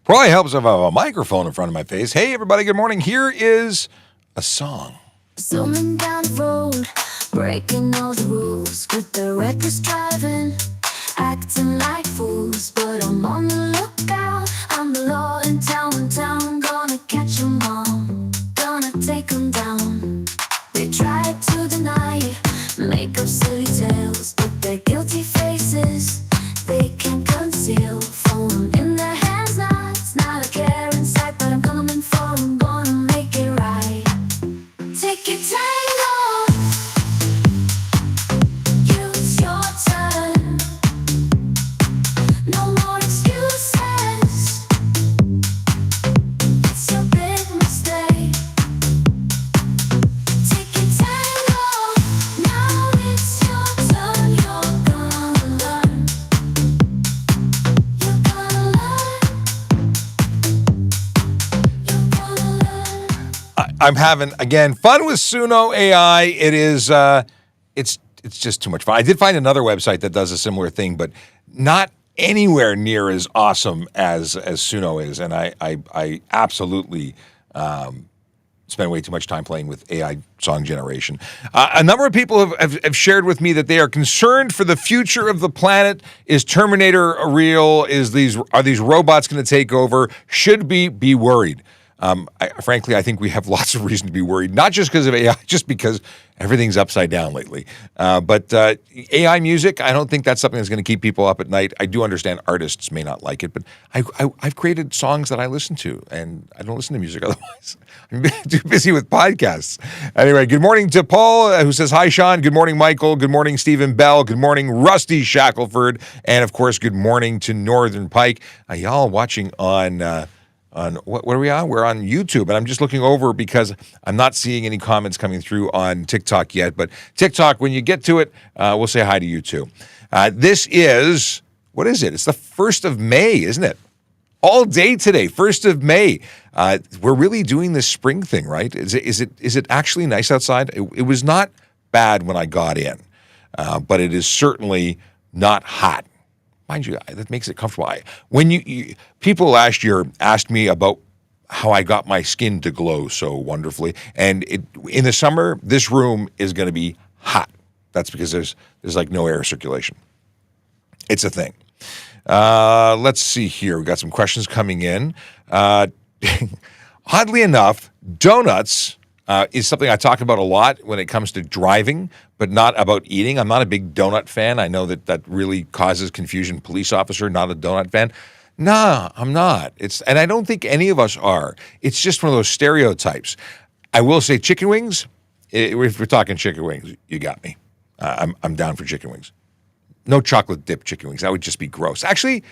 Probably helps if I have a microphone in front of my face. Hey, everybody, good morning. Here is a song. Zooming down the road, breaking all the rules with the reckless driving, acting like fools. But I'm on the lookout, I'm the law in town, gonna catch 'em all, gonna take 'em down. They try to deny it, make up silly tales, but their guilty faces, they can't conceal. Phone in their hands now, it's not a care in sight, but I'm coming for 'em, gonna make it right. Take your tango, use your turn. No more excuses, it's your big mistake. Take your tango, now it's your turn. You're gonna learn, you're gonna learn. I'm having, again, fun with Suno AI. It is, it's just too much fun. I did find another website that does a similar thing, but not anywhere near as awesome as Suno is. And I absolutely spend way too much time playing with AI song generation. A number of people have shared with me that they are concerned for the future of the planet. Is Terminator real? Are these robots going to take over? Should be worried? Frankly, I think we have lots of reason to be worried, not just because of AI, just because everything's upside down lately. But AI music, I don't think that's something that's going to keep people up at night. I do understand artists may not like it, but I've created songs that I listen to, and I don't listen to music otherwise. I'm too busy with podcasts. Anyway, good morning to Paul, who says, hi, Sean. Good morning, Michael. Good morning, Stephen Bell. Good morning, Rusty Shackelford. And, of course, good morning to Northern Pike. Y'all watching on what are we on? We're on YouTube, and I'm just looking over because I'm not seeing any comments coming through on TikTok yet. But TikTok, when you get to it, we'll say hi to you too. This is, what is it? It's the 1st of May, isn't it? All day today, 1st of May. We're really doing this spring thing, right? Is it actually nice outside? It was not bad when I got in, but it is certainly not hot. Mind you, that makes it comfortable. When people last year asked me about how I got my skin to glow so wonderfully, and in the summer, this room is going to be hot. That's because there's like no air circulation. It's a thing. Let's see here. We got some questions coming in. Oddly enough, donuts is something I talk about a lot when it comes to driving, but not about eating. I'm not a big donut fan. I know that really causes confusion. Police officer, not a donut fan. Nah, I'm not. And I don't think any of us are. It's just one of those stereotypes. I will say chicken wings, if we're talking chicken wings, you got me. I'm down for chicken wings. No chocolate dip chicken wings. That would just be gross. Actually,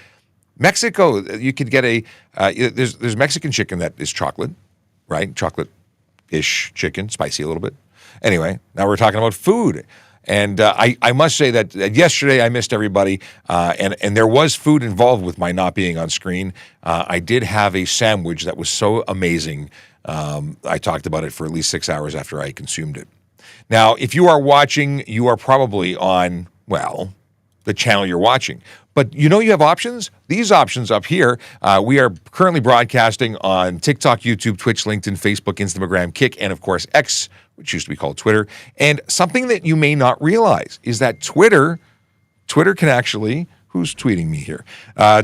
Mexico, you could get there's Mexican chicken that is chocolate, right? Chocolate-ish chicken, spicy a little bit. Anyway, now we're talking about food. And I must say that yesterday I missed everybody, and there was food involved with my not being on screen. I did have a sandwich that was so amazing. I talked about it for at least 6 hours after I consumed it. Now, if you are watching, you are probably on, well, the channel you're watching. But you have options? These options up here, we are currently broadcasting on TikTok, YouTube, Twitch, LinkedIn, Facebook, Instagram, Kick, and of course X, which used to be called Twitter. And something that you may not realize is that Twitter can actually, who's tweeting me here?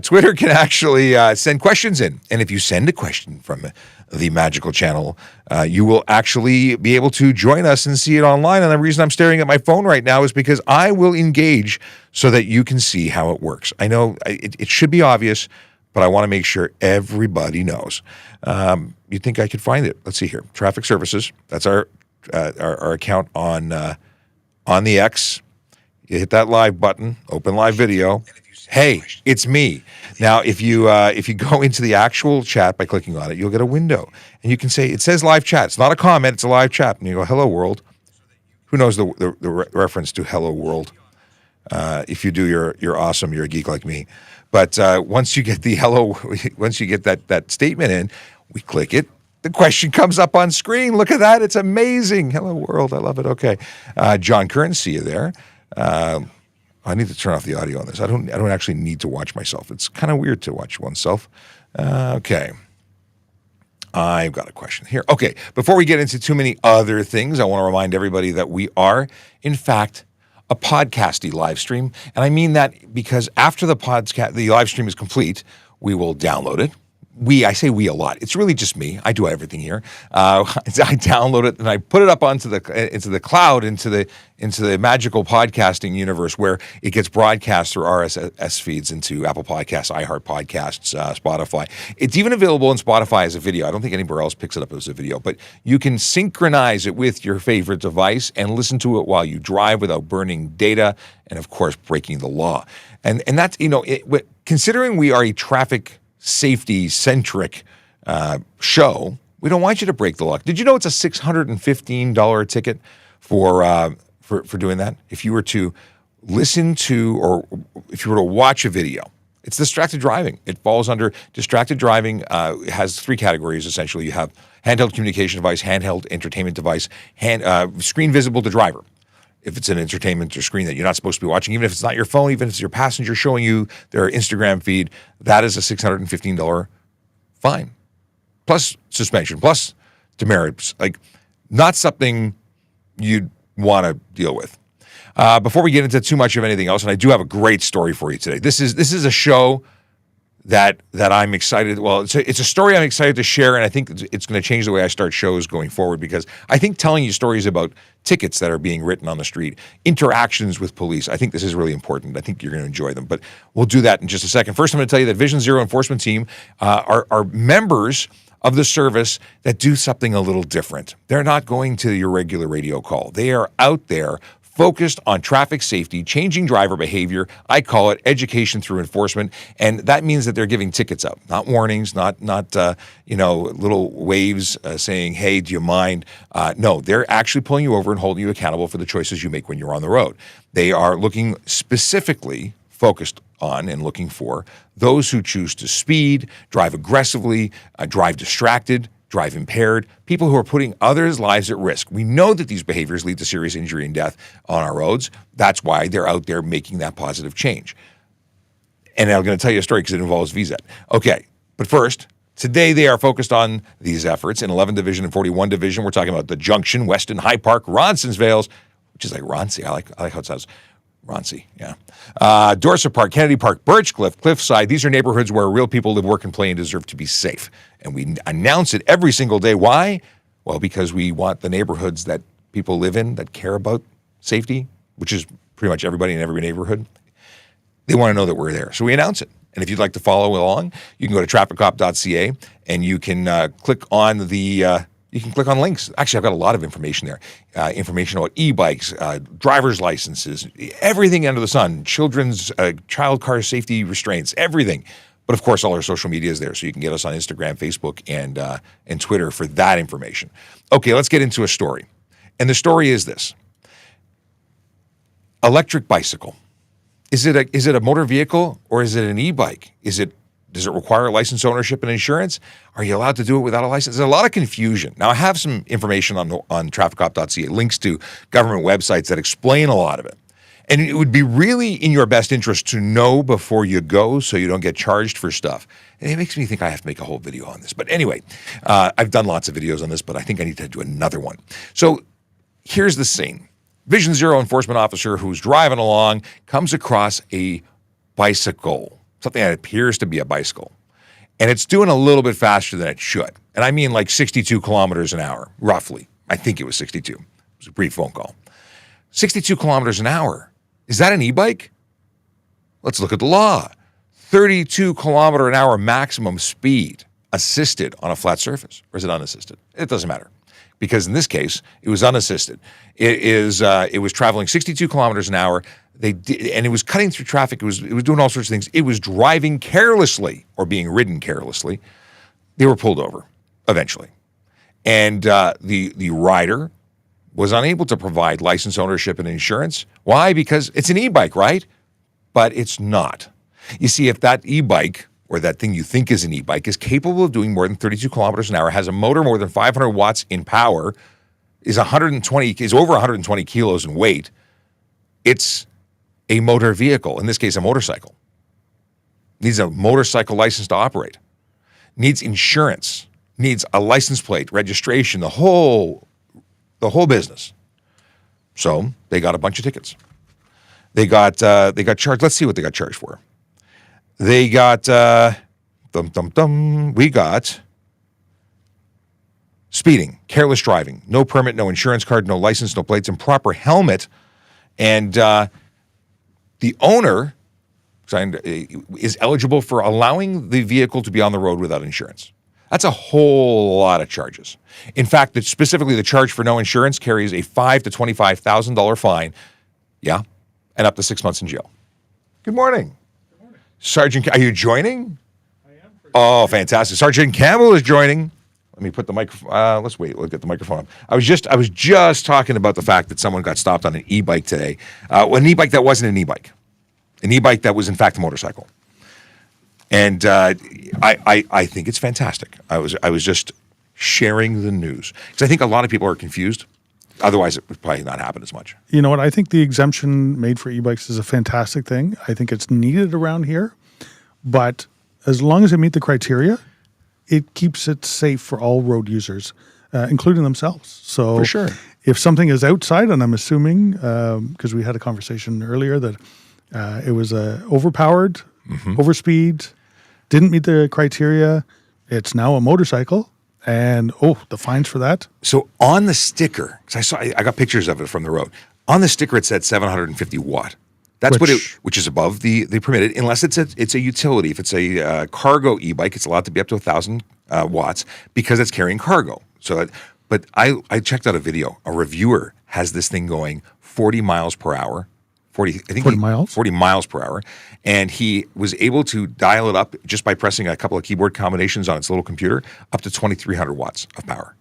Twitter can actually send questions in. And if you send a question from the magical channel, you will actually be able to join us and see it online. And the reason I'm staring at my phone right now is because I will engage so that you can see how it works. I know it should be obvious, but I want to make sure everybody knows. You think I could find it? Let's see here. Traffic Services. That's our account on the X. You hit that live button, open live video. Hey, it's me. Now, if you go into the actual chat by clicking on it, you'll get a window, and you can say, it says live chat. It's not a comment, it's a live chat. And you go, hello, world. Who knows the reference to hello, world? If you do, you're awesome. You're a geek like me. But once you get that statement in, we click it. The question comes up on screen. Look at that. It's amazing. Hello, world. I love it. Okay. John Curran, see you there. I need to turn off the audio on this. I don't actually need to watch myself. It's kind of weird to watch oneself. Okay. I've got a question here. Okay, before we get into too many other things, I want to remind everybody that we are, in fact, a podcasty live stream. And I mean that because after the live stream is complete, we will download it. I say we a lot. It's really just me. I do everything here. I download it and I put it up into the cloud, into the magical podcasting universe where it gets broadcast through RSS feeds into Apple Podcasts, iHeart Podcasts, Spotify. It's even available in Spotify as a video. I don't think anywhere else picks it up as a video, but you can synchronize it with your favorite device and listen to it while you drive without burning data and, of course, breaking the law. And that's, considering we are a traffic safety-centric show, we don't want you to break the law. Did you know it's a $615 ticket for doing that? If you were to listen to or if you were to watch a video, it's distracted driving. It falls under distracted driving. It has three categories, essentially. You have handheld communication device, handheld entertainment device, screen visible to driver. If it's an entertainment or screen that you're not supposed to be watching, even if it's not your phone, even if it's your passenger showing you their Instagram feed, that is a $615 fine. Plus suspension, plus demerits. Like, not something you'd want to deal with. Before we get into too much of anything else, and I do have a great story for you today. This is a show that I'm excited. Well, it's a story I'm excited to share, and I think it's going to change the way I start shows going forward, because I think telling you stories about tickets that are being written on the street, interactions with police, I think this is really important. I think you're going to enjoy them, but we'll do that in just a second. First, I'm going to tell you that Vision Zero Enforcement Team are members of the service that do something a little different. They're not going to your regular radio call. They are out there focused on traffic safety, changing driver behavior. I call it education through enforcement, and that means that they're giving tickets out, not warnings, not little waves saying, "Hey, do you mind?" No, they're actually pulling you over and holding you accountable for the choices you make when you're on the road. They are looking specifically focused on and looking for those who choose to speed, drive aggressively, drive distracted, drive impaired, people who are putting others' lives at risk. We know that these behaviors lead to serious injury and death on our roads. That's why they're out there making that positive change. And I'm going to tell you a story because it involves VZET. Okay, but first, today they are focused on these efforts in 11 Division and 41 Division. We're talking about the Junction, Weston, High Park, Ronsonsvales, which is like Roncy. I like how it sounds. Roncy, yeah. Dorset Park, Kennedy Park, Birchcliff, Cliffside. These are neighborhoods where real people live, work, and play and deserve to be safe. And we announce it every single day. Why? Well, because we want the neighborhoods that people live in that care about safety, which is pretty much everybody in every neighborhood. They want to know that we're there. So we announce it. And if you'd like to follow along, you can go to TrafficCop.ca and you can click on links. Actually, I've got a lot of information there. Information about e-bikes, driver's licenses, everything under the sun, children's, child car safety restraints, everything. But of course, all our social media is there, so you can get us on Instagram, Facebook, and Twitter for that information. Okay, let's get into a story. And the story is this. Electric bicycle. Is it a motor vehicle or is it an e-bike? Does it require license ownership and insurance? Are you allowed to do it without a license? There's a lot of confusion. Now, I have some information on TrafficCop.ca, links to government websites that explain a lot of it. And it would be really in your best interest to know before you go so you don't get charged for stuff. And it makes me think I have to make a whole video on this. But anyway, I've done lots of videos on this, but I think I need to do another one. So here's the scene. Vision Zero enforcement officer who's driving along comes across a bicycle, something that appears to be a bicycle. And it's doing a little bit faster than it should. And I mean like 62 kilometers an hour, roughly. I think it was 62. It was a brief phone call. 62 kilometers an hour. Is that an e-bike? Let's look at the law. 32 kilometer an hour maximum speed, assisted on a flat surface. Or is it unassisted? It doesn't matter. Because in this case, it was unassisted. It was traveling 62 kilometers an hour. And it was cutting through traffic. It was doing all sorts of things. It was driving carelessly or being ridden carelessly. They were pulled over eventually. And the rider was unable to provide license ownership and insurance. Why? Because it's an e-bike, right? But it's not. You see, if that e-bike or that thing you think is an e-bike is capable of doing more than 32 kilometers an hour, has a motor more than 500 watts in power, is over 120 kilos in weight, it's a motor vehicle, in this case, a motorcycle. Needs a motorcycle license to operate. needs insurance, needs a license plate, registration, the whole business. So they got a bunch of tickets. They got charged. Let's see what they got charged for. They got we got speeding, careless driving, no permit, no insurance card, no license, no plates, improper helmet, and the owner is eligible for allowing the vehicle to be on the road without insurance. That's a whole lot of charges. In fact, specifically the charge for no insurance carries a $5,000 to $25,000 fine. Yeah, and up to 6 months in jail. Good morning. Good morning. Sergeant, are you joining? I am. Oh, fantastic. Sergeant Campbell is joining. Let me put the microphone. Let's wait. We'll get the microphone up. I was just talking about the fact that someone got stopped on an e-bike today. An e-bike that wasn't an e-bike. An e-bike that was in fact a motorcycle. And I think it's fantastic. I was just sharing the news because I think a lot of people are confused. Otherwise, it would probably not happen as much. You know what? I think the exemption made for e-bikes is a fantastic thing. I think it's needed around here, but as long as they meet the criteria, it keeps it safe for all road users, including themselves. So For sure. If something is outside, and I'm assuming, because we had a conversation earlier that it was overpowered, overspeed, didn't meet the criteria, it's now a motorcycle, and the fines for that. So on the sticker, because I got pictures of it from the road. On the sticker, it said 750 watt. That's which is above the permitted, unless it's a utility. If it's a cargo e-bike, it's allowed to be up to 1,000 watts because it's carrying cargo. But I checked out a video. A reviewer has this thing going 40 miles per hour. 40 miles per hour, and he was able to dial it up just by pressing a couple of keyboard combinations on its little computer up to 2,300 watts of power.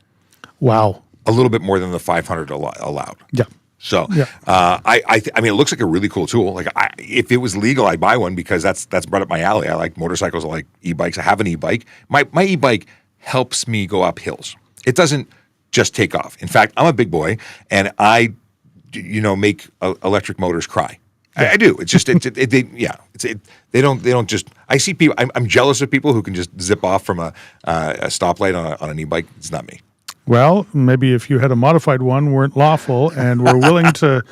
Wow. A little bit more than the 500 allowed. Yeah. So, Yeah. I mean, it looks like a really cool tool. Like, if it was legal, I'd buy one because that's right up my alley. I like motorcycles. I like e-bikes. I have an e-bike. My e-bike helps me go up hills. It doesn't just take off. In fact, I'm a big boy, and I make electric motors cry. Yeah. I do. It's just they don't just. I see people. I'm jealous of people who can just zip off from a stoplight on an e-bike. It's not me. Well, maybe if you had a modified one, weren't lawful, and were willing to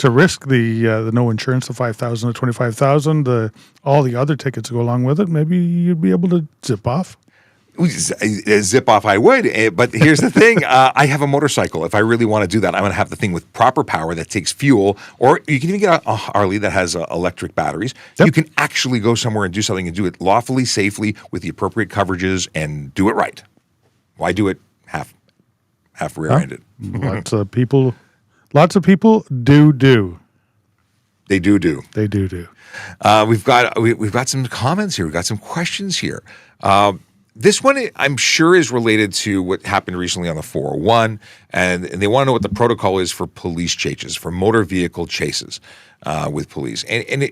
risk the no insurance, the $5,000 to $25,000, all the other tickets that go along with it, maybe you'd be able to zip off. Zip off, I would. But here's the thing. I have a motorcycle. If I really want to do that, I'm going to have the thing with proper power that takes fuel, or you can even get a Harley that has electric batteries. Yep. You can actually go somewhere and do something and do it lawfully, safely, with the appropriate coverages and do it right. Why do it half rear-ended? Lots of people do. They do. They do. We've got some comments here. We've got some questions here. This one, I'm sure, is related to what happened recently on the 401, and they want to know what the protocol is for police chases, for motor vehicle chases with police. And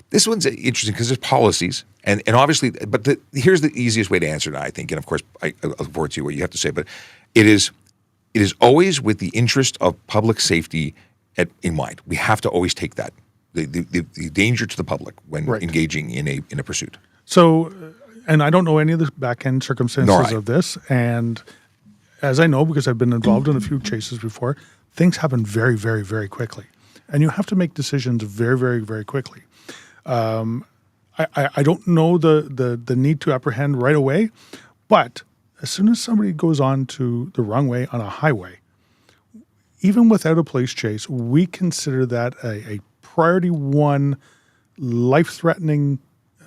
this one's interesting because there's policies, and obviously, but here's the easiest way to answer that, I think, and of course, I look forward to what you have to say, but it is always with the interest of public safety in mind. We have to always take that, the danger to the public when engaging in a pursuit. So... And I don't know any of the back-end circumstances of this. And as I know, because I've been involved in a few chases before, things happen very, very, very quickly. And you have to make decisions very, very, very quickly. I don't know the need to apprehend right away, but as soon as somebody goes on to the wrong way on a highway, even without a police chase, we consider that a priority one,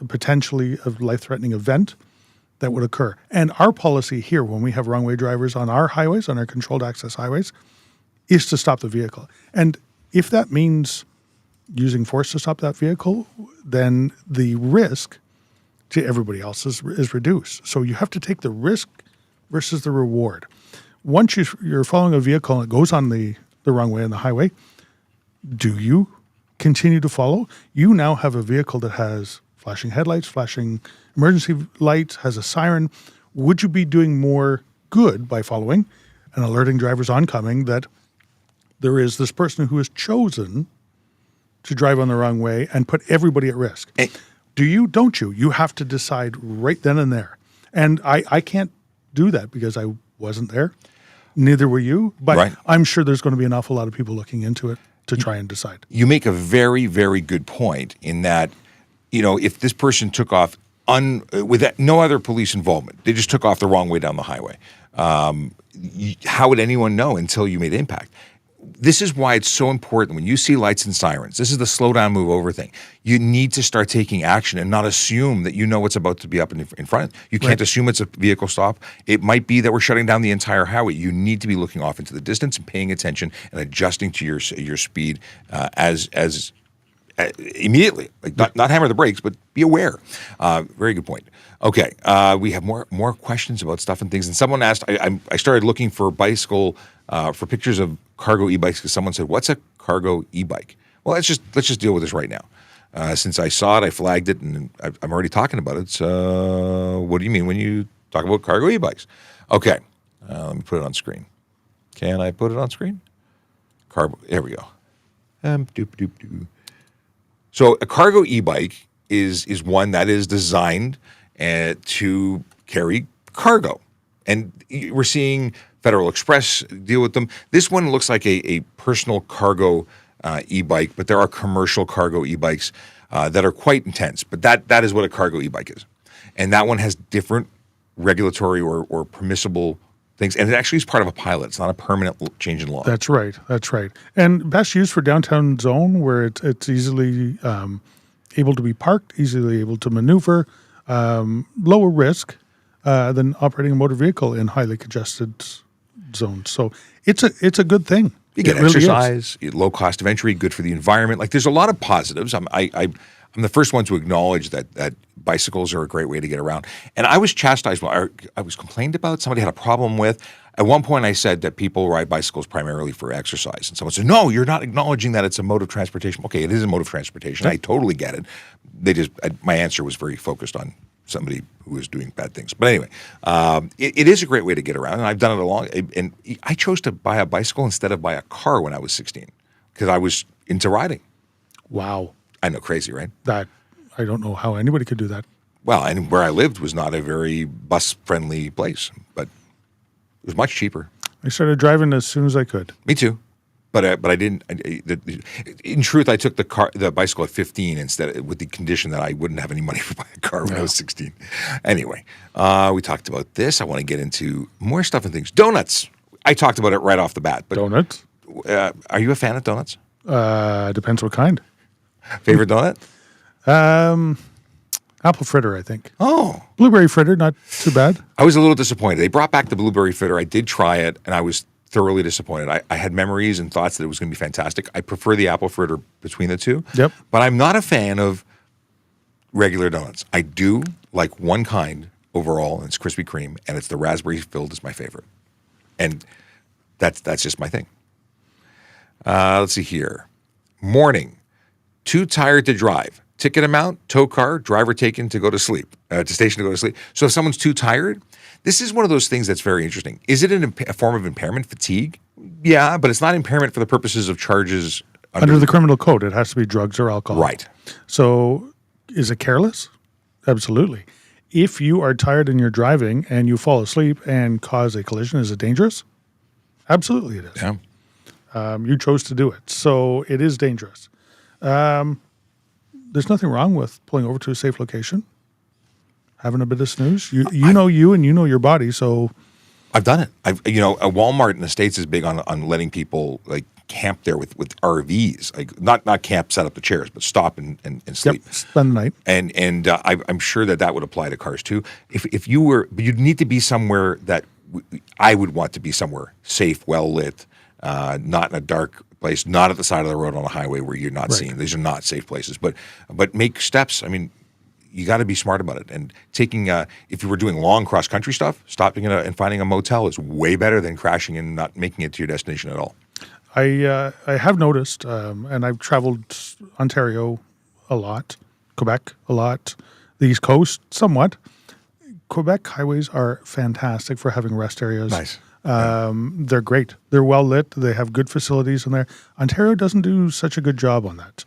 potentially a life-threatening event that would occur. And our policy here, when we have wrong-way drivers on our highways, on our controlled access highways, is to stop the vehicle. And if that means using force to stop that vehicle, then the risk to everybody else is reduced. So you have to take the risk versus the reward. Once you're following a vehicle and it goes on the wrong way on the highway, do you continue to follow? You now have a vehicle that has flashing headlights, flashing emergency lights, has a siren. Would you be doing more good by following and alerting drivers oncoming that there is this person who has chosen to drive on the wrong way and put everybody at risk? Do you? Don't you? You have to decide right then and there. And I can't do that because I wasn't there. Neither were you. But Right. I'm sure there's going to be an awful lot of people looking into it to try and decide. You make a very, very good point in that, if this person took off with no other police involvement, they just took off the wrong way down the highway. How would anyone know until you made impact? This is why it's so important when you see lights and sirens. This is the slow down, move over thing. You need to start taking action and not assume that you know what's about to be up in front. You can't assume it's a vehicle stop. It might be that we're shutting down the entire highway. You need to be looking off into the distance and paying attention and adjusting to your speed as immediately. Like not hammer the brakes, but be aware. Very good point. Okay, we have more questions about stuff and things. And someone asked. I started looking for bicycle for pictures of cargo e-bikes because someone said, "What's a cargo e-bike?" Well, let's just deal with this right now. Since I saw it, I flagged it, and I'm already talking about it. So, what do you mean when you talk about cargo e-bikes? Okay, let me put it on screen. Can I put it on screen? There we go. So a cargo e-bike is one that is designed to carry cargo. And we're seeing Federal Express deal with them. This one looks like a personal cargo e-bike, but there are commercial cargo e-bikes that are quite intense. But that is what a cargo e-bike is. And that one has different regulatory or permissible things. And it actually is part of a pilot. It's not a permanent change in law. That's right. That's right. And best used for downtown zone where it's easily able to be parked, easily able to maneuver, lower risk than operating a motor vehicle in highly congested zones. So it's a good thing. You get It really exercise, low cost of entry, good for the environment. Like there's a lot of positives. I'm the first one to acknowledge that bicycles are a great way to get around. And I was chastised. I was complained about. Somebody had a problem with. At one point, I said that people ride bicycles primarily for exercise, and someone said, "No, you're not acknowledging that it's a mode of transportation." Okay, it is a mode of transportation. I totally get it. My answer was very focused on somebody who is doing bad things. But anyway, it is a great way to get around, and I've done it and I chose to buy a bicycle instead of buy a car when I was 16 because I was into riding. Wow. I know, crazy, right? That I don't know how anybody could do that. Well, and where I lived was not a very bus-friendly place, but it was much cheaper. I started driving as soon as I could. Me too, but I didn't. In truth, I took the bicycle at 15 instead, with the condition that I wouldn't have any money to buy a car when I was 16. Anyway, we talked about this. I want to get into more stuff and things. Donuts. I talked about it right off the bat. But Donuts? Are you a fan of donuts? Depends what kind. Favorite donut? Apple fritter, I think. Oh. Blueberry fritter, not too bad. I was a little disappointed. They brought back the blueberry fritter. I did try it, and I was thoroughly disappointed. I had memories and thoughts that it was going to be fantastic. I prefer the apple fritter between the two. Yep. But I'm not a fan of regular donuts. I do like one kind overall, and it's Krispy Kreme, and it's the raspberry filled is my favorite. And that's just my thing. Let's see here. Morning. Too tired to drive. Ticket amount, tow car, driver taken to go to sleep, to station to go to sleep. So if someone's too tired, this is one of those things that's very interesting. Is it a form of impairment, fatigue? Yeah, but it's not impairment for the purposes of charges Under the criminal code, it has to be drugs or alcohol. Right. So is it careless? Absolutely. If you are tired and you're driving and you fall asleep and cause a collision, is it dangerous? Absolutely it is. Yeah. You chose to do it. So it is dangerous. There's nothing wrong with pulling over to a safe location, having a bit of snooze. You know you and you know your body, so I've done it. A Walmart in the States is big on letting people like camp there with RVs, like not camp, set up the chairs, but stop and sleep. Yep, spend the night. And I'm sure that would apply to cars too. If you were, but you'd need to be somewhere that I would want to be somewhere safe, well lit, not in a dark place, not at the side of the road on a highway where you're not seen. These are not safe places. But make steps. I mean, you got to be smart about it. And taking, if you were doing long cross country stuff, stopping and finding a motel is way better than crashing and not making it to your destination at all. I have noticed, and I've traveled Ontario a lot, Quebec a lot, the East Coast somewhat. Quebec highways are fantastic for having rest areas. Nice. They're great. They're well lit. They have good facilities in there. Ontario doesn't do such a good job on that.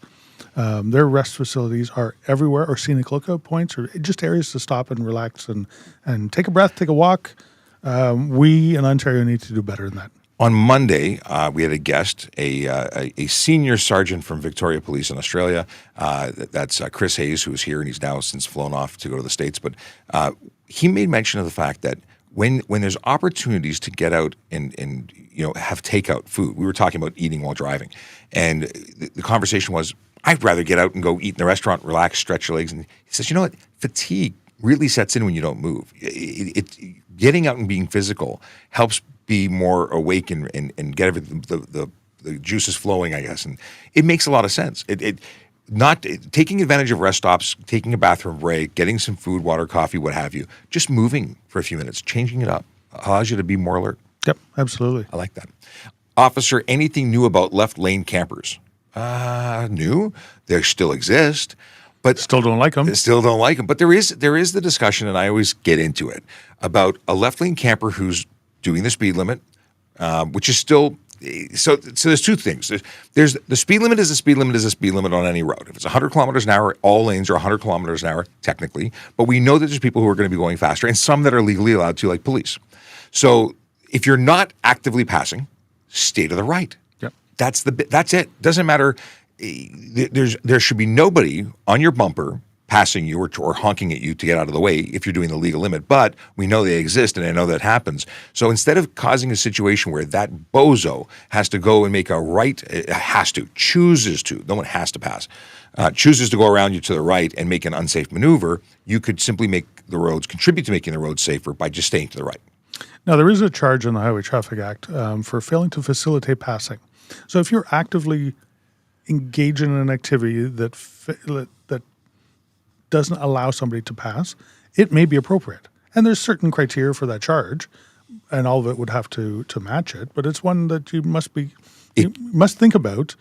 Their rest facilities are everywhere, or scenic lookout points, or just areas to stop and relax and take a breath, take a walk. We in Ontario need to do better than that. On Monday, we had a guest, a senior sergeant from Victoria Police in Australia. That's Chris Hayes, who is here, and he's now since flown off to go to the States. But he made mention of the fact that when there's opportunities to get out and have takeout food, we were talking about eating while driving, and the conversation was, I'd rather get out and go eat in the restaurant, relax, stretch your legs. And he says, you know what, fatigue really sets in when you don't move. Getting out and being physical helps be more awake and get everything, the juices flowing, I guess. And it makes a lot of sense. Not taking advantage of rest stops, taking a bathroom break, getting some food, water, coffee, what have you, just moving for a few minutes, changing it up allows you to be more alert. Yep, absolutely. I like that. Officer, anything new about left lane campers? New? They still exist. But Still don't like them. Still don't like them. But there is the discussion, and I always get into it, about a left lane camper who's doing the speed limit, which is still so. There's two things. There's the speed limit is a speed limit is a speed limit on any road. If it's 100 kilometers an hour, all lanes are 100 kilometers an hour technically. But we know that there's people who are going to be going faster, and some that are legally allowed to, like police. So if you're not actively passing, stay to the right. Yep. That's it. Doesn't matter. There should be nobody on your bumper passing you or honking at you to get out of the way if you're doing the legal limit. But we know they exist, and I know that happens. So instead of causing a situation where that bozo has to go and make a right, chooses to, no one has to pass, chooses to go around you to the right and make an unsafe maneuver, you could simply contribute to making the roads safer by just staying to the right. Now, there is a charge in the Highway Traffic Act for failing to facilitate passing. So if you're actively engaged in an activity that doesn't allow somebody to pass, it may be appropriate. And there's certain criteria for that charge, and all of it would have to match it. But it's one that you must think about,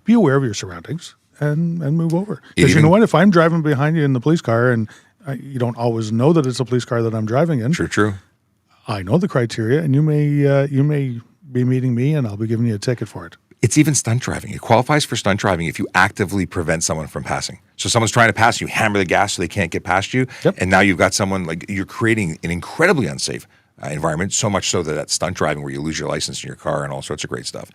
be aware of your surroundings, and move over. Because you know what? If I'm driving behind you in the police car, and you don't always know that it's a police car that I'm driving in. True. I know the criteria, and you may be meeting me, and I'll be giving you a ticket for it. It's even stunt driving. It qualifies for stunt driving if you actively prevent someone from passing. So someone's trying to pass you, hammer the gas so they can't get past you, and now you've got someone, like, you're creating an incredibly unsafe environment, so much so that that's stunt driving where you lose your license in your car and all sorts of great stuff.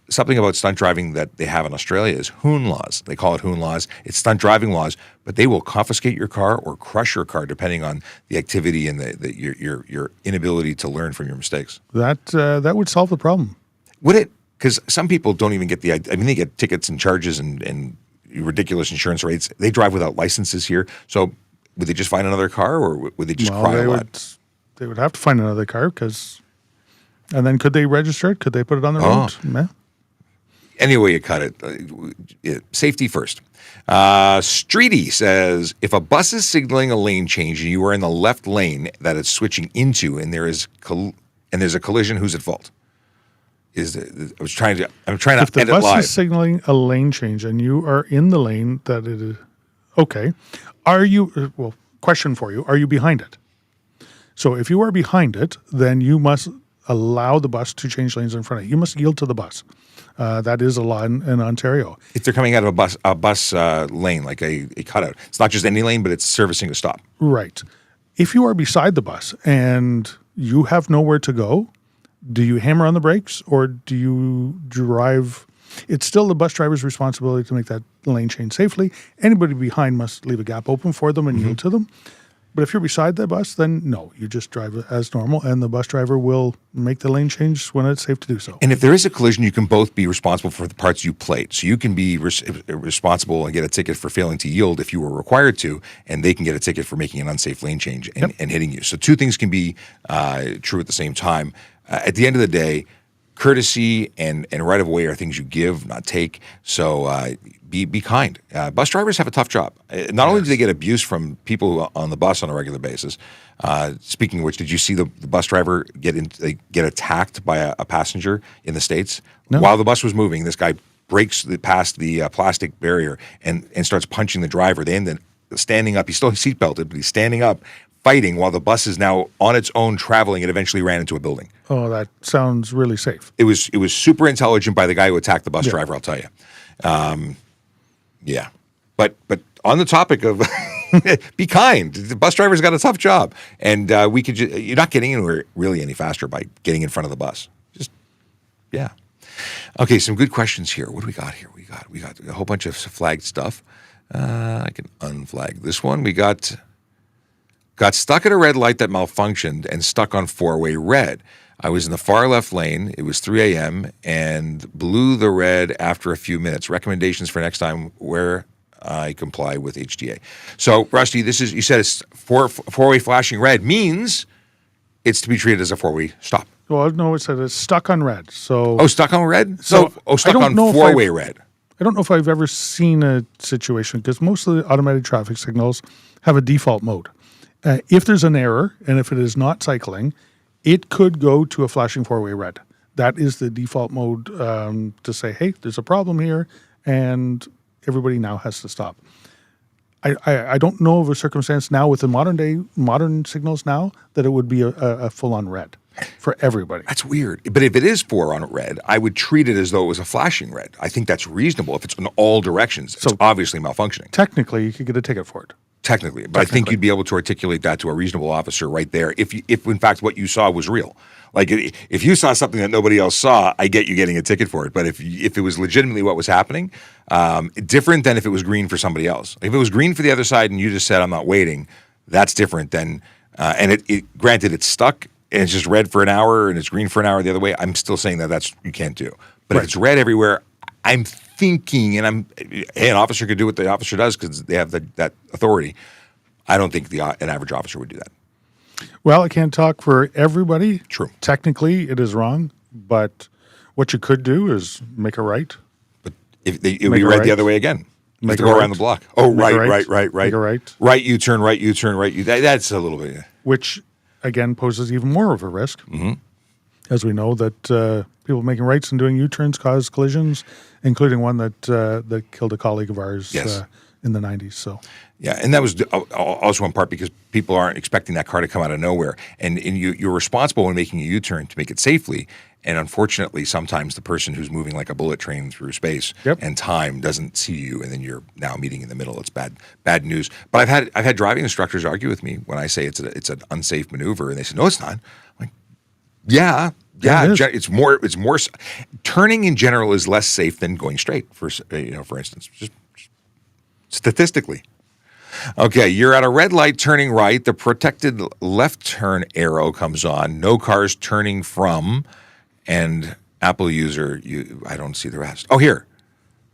Something about stunt driving that they have in Australia is hoon laws. They call it hoon laws. It's stunt driving laws, but they will confiscate your car or crush your car depending on the activity and your inability to learn from your mistakes. That would solve the problem. Would it? Because some people don't even get they get tickets and charges and ridiculous insurance rates. They drive without licenses here. So would they just find another car, or would they just cry a lot? They would have to find another car, and then could they register it? Could they put it on the road? Yeah. Anyway, you cut it. Safety first. Streety says, if a bus is signaling a lane change and you are in the left lane that it's switching into, and there's a collision, who's at fault? I'm trying to If the end it bus live. is signaling a lane change and you are in the lane that it is, okay. Question for you, are you behind it? So if you are behind it, then you must allow the bus to change lanes in front of you. You must yield to the bus. That is a law in Ontario. If they're coming out of a bus lane, like a cutout, it's not just any lane, but it's servicing a stop. Right. If you are beside the bus and you have nowhere to go, do you hammer on the brakes or do you drive? It's still the bus driver's responsibility to make that lane change safely. Anybody behind must leave a gap open for them and yield to them. But if you're beside the bus, then no, you just drive as normal, and the bus driver will make the lane change when it's safe to do so. And if there is a collision, you can both be responsible for the parts you played. So you can be responsible and get a ticket for failing to yield if you were required to, and they can get a ticket for making an unsafe lane change and hitting you. So two things can be true at the same time. At the end of the day, courtesy and right of way are things you give, not take. So be kind. Bus drivers have a tough job. Not only do they get abuse from people on the bus on a regular basis. Speaking of which, did you see the bus driver get attacked by a passenger in the States? No. While the bus was moving, this guy breaks past the plastic barrier and starts punching the driver. They end up standing up. He's still seatbelted, but he's standing up, fighting while the bus is now on its own traveling. It eventually ran into a building. Oh, that sounds really safe. It was super intelligent by the guy who attacked the bus driver, I'll tell you. Yeah. But on the topic of be kind. The bus driver's got a tough job. And you're not getting anywhere really any faster by getting in front of the bus. Just, yeah. Okay, some good questions here. What do we got here? We got a whole bunch of flagged stuff. I can unflag this one. We got stuck at a red light that malfunctioned and stuck on four-way red. I was in the far left lane. It was 3 a.m. and blew the red after a few minutes. Recommendations for next time where I comply with HDA. So, Rusty, you said it's four-way flashing red means it's to be treated as a four-way stop. Well, no, it said it's stuck on red. So stuck on red? Stuck on four-way red. I don't know if I've ever seen a situation, because most of the automated traffic signals have a default mode. If there's an error, and if it is not cycling, it could go to a flashing four-way red. That is the default mode to say, hey, there's a problem here, and everybody now has to stop. I don't know of a circumstance now with the modern signals now that it would be a full-on red for everybody. That's weird. But if it is four on red, I would treat it as though it was a flashing red. I think that's reasonable. If it's in all directions, it's obviously malfunctioning. Technically, you could get a ticket for it. Technically. But I think you'd be able to articulate that to a reasonable officer right there if in fact what you saw was real. Like if you saw something that nobody else saw, I get you getting a ticket for it. But if it was legitimately what was happening, different than if it was green for somebody else. If it was green for the other side and you just said, I'm not waiting, that's different than, and granted it's stuck and it's just red for an hour and it's green for an hour the other way, I'm still saying that's you can't do. But if it's red everywhere, I'm thinking, and an officer could do what the officer does because they have that authority. I don't think an average officer would do that. Well, I can't talk for everybody. True. Technically, it is wrong, but what you could do is make a right. But it would be red the other way again. You have to go around the block. Oh, right. Make a right. Right U-turn, right U-turn, right U. That's a little bit. Which, again, poses even more of a risk. Mm-hmm. As we know that people making rights and doing U-turns cause collisions, including one that killed a colleague of ours in the 90s. So. Yeah, and that was also in part because people aren't expecting that car to come out of nowhere. And you're responsible when making a U-turn to make it safely. And unfortunately, sometimes the person who's moving like a bullet train through space and time doesn't see you, and then you're now meeting in the middle. It's bad news. But I've had driving instructors argue with me when I say it's an unsafe maneuver, and they say, no, it's not. I'm like, yeah. It's more. Turning in general is less safe than going straight. For instance, just statistically. Okay, you're at a red light turning right. The protected left turn arrow comes on. No cars turning from, and Apple user. I don't see the rest. Oh, here.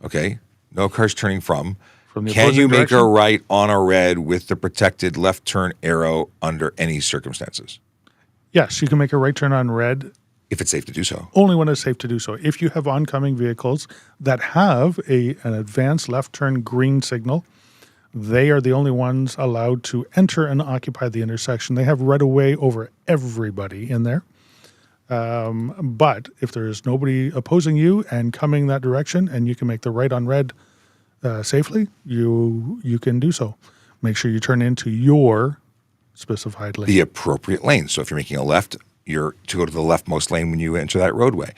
Okay, no cars turning from. Can you make a right on a red with the protected left turn arrow under any circumstances? Yes, you can make a right turn on red. If it's safe to do so. Only when it's safe to do so. If you have oncoming vehicles that have an advanced left turn green signal, they are the only ones allowed to enter and occupy the intersection. They have right of way over everybody in there. But if there is nobody opposing you and coming that direction and you can make the right on red safely, you can do so. Make sure you turn into your specified lane. The appropriate lane. So if you're making a left, you're to go to the leftmost lane when you enter that roadway.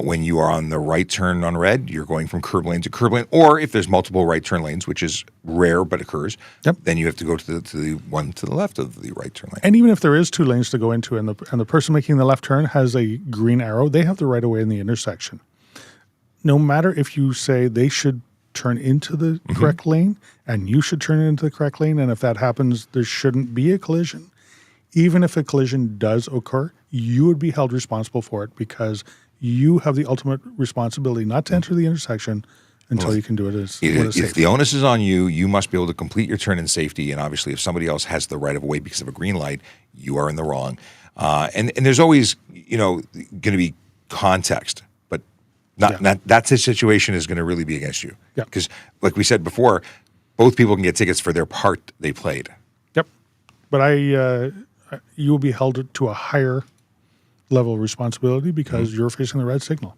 When you are on the right turn on red, you're going from curb lane to curb lane. Or if there's multiple right turn lanes, which is rare but occurs, then you have to go to the one to the left of the right turn lane. And even if there is two lanes to go into and the person making the left turn has a green arrow, they have the right of way in the intersection. No matter if you say they should turn into the correct lane and you should turn into the correct lane, and if that happens, there shouldn't be a collision. Even if a collision does occur, you would be held responsible for it because you have the ultimate responsibility not to enter the intersection until you can do it as if the onus is on you, you must be able to complete your turn in safety. And obviously, if somebody else has the right of way because of a green light, you are in the wrong. And there's always going to be context, but that situation is going to really be against you. Because like we said before, both people can get tickets for their part they played. Yep. But you will be held to a higher level of responsibility because you're facing the red signal.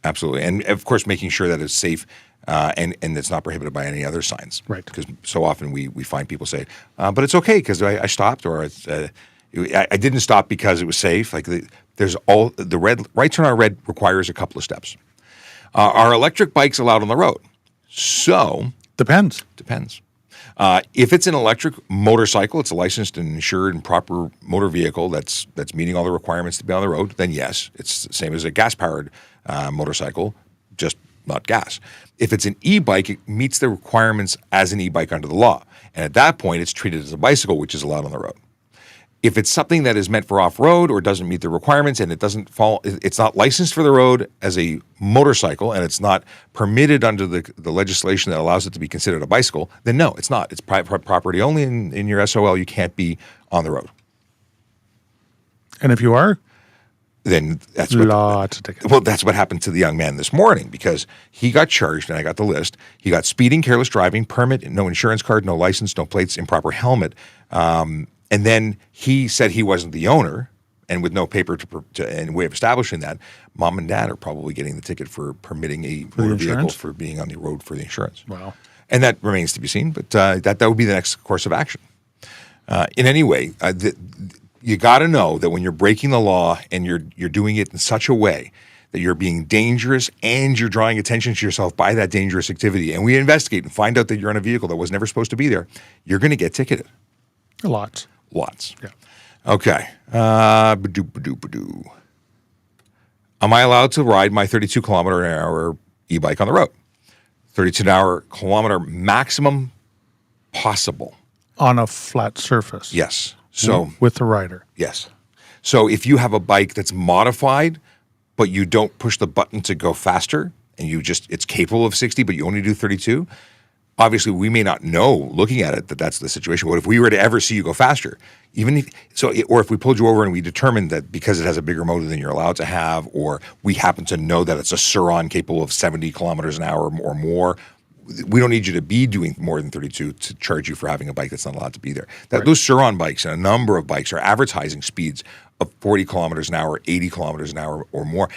Absolutely. And of course, making sure that it's safe and it's not prohibited by any other signs. Right. Because so often we find people say, but it's okay because I stopped, or I didn't stop because it was safe. Like the right turn on red requires a couple of steps. Are electric bikes allowed on the road? So Depends. Depends. If it's an electric motorcycle, it's a licensed and insured and proper motor vehicle that's meeting all the requirements to be on the road, then yes, it's the same as a gas-powered motorcycle, just not gas. If it's an e-bike, it meets the requirements as an e-bike under the law. And at that point, it's treated as a bicycle, which is allowed on the road. If it's something that is meant for off-road or doesn't meet the requirements and it's not licensed for the road as a motorcycle and it's not permitted under the legislation that allows it to be considered a bicycle, then no, it's not. It's private property only. In your SOL, you can't be on the road. And if you are, then that's lots of tickets. Well, that's what happened to the young man this morning because he got charged, and I got the list. He got speeding, careless driving, permit, no insurance card, no license, no plates, improper helmet. And then he said he wasn't the owner, and with no paper and way of establishing that, mom and dad are probably getting the ticket for permitting a motor vehicle for being on the road for the insurance. Wow. And that remains to be seen, but that would be the next course of action. In any way, you got to know that when you're breaking the law and you're doing it in such a way that you're being dangerous and you're drawing attention to yourself by that dangerous activity, and we investigate and find out that you're on a vehicle that was never supposed to be there, you're going to get ticketed. Lots. Yeah. Okay. Am I allowed to ride my 32 kilometer an hour e-bike on the road? 32 kilometer maximum possible. On a flat surface. Yes. So with the rider. Yes. So if you have a bike that's modified, but you don't push the button to go faster, and it's capable of 60, but you only do 32, obviously we may not know looking at it that that's the situation. What if we were to ever see you go faster? Or if we pulled you over and we determined that because it has a bigger motor than you're allowed to have, or we happen to know that it's a Suron capable of 70 kilometers an hour or more, we don't need you to be doing more than 32 to charge you for having a bike that's not allowed to be there. Those Suron bikes and a number of bikes are advertising speeds of 40 kilometers an hour, 80 kilometers an hour or more.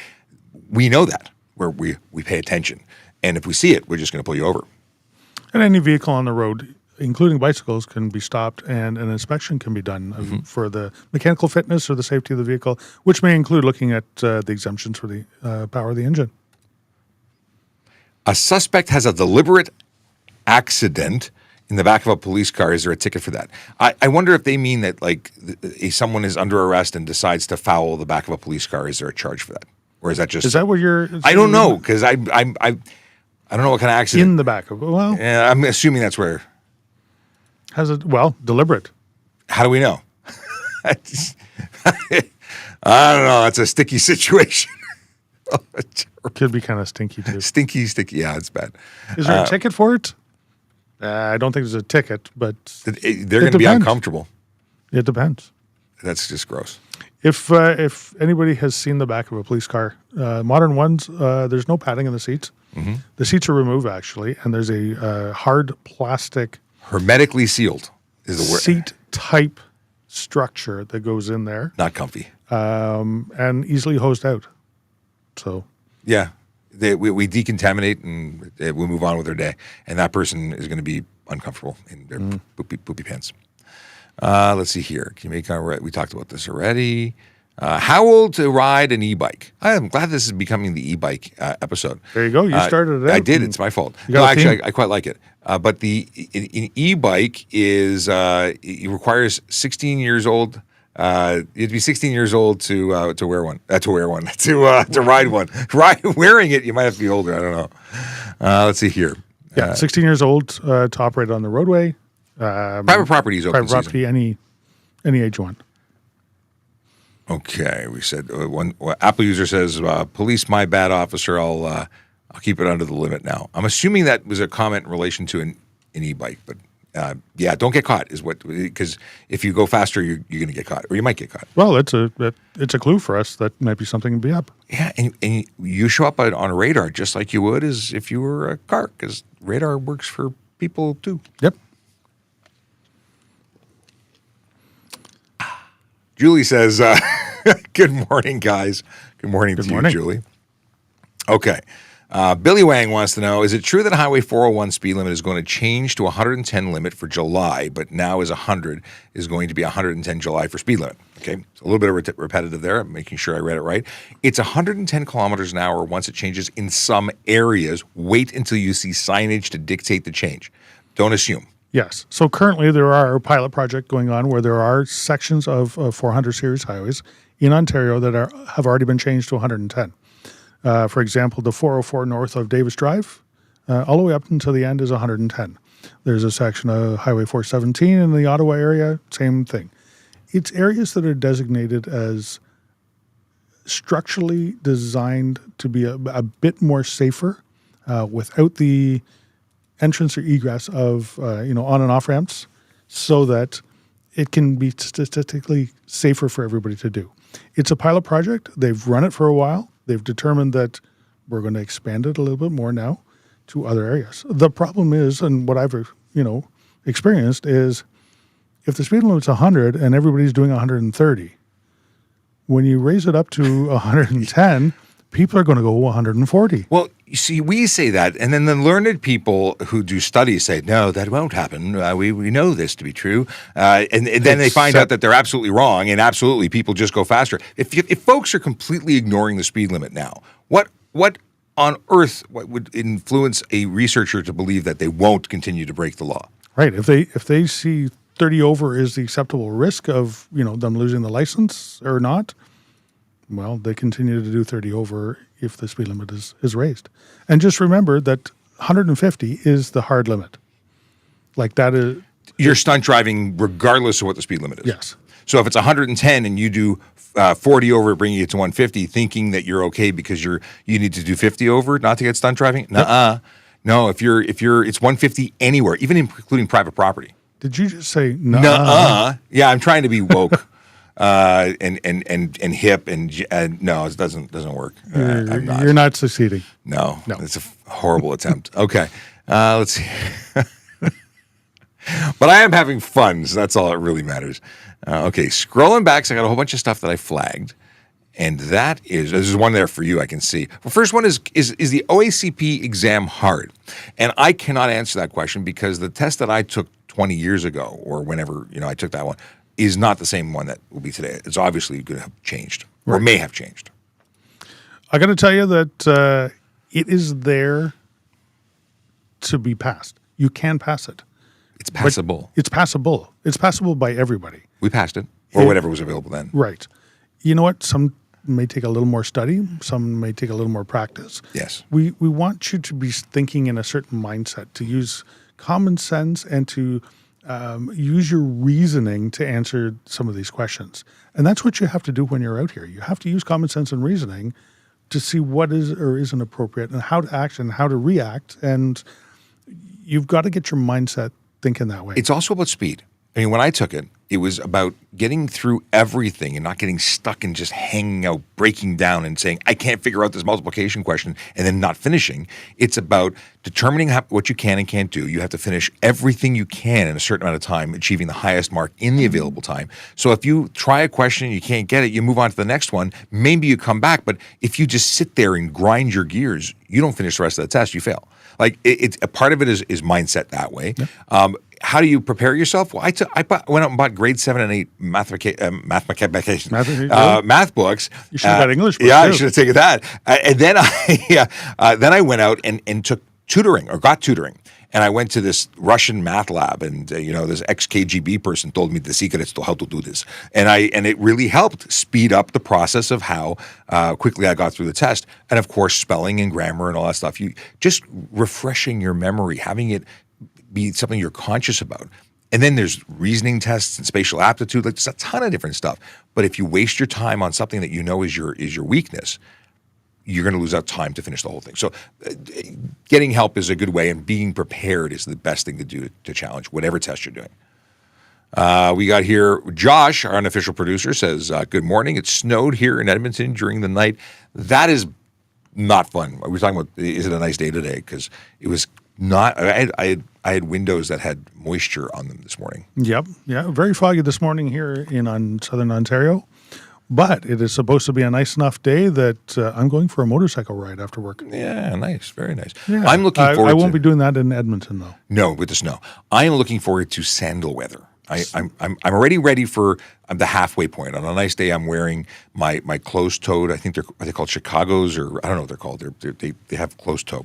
We know that, where we pay attention. And if we see it, we're just going to pull you over. And any vehicle on the road, including bicycles, can be stopped and an inspection can be done for the mechanical fitness or the safety of the vehicle, which may include looking at the exemptions for the power of the engine. A suspect has a deliberate accident in the back of a police car. Is there a ticket for that? I wonder if they mean that if someone is under arrest and decides to foul the back of a police car, is there a charge for that? Or is that just... Is that what you're... I don't know, because I don't know what kind of accident. In the back of... Well... Yeah, I'm assuming that's where... Deliberate. How do we know? I don't know. That's a sticky situation. Could be kind of stinky too. Stinky. Yeah, it's bad. Is there a ticket for it? I don't think there's a ticket, but they're going to be uncomfortable. It depends. That's just gross. If anybody has seen the back of a police car, modern ones, there's no padding in the seats. Mm-hmm. The seats are removed actually, and there's a hard plastic, hermetically sealed is the word. Seat type structure that goes in there. Not comfy. And easily hosed out. So yeah, we decontaminate and we move on with their day, and that person is going to be uncomfortable in their poopy pants. Let's see here. Can you make we talked about this already. How old to ride an e-bike? I am glad this is becoming the e-bike episode. There you go. You started it out. I did. It's my fault. No, actually, I quite like it. But an e-bike is it requires 16 years old. You have to be 16 years old to wear one. To ride one. Wearing it, you might have to be older. I don't know. Let's see here. Yeah, 16 years old to operate on the roadway. Private property is open. Private property, any age one. Okay, we said one Apple user says, "Police, my bad, officer. I'll keep it under the limit now." I'm assuming that was a comment in relation to an e-bike, but yeah, don't get caught is what, because if you go faster, you're going to get caught, or you might get caught. Well, it's a clue for us that might be something to be up. Yeah, and you show up on radar just like you would as if you were a car, because radar works for people too. Yep. Julie says, "Good morning, guys. Good morning to you, Julie." Okay. Billy Wang wants to know, is it true that Highway 401 speed limit is going to change to 110 limit for July, but now is 100 is going to be 110 July for speed limit? Okay, so a little bit of repetitive there, making sure I read it right. It's 110 kilometers an hour once it changes in some areas. Wait until you see signage to dictate the change. Don't assume. Yes. So currently there are a pilot project going on where there are sections of 400 series highways in Ontario that have already been changed to 110. For example, the 404 north of Davis Drive, all the way up until the end is 110. There's a section of Highway 417 in the Ottawa area, same thing. It's areas that are designated as structurally designed to be a bit more safer without the entrance or egress of on and off ramps, so that it can be statistically safer for everybody to do. It's a pilot project. They've run it for a while. They've determined that we're going to expand it a little bit more now to other areas. The problem is, and what I've experienced is, if the speed limit's 100 and everybody's doing 130, when you raise it up to 110, people are going to go 140. Well, you see, we say that, and then the learned people who do studies say, no, that won't happen. We know this to be true. And then they find out that they're absolutely wrong, and absolutely people just go faster. If folks are completely ignoring the speed limit now, what on earth would influence a researcher to believe that they won't continue to break the law? Right. If they see 30 over is the acceptable risk of them losing the license or not, well, they continue to do 30 over if the speed limit is raised. And just remember that 150 is the hard limit. Like that is... You're stunt driving regardless of what the speed limit is. Yes. So if it's 110 and you do 40 over, bringing it to 150, thinking that you're okay because you need to do 50 over not to get stunt driving? Nuh-uh. Yep. No, if you're it's 150 anywhere, even including private property. Did you just say nuh-uh? Nuh-uh. Yeah, I'm trying to be woke. And hip and no, it doesn't work. You're not succeeding. No, it's a horrible attempt. Okay, let's see. But I am having fun, so that's all that really matters. Okay, scrolling back, so I got a whole bunch of stuff that I flagged, and there's one there for you. I can see. The first one is the OACP exam hard? And I cannot answer that question because the test that I took 20 years ago, or whenever I took that one, is not the same one that will be today. It's obviously going to have changed, or may have changed. I got to tell you that it is there to be passed. You can pass it. It's passable. It's passable. It's passable by everybody. We passed it, or whatever was available then. Right. You know what? Some may take a little more study. Some may take a little more practice. Yes. We want you to be thinking in a certain mindset, to use common sense and to use your reasoning to answer some of these questions. And that's what you have to do when you're out here. You have to use common sense and reasoning to see what is or isn't appropriate and how to act and how to react. And you've got to get your mindset thinking that way. It's also about speed. I mean, when I took it, it was about getting through everything and not getting stuck and just hanging out, breaking down and saying, I can't figure out this multiplication question and then not finishing. It's about determining what you can and can't do. You have to finish everything you can in a certain amount of time, achieving the highest mark in the available time. So if you try a question and you can't get it, you move on to the next one. Maybe you come back, but if you just sit there and grind your gears, you don't finish the rest of the test, you fail. Like it's a part of it is mindset that way. Yeah. How do you prepare yourself? Well, I went out and bought grade 7 and 8 math books. You should have got English books. Yeah, too. I should have taken that. And then I went out and took tutoring or got tutoring. And I went to this Russian math lab, and this ex-KGB person told me the secrets to how to do this, and it really helped speed up the process of how quickly I got through the test, and of course spelling and grammar and all that stuff. You just refreshing your memory, having it be something you're conscious about. And then there's reasoning tests and spatial aptitude. Like, there's a ton of different stuff. But if you waste your time on something that you know is your weakness, you're going to lose out time to finish the whole thing. So getting help is a good way, and being prepared is the best thing to do to challenge whatever test you're doing. We got here, Josh, our unofficial producer, says, good morning. It snowed here in Edmonton during the night. That is not fun. We were talking about, is it a nice day today? Because it was not. I had windows that had moisture on them this morning. Yep. Yeah. Very foggy this morning here in southern Ontario. But it is supposed to be a nice enough day that I'm going for a motorcycle ride after work. Yeah, nice. Very nice. Yeah. I'm looking forward I won't be doing that in Edmonton, though. No, with the snow. I am looking forward to sandal weather. I'm already ready for the halfway point. On a nice day, I'm wearing my closed toed. I think are they called Chicago's, or I don't know what they're called. They have closed toe.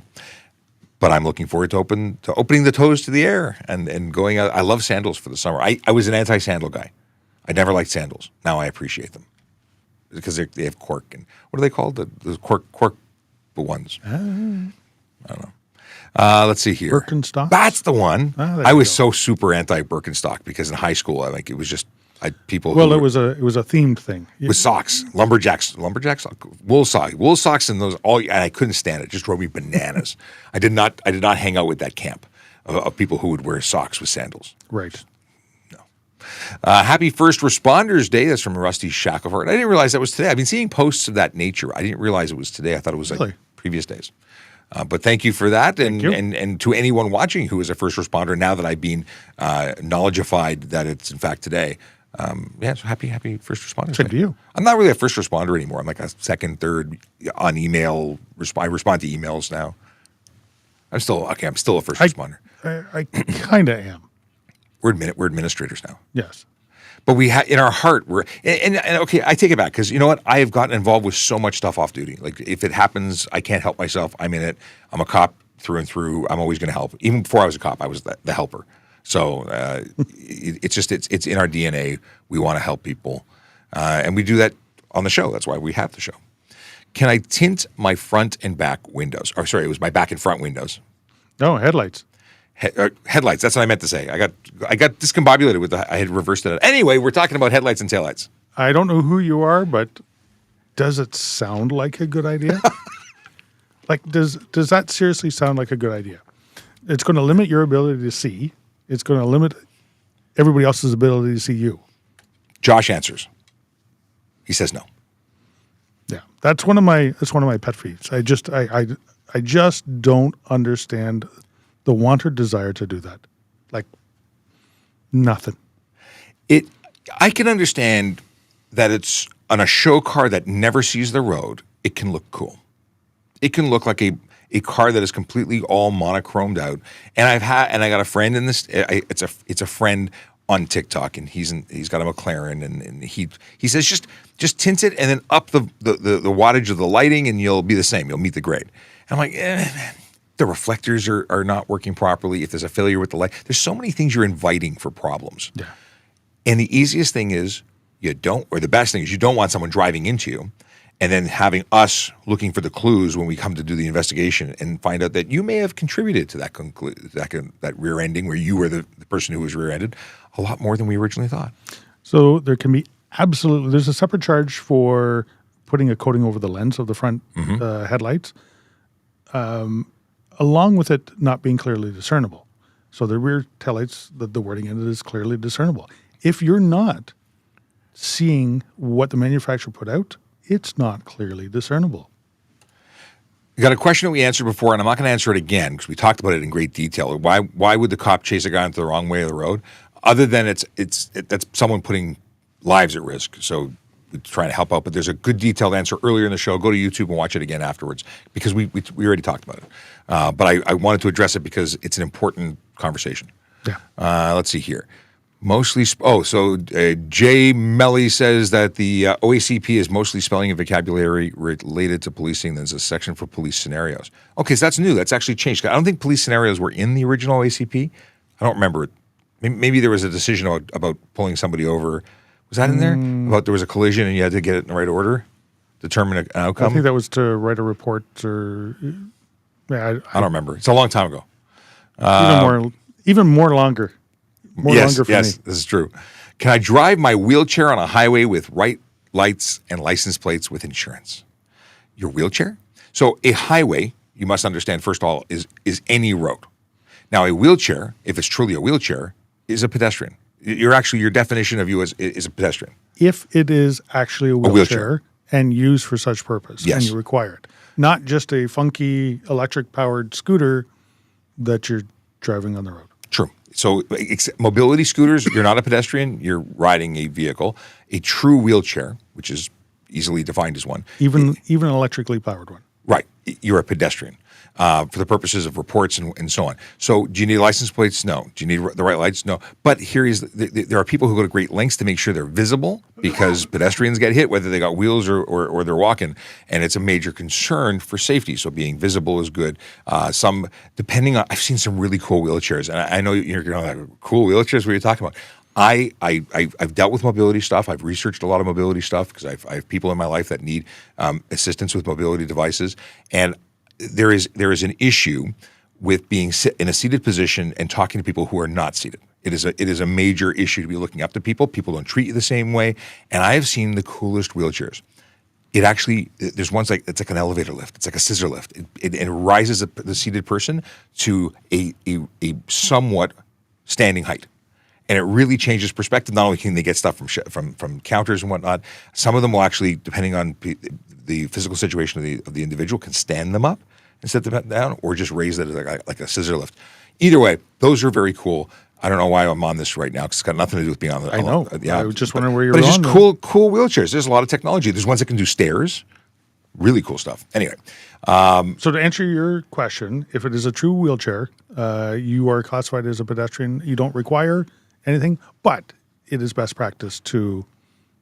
But I'm looking forward to opening the toes to the air and going out. I love sandals for the summer. I was an anti-sandal guy. I never liked sandals. Now I appreciate them because they have cork, and what are they called? The cork ones. I don't know. Let's see here. Birkenstock? That's the one. There I you was go. so super anti-Birkenstock because in high school, I think it was just people. Well, who it was a themed thing. with socks, lumberjacks, wool socks, and those all. And I couldn't stand it. It just drove me bananas. I did not hang out with that camp of people who would wear socks with sandals. Right. Happy First Responders Day. That's from Rusty Shackelford. I didn't realize that was today. I've been seeing posts of that nature. I didn't realize it was today. I thought it was Really? like previous days. But thank you for that, and you. and to anyone watching who is a first responder. Now that I've been knowledgeified that it's in fact today, so happy First Responders Same Day. to you. I'm not really a first responder anymore. I'm like a second, third on email. I respond to emails now. I'm still a first responder. I kind of am. We're administrators now. Yes. But we in our heart, we're and okay. I take it back because you know what? I have gotten involved with so much stuff off duty. Like if it happens, I can't help myself. I'm in it. I'm a cop through and through. I'm always going to help. Even before I was a cop, I was the helper. So it's in our DNA. We want to help people, and we do that on the show. That's why we have the show. Can I tint my front and back windows? Or sorry, it was my back and front windows. No, headlights. Headlights. That's what I meant to say. I got discombobulated with I had reversed it. Anyway, we're talking about headlights and taillights. I don't know who you are, but does it sound like a good idea? Like, does that seriously sound like a good idea? It's going to limit your ability to see. It's going to limit everybody else's ability to see you. Josh answers. He says no. Yeah, that's one of my pet peeves. I just don't understand the want or desire to do that. Like nothing. I can understand that it's on a show car that never sees the road. It can look cool. It can look like a car that is completely all monochromed out. And I got a friend in this. It's a friend on TikTok, and he's got a McLaren, and he says just tint it and then up the wattage of the lighting, and you'll be the same. You'll meet the grade. And I'm like, man. The reflectors are not working properly. If there's a failure with the light, there's so many things you're inviting for problems. Yeah. And the easiest thing is the best thing is you don't want someone driving into you and then having us looking for the clues when we come to do the investigation and find out that you may have contributed to that rear ending where you were the person who was rear-ended a lot more than we originally thought. So there can be there's a separate charge for putting a coating over the lens of the front headlights. Along with it not being clearly discernible. So the rear taillights, the wording in it is clearly discernible. If you're not seeing what the manufacturer put out, it's not clearly discernible. You got a question that we answered before, and I'm not going to answer it again because we talked about it in great detail. Why would the cop chase a guy into the wrong way of the road? Other than that's someone putting lives at risk. So we're trying to help out, but there's a good detailed answer earlier in the show. Go to YouTube and watch it again afterwards because we already talked about it. But I wanted to address it because it's an important conversation. Yeah. Let's see here. Jay Melly says that the OACP is mostly spelling and vocabulary related to policing. There's a section for police scenarios. Okay, so that's new. That's actually changed. I don't think police scenarios were in the original OACP. I don't remember it. Maybe there was a decision about pulling somebody over. Was that in there? About there was a collision and you had to get it in the right order? Determine an outcome? I think that was to write a report or... Yeah, I don't remember. It's a long time ago. Even more longer. Longer for me. Yes, this is true. Can I drive my wheelchair on a highway with right lights and license plates with insurance? Your wheelchair? So a highway, you must understand, first of all, is any road. Now, a wheelchair, if it's truly a wheelchair, is a pedestrian. Your definition of you is a pedestrian. If it is actually a wheelchair and used for such purpose, yes. and you require it. Not just a funky electric-powered scooter that you're driving on the road. True. So mobility scooters, you're not a pedestrian, you're riding a vehicle. A true wheelchair, which is easily defined as one. Even an electrically powered one. Right. You're a pedestrian for the purposes of reports and so on. So do you need license plates? No. Do you need the right lights? No. But there are people who go to great lengths to make sure they're visible because pedestrians get hit, whether they got wheels or they're walking, and it's a major concern for safety. So being visible is good. I've seen some really cool wheelchairs, and I know you're going, like, cool wheelchairs, what are you talking about? I've dealt with mobility stuff. I've researched a lot of mobility stuff because I have people in my life that need assistance with mobility devices. And there is an issue with being in a seated position and talking to people who are not seated. It is a major issue to be looking up to people. People don't treat you the same way. And I have seen the coolest wheelchairs. There's ones it's like an elevator lift. It's like a scissor lift. It rises the seated person to a somewhat standing height. And it really changes perspective. Not only can they get stuff from counters and whatnot, some of them will actually, depending on the physical situation of the individual, can stand them up and set them down, or just raise it like a scissor lift. Either way, those are very cool. I don't know why I'm on this right now because it's got nothing to do with being on the. I know. Yeah, I was just wondering where you're going. But it's just cool wheelchairs. There's a lot of technology. There's ones that can do stairs. Really cool stuff. Anyway. So to answer your question, if it is a true wheelchair, you are classified as a pedestrian. You don't require anything, but it is best practice to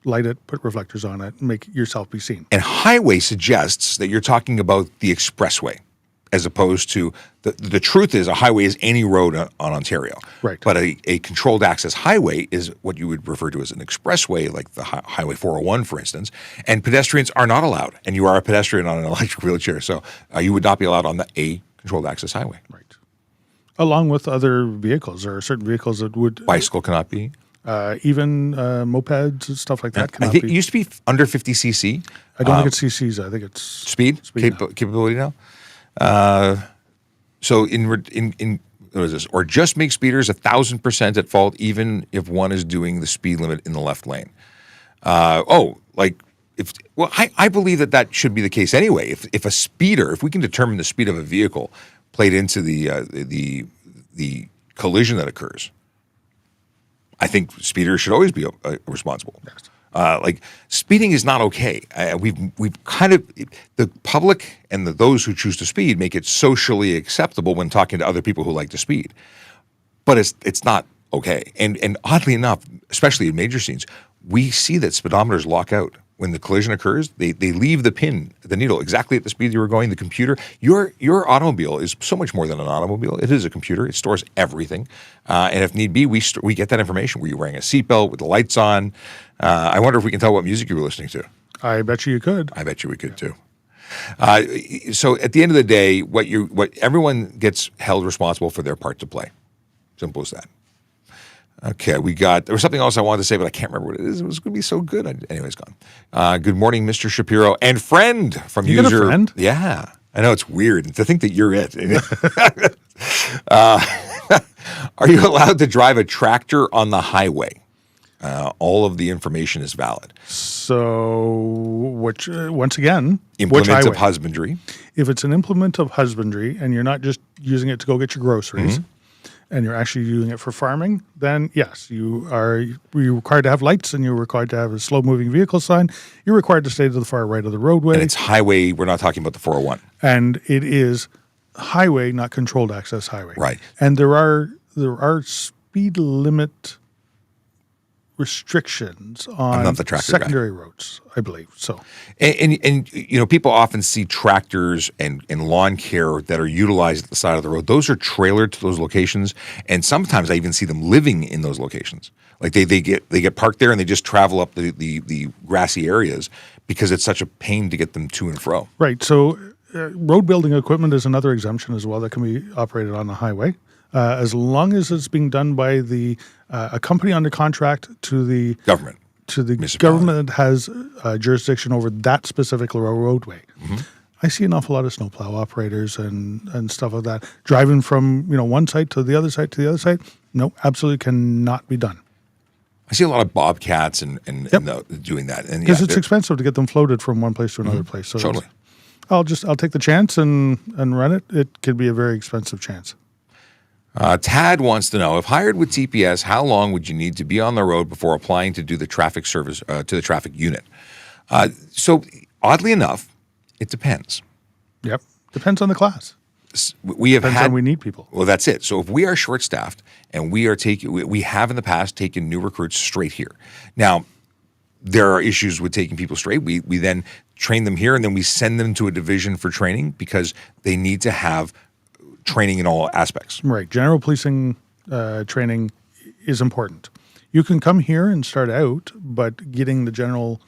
light it, put reflectors on it, and make yourself be seen. And highway suggests that you're talking about the expressway, as opposed to the truth is a highway is any road on Ontario. Right. But a controlled access highway is what you would refer to as an expressway, like the Highway 401, for instance. And pedestrians are not allowed. And you are a pedestrian on an electric wheelchair, so you would not be allowed on a controlled access highway. Right. Along with other vehicles. There are certain vehicles that would... Bicycle cannot be. Even mopeds and stuff like that cannot be. It used to be under 50 cc. I don't think it's CCs. I think it's... Speed capability now. So in what is this? Or just make speeders 1,000% at fault, even if one is doing the speed limit in the left lane. I believe that should be the case anyway. If a speeder, if we can determine the speed of a vehicle played into the collision that occurs, I think speeders should always be responsible. Yes. Speeding is not okay. We've kind of, the public and those who choose to speed make it socially acceptable when talking to other people who like to speed, but it's not okay. And oddly enough, especially in major scenes, we see that speedometers lock out. When the collision occurs, they leave the needle exactly at the speed you were going. The computer, your automobile is so much more than an automobile. It is a computer. It stores everything, and if need be, we get that information. Were you wearing a seatbelt with the lights on? I wonder if we can tell what music you were listening to. I bet you could. I bet you we could too. So at the end of the day, what everyone gets held responsible for their part to play. Simple as that. Okay, there was something else I wanted to say, but I can't remember what it is. It was going to be so good. Anyway, it's gone. Good morning, Mr. Shapiro and friend from you user. Got a friend? Yeah, I know it's weird to think that you're it. Are you allowed to drive a tractor on the highway? All of the information is valid. So, once again, implement of husbandry. If it's an implement of husbandry and you're not just using it to go get your groceries, and you're actually using it for farming, then yes, you're required to have lights and you're required to have a slow-moving vehicle sign. You're required to stay to the far right of the roadway. And it's highway. We're not talking about the 401. And it is highway, not controlled access highway. Right. And there are speed limit restrictions on the secondary roads, I believe. So, and people often see tractors and lawn care that are utilized at the side of the road. Those are trailered to those locations, and sometimes I even see them living in those locations. Like they get parked there and they just travel up the grassy areas because it's such a pain to get them to and fro. Right. So, road building equipment is another exemption as well that can be operated on the highway. As long as it's being done by a company under contract to the government, government that has jurisdiction over that specific roadway. Mm-hmm. I see an awful lot of snowplow operators and stuff like that driving from one site to the other site to the other site. No, absolutely cannot be done. I see a lot of bobcats and doing that, and because it's expensive to get them floated from one place to another place. So totally, I'll take the chance and run it. It could be a very expensive chance. Tad wants to know, if hired with TPS, how long would you need to be on the road before applying to do the traffic service to the traffic unit? So oddly enough, it depends. Yep. Depends on the class. We have Depends had on we need people. Well, that's it. So if we are short-staffed and we have in the past taken new recruits straight here. Now, there are issues with taking people straight. We then train them here and then we send them to a division for training because they need to have training in all aspects. Right. General policing training is important. You can come here and start out, but getting the general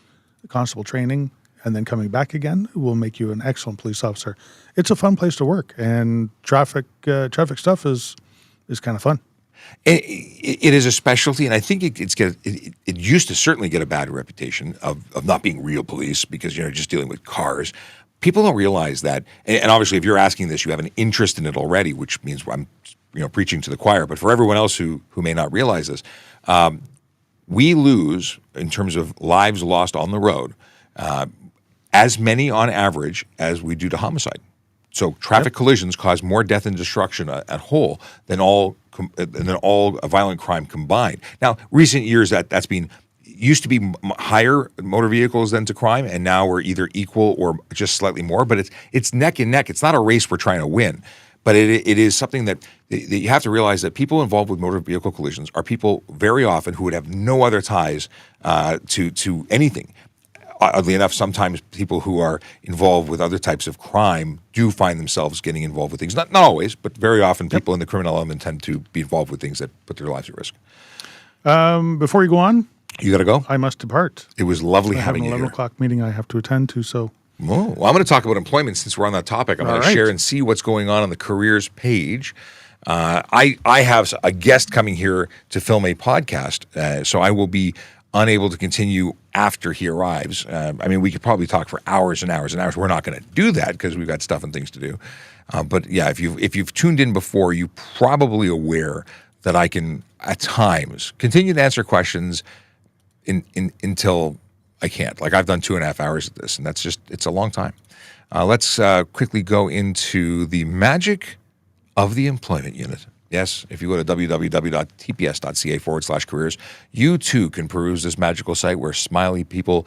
constable training and then coming back again will make you an excellent police officer. It's a fun place to work, and traffic stuff is kind of fun. It is a specialty, and I think it used to certainly get a bad reputation of not being real police because you're just dealing with cars. People don't realize that, and obviously, if you're asking this, you have an interest in it already, which means I'm preaching to the choir. But for everyone else who may not realize this, we lose in terms of lives lost on the road as many on average as we do to homicide. So traffic collisions cause more death and destruction at whole than all violent crime combined. Now, recent years that's been used to be higher motor vehicles than to crime, and now we're either equal or just slightly more. But it's neck and neck. It's not a race we're trying to win, but it is something that you have to realize that people involved with motor vehicle collisions are people very often who would have no other ties to anything. Oddly enough, sometimes people who are involved with other types of crime do find themselves getting involved with things. Not always, but very often people in the criminal element tend to be involved with things that put their lives at risk. Before you go on, you got to go? I must depart. It was lovely having you I have an 11 o'clock meeting I have to attend to, so... Oh, well, I'm going to talk about employment since we're on that topic. I'm going to share and see what's going on the careers page. I have a guest coming here to film a podcast, so I will be unable to continue after he arrives. We could probably talk for hours and hours and hours. We're not going to do that because we've got stuff and things to do. But yeah, if you've tuned in before, you're probably aware that I can at times continue to answer questions until I can't. Like I've done 2.5 hours of this, and it's a long time. Let's quickly go into the magic of the employment unit. Yes, if you go to www.tps.ca/careers, you too can peruse this magical site where smiley people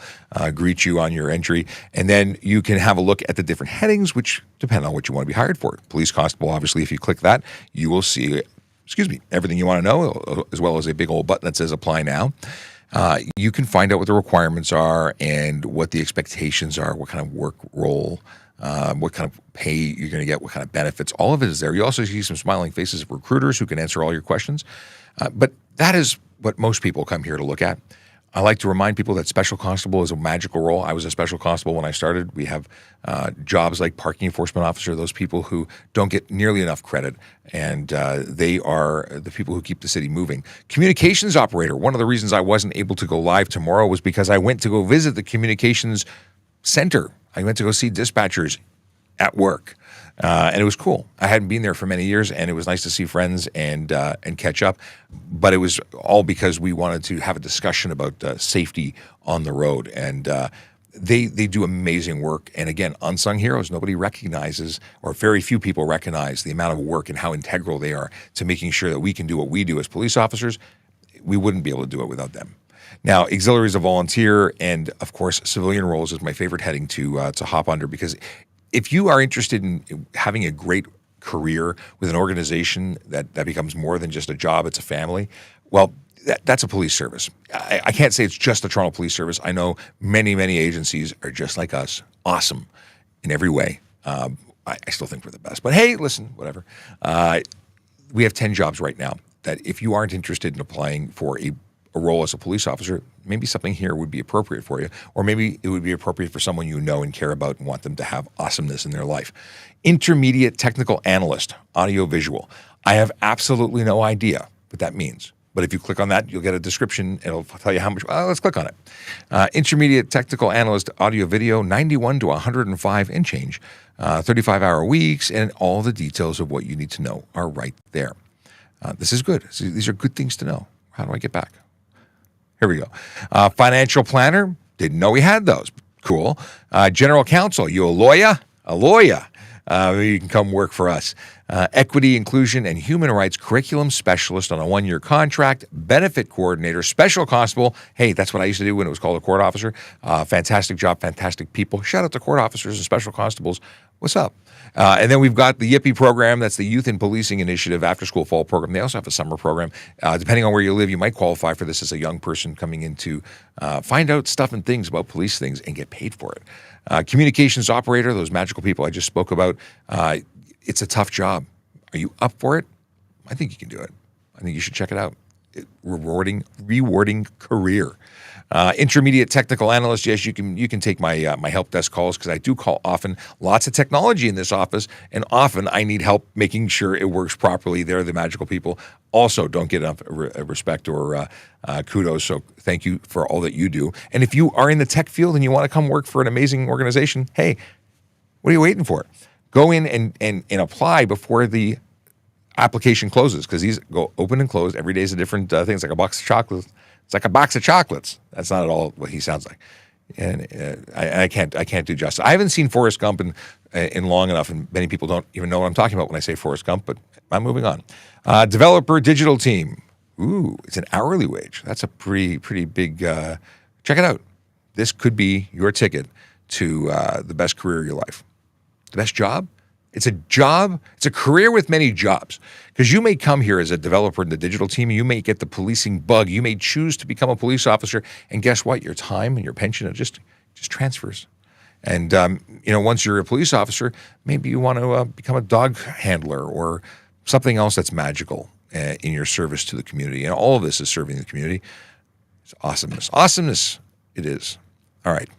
greet you on your entry. And then you can have a look at the different headings, which depend on what you want to be hired for. Police constable, obviously, if you click that, you will see, everything you want to know, as well as a big old button that says apply now. You can find out what the requirements are and what the expectations are, what kind of work role, what kind of pay you're going to get, what kind of benefits. All of it is there. You also see some smiling faces of recruiters who can answer all your questions. But that is what most people come here to look at. I like to remind people that special constable is a magical role. I was a special constable when I started. We have jobs like parking enforcement officer, those people who don't get nearly enough credit, and they are the people who keep the city moving. Communications operator, one of the reasons I wasn't able to go live tomorrow was because I went to go visit the communications center. I went to go see dispatchers at work, and it was cool. I hadn't been there for many years, and it was nice to see friends and catch up. But it was all because we wanted to have a discussion about safety on the road, and they do amazing work. And again, unsung heroes. Nobody recognizes, or very few people recognize, the amount of work and how integral they are to making sure that we can do what we do as police officers. We wouldn't be able to do it without them. Now, auxiliary is a volunteer, and of course, civilian roles is my favorite heading to hop under, because if you are interested in having a great career with an organization that becomes more than just a job, it's a family, well, that's a police service. I can't say it's just the Toronto Police Service. I know many, many agencies are just like us, awesome in every way. I still think we're the best. But hey, listen, whatever. We have 10 jobs right now that if you aren't interested in applying for a role as a police officer, maybe something here would be appropriate for you, or maybe it would be appropriate for someone you know and care about and want them to have awesomeness in their life. Intermediate technical analyst, audio visual. I have absolutely no idea what that means, but if you click on that, you'll get a description. It'll tell you how much. Well, let's click on it. Intermediate technical analyst, audio video, 91 to 105 and change, 35-hour weeks, and all the details of what you need to know are right there. This is good. These are good things to know. How do I get back? Here we go. Financial planner. Didn't know we had those. Cool. General counsel. You a lawyer? A lawyer. You can come work for us. equity, inclusion, and human rights curriculum specialist on a 1-year contract, benefit coordinator, special constable. Hey, that's what I used to do when it was called a court officer. Fantastic job, fantastic people. Shout out to court officers and special constables. What's up? And then we've got the YIPPY program. That's the Youth in Policing Initiative after school fall program. They also have a summer program. Depending on where you live, you might qualify for this as a young person coming in to find out stuff and things about police things and get paid for it. Communications operator, those magical people I just spoke about. It's a tough job. Are you up for it? I think you can do it. I think you should check it out. Rewarding career. Intermediate technical analyst. Yes, you can take my my help desk calls because I do call often. Lots of technology in this office, and often I need help making sure it works properly. They're the magical people. Also, don't get enough respect or kudos. So thank you for all that you do. And if you are in the tech field and you want to come work for an amazing organization, hey, what are you waiting for? Go in and apply before the application closes, because these go open and close every day is a different thing. It's like a box of chocolates. It's like a box of chocolates. That's not at all what he sounds like, and I can't do justice. I haven't seen Forrest Gump in long enough, and many people don't even know what I'm talking about when I say Forrest Gump. But I'm moving on. Developer digital team. Ooh, it's an hourly wage. That's a pretty big. Check it out. This could be your ticket to the best career of your life. The best job? It's a job. It's a career with many jobs, because you may come here as a developer in the digital team. You may get the policing bug. You may choose to become a police officer, and guess what? Your time and your pension it just transfers. And once you're a police officer, maybe you want to become a dog handler or something else that's magical in your service to the community. And all of this is serving the community. It's awesomeness. Awesomeness. It is. All right.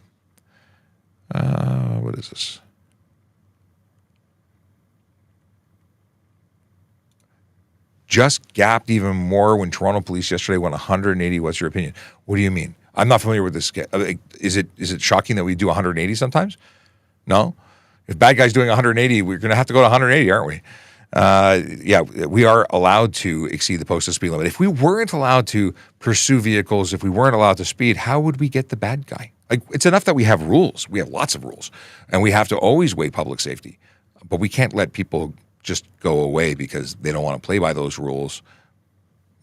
What is this? Just gapped even more when Toronto police yesterday went 180. What's your opinion? What do you mean? I'm not familiar with this. Is it shocking that we do 180 sometimes? No? If bad guy's doing 180, we're going to have to go to 180, aren't we? Yeah, we are allowed to exceed the posted speed limit. If we weren't allowed to pursue vehicles, if we weren't allowed to speed, how would we get the bad guy? Like, it's enough that we have rules. We have lots of rules. And we have to always weigh public safety. But we can't let people just go away because they don't want to play by those rules.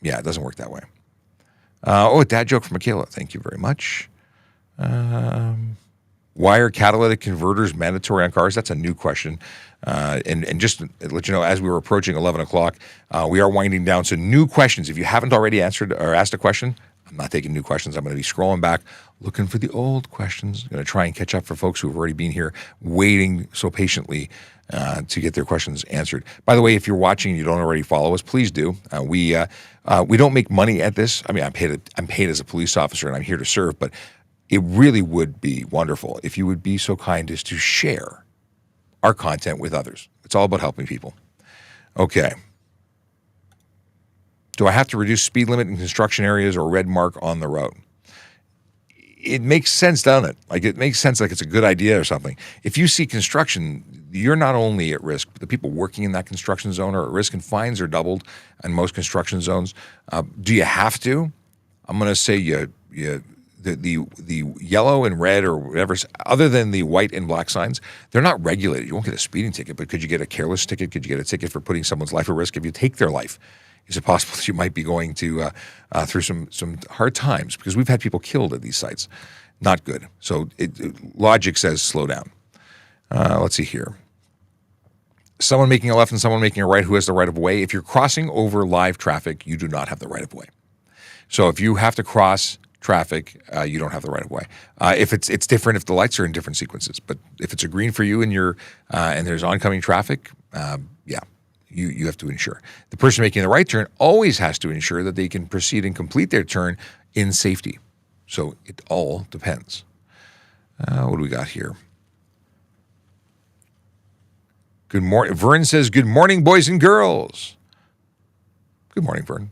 Yeah, it doesn't work that way. A dad joke from Michaela. Thank you very much. Why are catalytic converters mandatory on cars? That's a new question. And just to let you know, as we were approaching 11 o'clock, we are winding down. So new questions. If you haven't already answered or asked a question, I'm not taking new questions. I'm going to be scrolling back, looking for the old questions. I'm going to try and catch up for folks who have already been here waiting so patiently to get their questions answered. By the way, if you're watching and you don't already follow us, please do. We don't make money at this. I mean, I'm paid as a police officer, and I'm here to serve. But it really would be wonderful if you would be so kind as to share our content with others. It's all about helping people. Okay. Do I have to reduce speed limit in construction areas or red mark on the road? It makes sense, doesn't it? Like, it makes sense, like it's a good idea or something. If you see construction, you're not only at risk, but the people working in that construction zone are at risk, and fines are doubled in most construction zones. Do you have to? I'm going to say the yellow and red or whatever, other than the white and black signs, they're not regulated. You won't get a speeding ticket, but could you get a careless ticket? Could you get a ticket for putting someone's life at risk if you take their life? Is it possible that you might be going to through some hard times? Because we've had people killed at these sites. Not good. So logic says slow down. Let's see here. Someone making a left and someone making a right, who has the right of way? If you're crossing over live traffic, you do not have the right of way. So if you have to cross traffic, you don't have the right of way. If it's different if the lights are in different sequences. But if it's a green for you and and there's oncoming traffic, yeah. You have to ensure. The person making the right turn always has to ensure that they can proceed and complete their turn in safety. So it all depends. What do we got here? Good morning. Vern says, good morning, boys and girls. Good morning, Vern.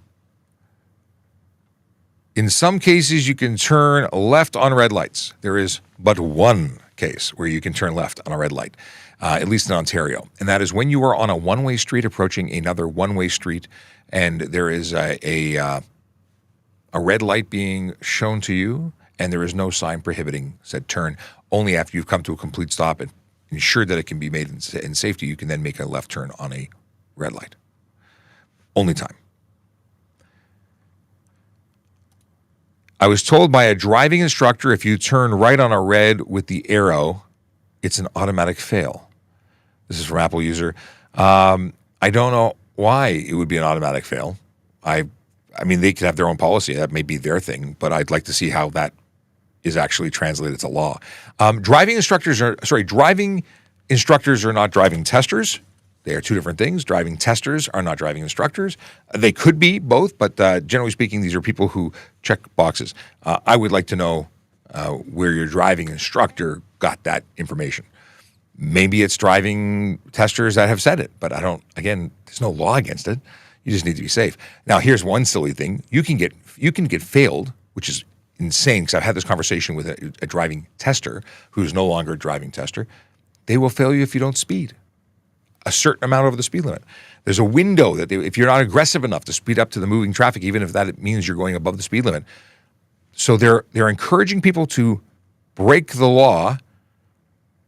In some cases, you can turn left on red lights. There is but one case where you can turn left on a red light, at least in Ontario. And that is when you are on a one-way street approaching another one-way street, and there is a red light being shown to you, and there is no sign prohibiting said turn. Only after you've come to a complete stop and ensured that it can be made in safety, you can then make a left turn on a red light. Only time. I was told by a driving instructor if you turn right on a red with the arrow, it's an automatic fail. This is from Apple user. I don't know why it would be an automatic fail. I mean, they could have their own policy. That may be their thing, but I'd like to see how that is actually translated to law. Driving instructors are not driving testers. They are two different things. Driving testers are not driving instructors. They could be both, but generally speaking, these are people who check boxes. I would like to know where your driving instructor got that information. Maybe it's driving testers that have said it, but again, there's no law against it. You just need to be safe. Now, here's one silly thing. You can get failed, which is insane, because I've had this conversation with a driving tester who's no longer a driving tester. They will fail you if you don't speed a certain amount over the speed limit. There's a window that if you're not aggressive enough to speed up to the moving traffic, even if that means you're going above the speed limit. So they're encouraging people to break the law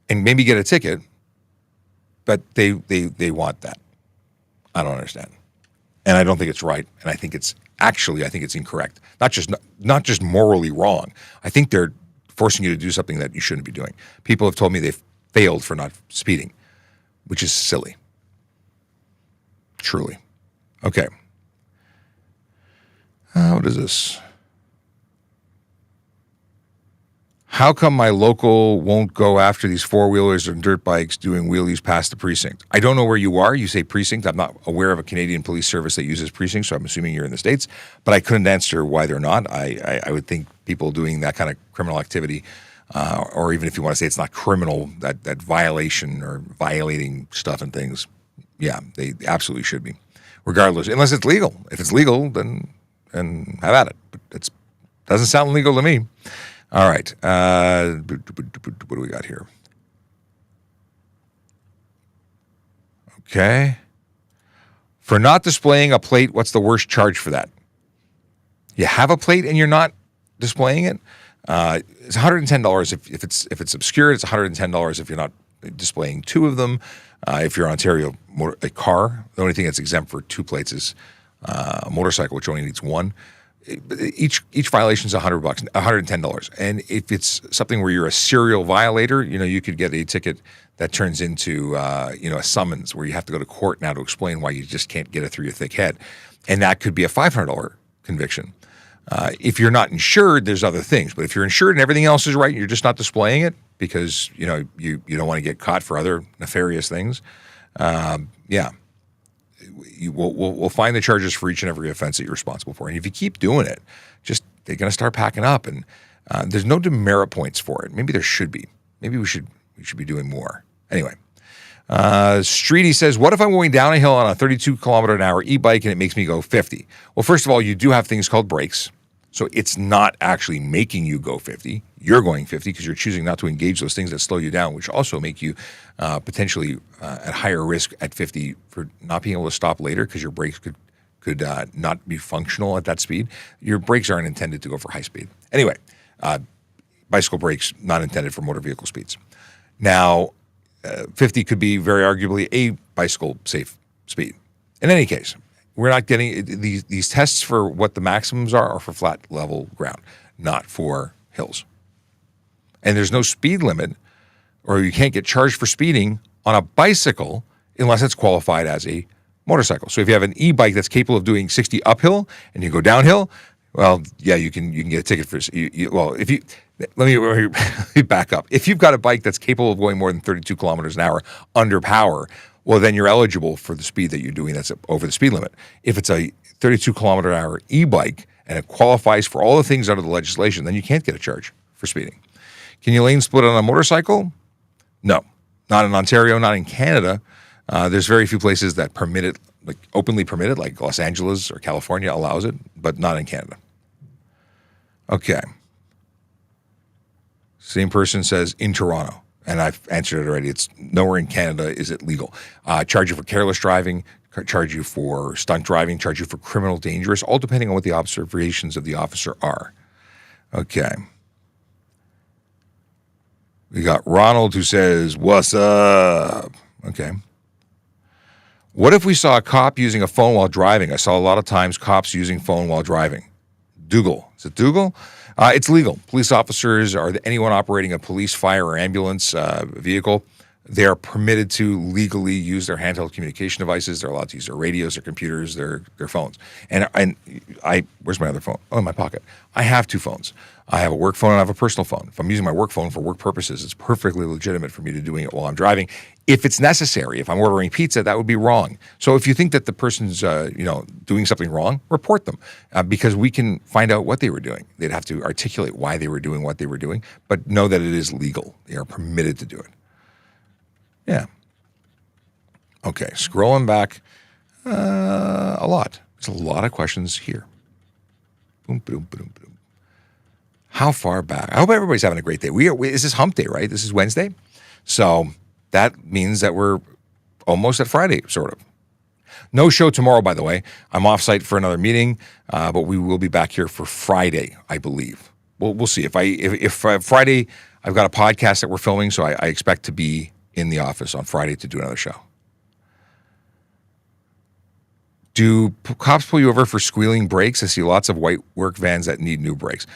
and maybe get a ticket, but they want that. I don't understand. And I don't think it's right. And I think it's incorrect. Not just morally wrong. I think they're forcing you to do something that you shouldn't be doing. People have told me they've failed for not speeding, which is silly. Truly. Okay. What is this? How come my local won't go after these four-wheelers and dirt bikes doing wheelies past the precinct? I don't know where you are. You say precinct. I'm not aware of a Canadian police service that uses precinct, so I'm assuming you're in the States. But I couldn't answer why they're not. I would think people doing that kind of criminal activity, or even if you want to say it's not criminal, that violation or violating stuff and things, yeah, they absolutely should be, regardless, unless it's legal. If it's legal, then have at it. But it doesn't sound legal to me. All right. What do we got here? Okay. For not displaying a plate, what's the worst charge for that? You have a plate and you're not displaying it? It's $110 if it's obscured. It's $110 if you're not displaying two of them. If you're Ontario, a car, the only thing that's exempt for two plates is a motorcycle, which only needs one. Each violation is $100, $110. And if it's something where you're a serial violator, you could get a ticket that turns into a summons where you have to go to court now to explain why you just can't get it through your thick head, and that could be a $500 conviction. If you're not insured, there's other things. But if you're insured and everything else is right, and you're just not displaying it because you don't want to get caught for other nefarious things, we'll find the charges for each and every offense that you're responsible for. And if you keep doing it, they're going to start packing up. And there's no demerit points for it. Maybe there should be. Maybe we should be doing more. Anyway, Streety says, what if I'm going down a hill on a 32-kilometer-an-hour e-bike and it makes me go 50? Well, first of all, you do have things called brakes. So it's not actually making you go 50. You're going 50 because you're choosing not to engage those things that slow you down, which also make you potentially at higher risk at 50 for not being able to stop later because your brakes could not be functional at that speed. Your brakes aren't intended to go for high speed. Anyway, bicycle brakes not intended for motor vehicle speeds. Now, 50 could be very arguably a bicycle safe speed. In any case, we're not getting these tests for what the maximums are for flat level ground, not for hills. And there's no speed limit, or you can't get charged for speeding on a bicycle unless it's qualified as a motorcycle. So if you have an e-bike that's capable of doing 60 uphill and you go downhill, well, yeah, you can get a ticket for. Let me back up. If you've got a bike that's capable of going more than 32 kilometers an hour under power, well, then you're eligible for the speed that you're doing that's over the speed limit. If it's a 32 kilometer an hour e-bike and it qualifies for all the things under the legislation, then you can't get a charge for speeding. Can you lane split on a motorcycle? No, not in Ontario, not in Canada. There's very few places that permit it, like openly permit it, like Los Angeles or California allows it, but not in Canada. Okay. Same person says in Toronto. And I've answered it already. It's nowhere in Canada is it legal. Charge you for careless driving, charge you for stunt driving, charge you for criminal dangerous, all depending on what the observations of the officer are. Okay. We got Ronald who says, what's up? Okay. What if we saw a cop using a phone while driving? I saw a lot of times cops using phone while driving. Dougal. Is it Dougal? It's legal. Police officers or anyone operating a police, fire, or ambulance vehicle, they are permitted to legally use their handheld communication devices. They're allowed to use their radios, their computers, their phones. And where's my other phone? Oh, in my pocket. I have 2 phones. I have a work phone and I have a personal phone. If I'm using my work phone for work purposes, it's perfectly legitimate for me to doing it while I'm driving. If it's necessary, if I'm ordering pizza, that would be wrong. So if you think that the person's doing something wrong, report them because we can find out what they were doing. They'd have to articulate why they were doing what they were doing, but know that it is legal. They are permitted to do it. Yeah. Okay, scrolling back a lot. There's a lot of questions here. Boom, boom, boom, boom. How far back? I hope everybody's having a great day. This is hump day, right? This is Wednesday. So that means that we're almost at Friday, sort of. No show tomorrow, by the way. I'm off-site for another meeting, but we will be back here for Friday, I believe. We'll see. If Friday, I've got a podcast that we're filming, so I expect to be in the office on Friday to do another show. Do cops pull you over for squealing brakes? I see lots of white work vans that need new brakes.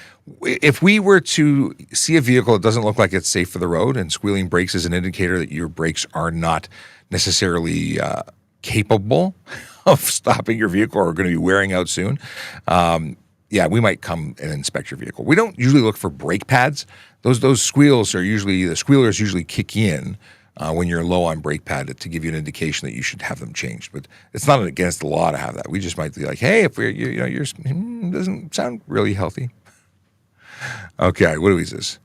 If we were to see a vehicle that doesn't look like it's safe for the road and squealing brakes is an indicator that your brakes are not necessarily capable of stopping your vehicle or are going to be wearing out soon, we might come and inspect your vehicle. We don't usually look for brake pads. Those squealers usually kick in when you're low on brake pad to give you an indication that you should have them changed. But it's not against the law to have that. We just might be like, hey, if yours doesn't sound really healthy. Okay, what is this?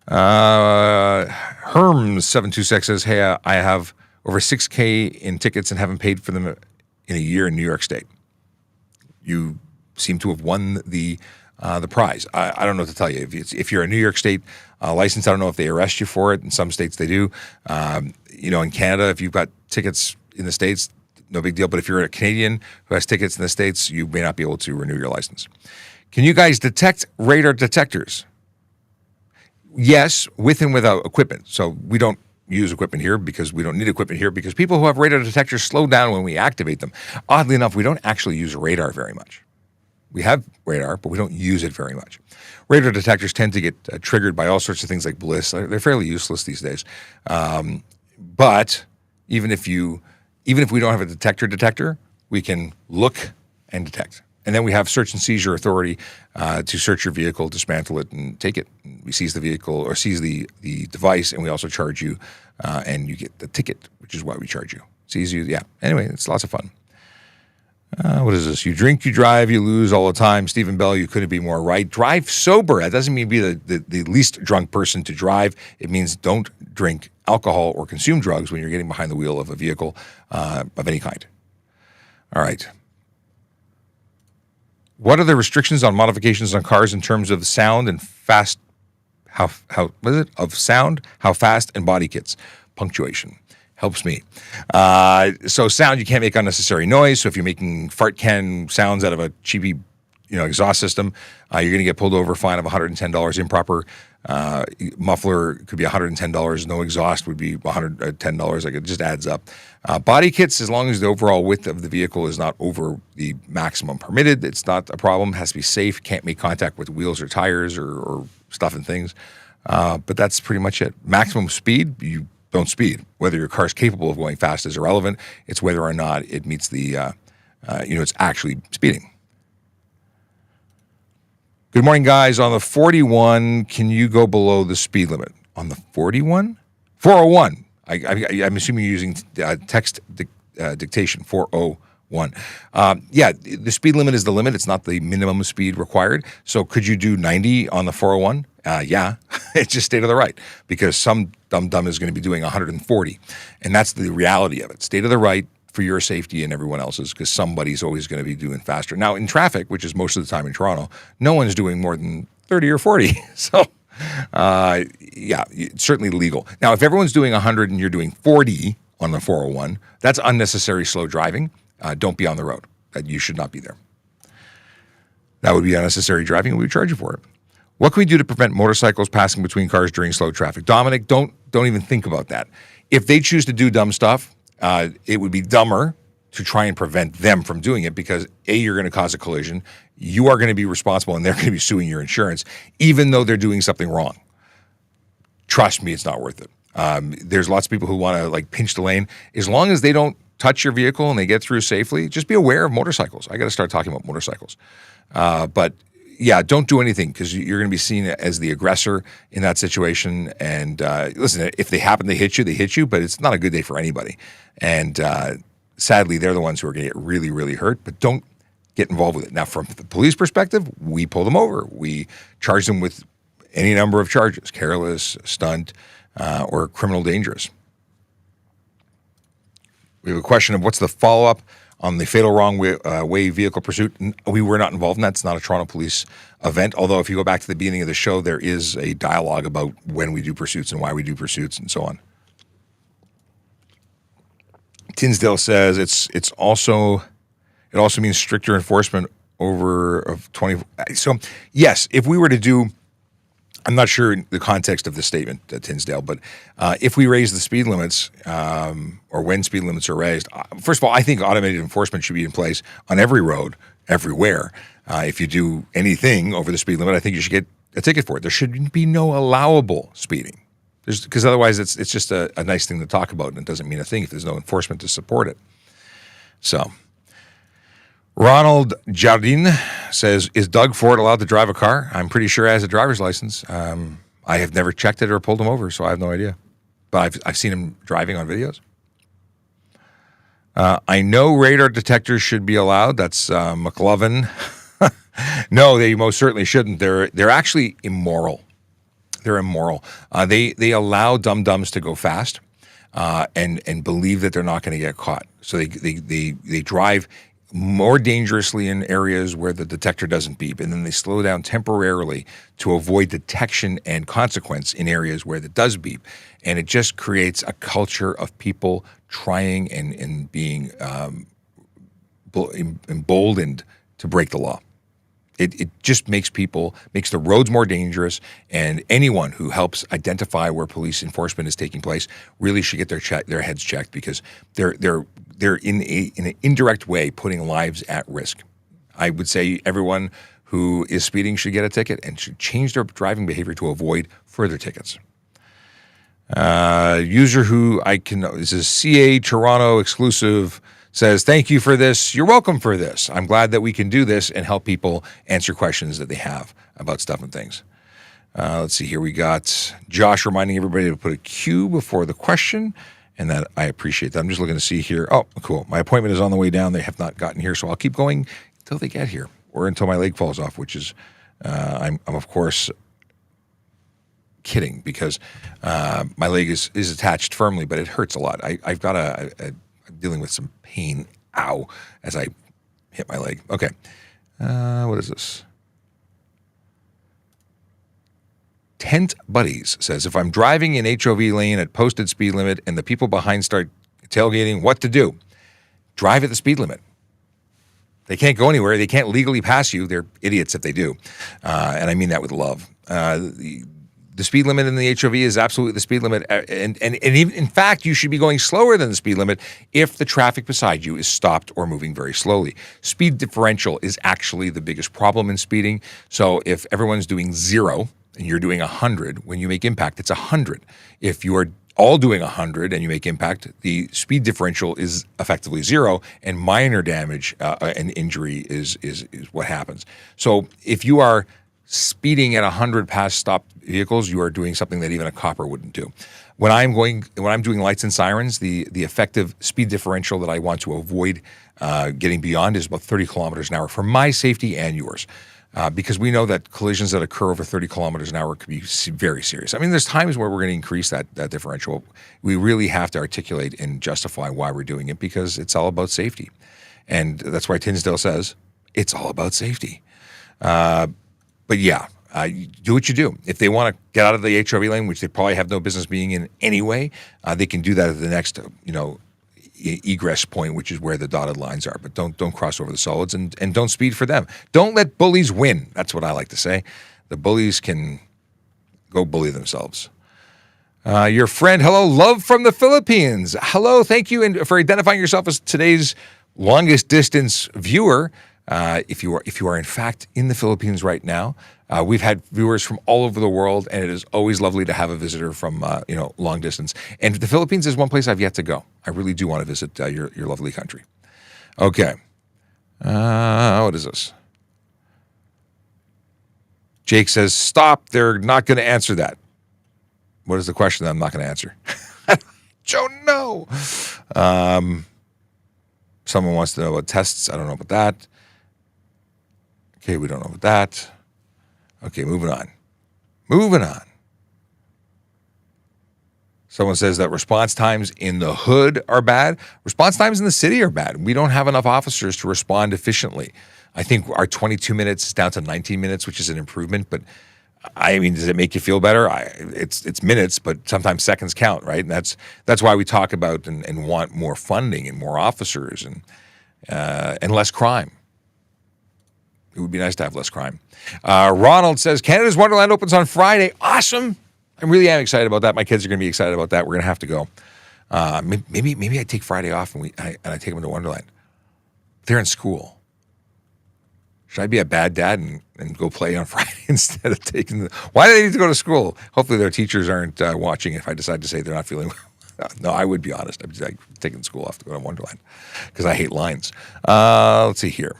Herms726 says, hey, I have over $6,000 in tickets and haven't paid for them in a year in New York State. You seem to have won the prize. I don't know what to tell you. If you're a New York State license, I don't know if they arrest you for it. In some states they do. In Canada, if you've got tickets in the States, no big deal. But if you're a Canadian who has tickets in the States, you may not be able to renew your license. Can you guys detect radar detectors? Yes, with and without equipment. So we don't use equipment here because we don't need equipment here because people who have radar detectors slow down when we activate them. Oddly enough, we don't actually use radar very much. We have radar, but we don't use it very much. Radar detectors tend to get triggered by all sorts of things like bliss. They're fairly useless these days. But even if we don't have a detector, we can look and detect. And then we have search and seizure authority to search your vehicle, dismantle it, and take it. We seize the vehicle or seize the device, and we also charge you, and you get the ticket, which is why we charge you. Seize you, yeah. Anyway, it's lots of fun. What is this? You drink, you drive, you lose all the time. Stephen Bell, you couldn't be more right. Drive sober. That doesn't mean be the least drunk person to drive. It means don't drink alcohol or consume drugs when you're getting behind the wheel of a vehicle of any kind. All right. What are the restrictions on modifications on cars in terms of sound and fast? How fast and body kits? Punctuation. Helps me. So sound, you can't make unnecessary noise. So if you're making fart can sounds out of a cheapy, exhaust system, you're going to get pulled over, fine of $110. Improper muffler could be $110. No exhaust would be $110. Like it just adds up. Body kits, as long as the overall width of the vehicle is not over the maximum permitted, it's not a problem. It has to be safe. Can't make contact with wheels or tires or stuff and things. But that's pretty much it. Maximum speed, you don't speed. Whether your car's capable of going fast is irrelevant. It's whether or not it meets the, it's actually speeding. Good morning, guys. On the 41, can you go below the speed limit? On the 41? 401. I'm assuming you're using text dictation, 401. The speed limit is the limit. It's not the minimum speed required. So could you do 90 on the 401? Yeah, it's just state of the right because some dumb is going to be doing 140. And that's the reality of it. State of the right for your safety and everyone else's because somebody's always going to be doing faster. Now, in traffic, which is most of the time in Toronto, no one's doing more than 30 or 40. So, it's certainly legal. Now, if everyone's doing 100 and you're doing 40 on the 401, that's unnecessary slow driving. Don't be on the road. You should not be there. That would be unnecessary driving and we would charge you for it. What can we do to prevent motorcycles passing between cars during slow traffic? Dominic, don't even think about that. If they choose to do dumb stuff, it would be dumber to try and prevent them from doing it because A, you're going to cause a collision, you are going to be responsible, and they're going to be suing your insurance, even though they're doing something wrong. Trust me, it's not worth it. There's lots of people who want to like pinch the lane. As long as they don't touch your vehicle and they get through safely, just be aware of motorcycles. I got to start talking about motorcycles. But yeah, don't do anything because you're going to be seen as the aggressor in that situation. And listen, if they happen to hit you, they hit you, but it's not a good day for anybody. And sadly, they're the ones who are going to get really, really hurt, but don't get involved with it. Now, from the police perspective, we pull them over. We charge them with any number of charges, careless, stunt, or criminal dangerous. We have a question of what's the follow-up on the fatal wrong way vehicle pursuit. We were not involved in that. It's not a Toronto police event, although if you go back to the beginning of the show, there is a dialogue about when we do pursuits and why we do pursuits and so on. Tinsdale says it also means stricter enforcement over of 20. So yes, if we were to do, I'm not sure the context of the statement, Tinsdale, but if we raise the speed limits or when speed limits are raised, first of all, I think automated enforcement should be in place on every road, everywhere. If you do anything over the speed limit, I think you should get a ticket for it. There should be no allowable speeding. Because otherwise it's just a nice thing to talk about and it doesn't mean a thing if there's no enforcement to support it. So, Ronald Jardine says, is Doug Ford allowed to drive a car? I'm pretty sure he has a driver's license. I have never checked it or pulled him over, so I have no idea. But I've seen him driving on videos. I know radar detectors should be allowed. That's McLovin. No, they most certainly shouldn't. They're actually immoral. They're immoral. They allow dum-dums to go fast and believe that they're not going to get caught. So they drive more dangerously in areas where the detector doesn't beep, and then they slow down temporarily to avoid detection and consequence in areas where it does beep. And it just creates a culture of people trying and being emboldened to break the law. It just makes the roads more dangerous, and anyone who helps identify where police enforcement is taking place really should get their heads checked because they're in an indirect way putting lives at risk. I would say everyone who is speeding should get a ticket and should change their driving behavior to avoid further tickets. User who this is CA Toronto exclusive, says, thank you for this. You're welcome for this. I'm glad that we can do this and help people answer questions that they have about stuff and things. Let's see here. We got Josh reminding everybody to put a Q before the question, and that I appreciate that. I'm just looking to see here. Oh, cool. My appointment is on the way down. They have not gotten here, so I'll keep going until they get here or until my leg falls off, which is, I'm of course kidding because my leg is attached firmly, but it hurts a lot. I've got I'm dealing with some pain, as I hit my leg. Okay. What is this? Tent Buddies says, if I'm driving in HOV lane at posted speed limit and the people behind start tailgating, what to do? Drive at the speed limit. They can't go anywhere. They can't legally pass you. They're idiots if they do. And I mean that with love. The speed limit in the HOV is absolutely the speed limit. And even, in fact, you should be going slower than the speed limit if the traffic beside you is stopped or moving very slowly. Speed differential is actually the biggest problem in speeding. So if everyone's doing 0 and you're doing 100, when you make impact, it's 100. If you are all doing 100 and you make impact, the speed differential is effectively 0, and minor damage and injury is what happens. So if you are speeding at 100 past stopped vehicles, you are doing something that even a copper wouldn't do. When I'm doing lights and sirens, the effective speed differential that I want to avoid getting beyond is about 30 kilometers an hour for my safety and yours. Because we know that collisions that occur over 30 kilometers an hour could be very serious. I mean, there's times where we're going to increase that differential. We really have to articulate and justify why we're doing it because it's all about safety. And that's why Tinsdale says it's all about safety. But yeah, do what you do. If they want to get out of the HOV lane, which they probably have no business being in anyway, they can do that at the next, egress point, which is where the dotted lines are. But don't cross over the solids and don't speed for them. Don't let bullies win. That's what I like to say. The bullies can go bully themselves. Your friend, hello, love from the Philippines. Hello, thank you and for identifying yourself as today's longest distance viewer. If you are in fact in the Philippines right now, we've had viewers from all over the world, and it is always lovely to have a visitor from long distance. And the Philippines is one place I've yet to go. I really do want to visit your lovely country. Okay, what is this? Jake says, "Stop! They're not going to answer that." What is the question that I'm not going to answer? I don't know. Someone wants to know about tests. I don't know about that. Okay, we don't know about that. Okay, moving on. Moving on. Someone says that response times in the hood are bad. Response times in the city are bad. We don't have enough officers to respond efficiently. I think our 22 minutes is down to 19 minutes, which is an improvement, but I mean, does it make you feel better? It's minutes, but sometimes seconds count, right? And that's why we talk about and want more funding and more officers and less crime. It would be nice to have less crime. Ronald says, Canada's Wonderland opens on Friday. Awesome. I really am excited about that. My kids are going to be excited about that. We're going to have to go. Maybe I take Friday off and I take them to Wonderland. They're in school. Should I be a bad dad and go play on Friday instead of taking them? Why do they need to go to school? Hopefully their teachers aren't watching if I decide to say they're not feeling well. No, I would be honest. I'd be like, taking school off to go to Wonderland because I hate lines. Let's see here.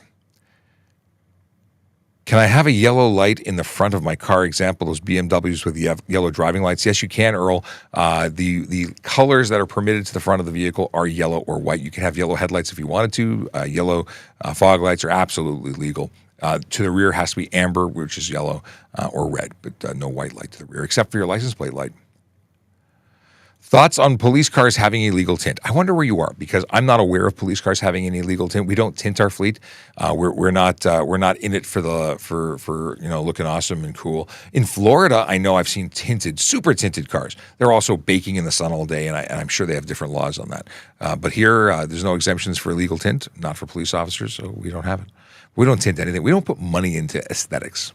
Can I have a yellow light in the front of my car? Example, those BMWs with yellow driving lights. Yes, you can, Earl. The colors that are permitted to the front of the vehicle are yellow or white. You can have yellow headlights if you wanted to. Yellow fog lights are absolutely legal. To the rear has to be amber, which is yellow, or red, but no white light to the rear, except for your license plate light. Thoughts on police cars having illegal tint? I wonder where you are because I'm not aware of police cars having any illegal tint. We don't tint our fleet. We're not in it for looking awesome and cool. In Florida, I know I've seen super tinted cars. They're also baking in the sun all day, and I'm sure they have different laws on that. But here, there's no exemptions for illegal tint, not for police officers, so we don't have it. We don't tint anything. We don't put money into aesthetics.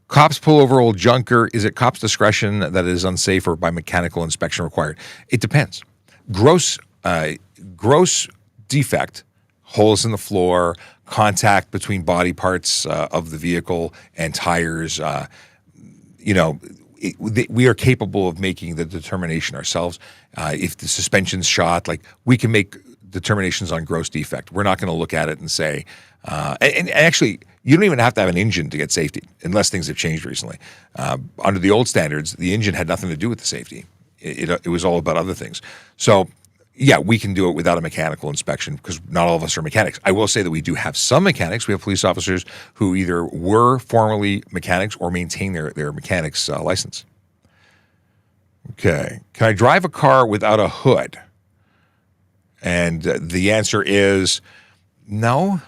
Cops pull over old junker. Is it cops' discretion that it is unsafe or by mechanical inspection required? It depends. Gross defect, holes in the floor, contact between body parts of the vehicle and tires. We are capable of making the determination ourselves. If the suspension's shot, we can make determinations on gross defect. We're not going to look at it and say, and actually, you don't even have to have an engine to get safety, unless things have changed recently. Under the old standards, the engine had nothing to do with the safety. It was all about other things. So, yeah, we can do it without a mechanical inspection because not all of us are mechanics. I will say that we do have some mechanics. We have police officers who either were formerly mechanics or maintain their mechanics license. Okay. Can I drive a car without a hood? And the answer is no.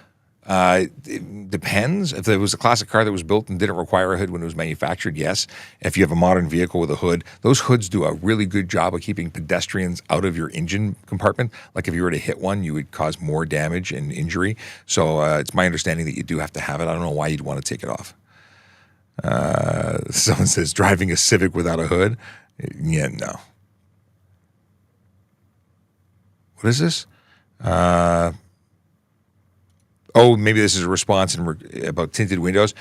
It depends. If it was a classic car that was built and didn't require a hood when it was manufactured, yes. If you have a modern vehicle with a hood, those hoods do a really good job of keeping pedestrians out of your engine compartment. Like if you were to hit one, you would cause more damage and injury. So it's my understanding that you do have to have it. I don't know why you'd want to take it off. Someone says driving a Civic without a hood. Yeah, no. What is this? Maybe this is a response about tinted windows.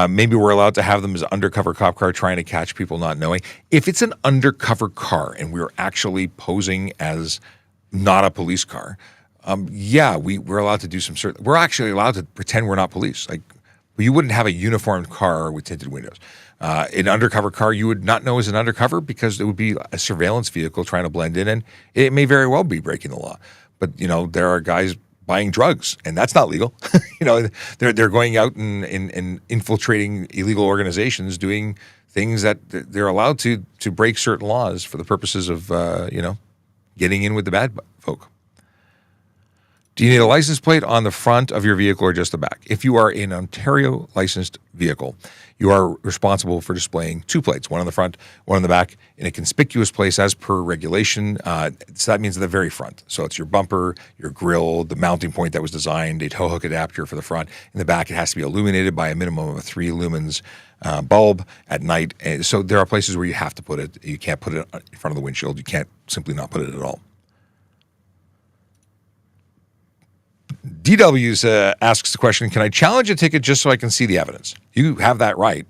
Maybe we're allowed to have them as an undercover cop car trying to catch people not knowing. If it's an undercover car and we're actually posing as not a police car, we're allowed to do some we're actually allowed to pretend we're not police. You wouldn't have a uniformed car with tinted windows. An undercover car you would not know is an undercover because it would be a surveillance vehicle trying to blend in, and it may very well be breaking the law. But, there are guys buying drugs, and that's not legal. They're going out and infiltrating illegal organizations, doing things that they're allowed to break certain laws for the purposes of, getting in with the bad folk. Do you need a license plate on the front of your vehicle or just the back? If you are an Ontario licensed vehicle, you are responsible for displaying 2 plates, one on the front, one on the back, in a conspicuous place as per regulation. So that means at the very front. So it's your bumper, your grille, the mounting point that was designed, a tow hook adapter for the front. In the back, it has to be illuminated by a minimum of 3 lumens bulb at night. And so there are places where you have to put it. You can't put it in front of the windshield. You can't simply not put it at all. DW's asks the question, can I challenge a ticket just so I can see the evidence? You have that right.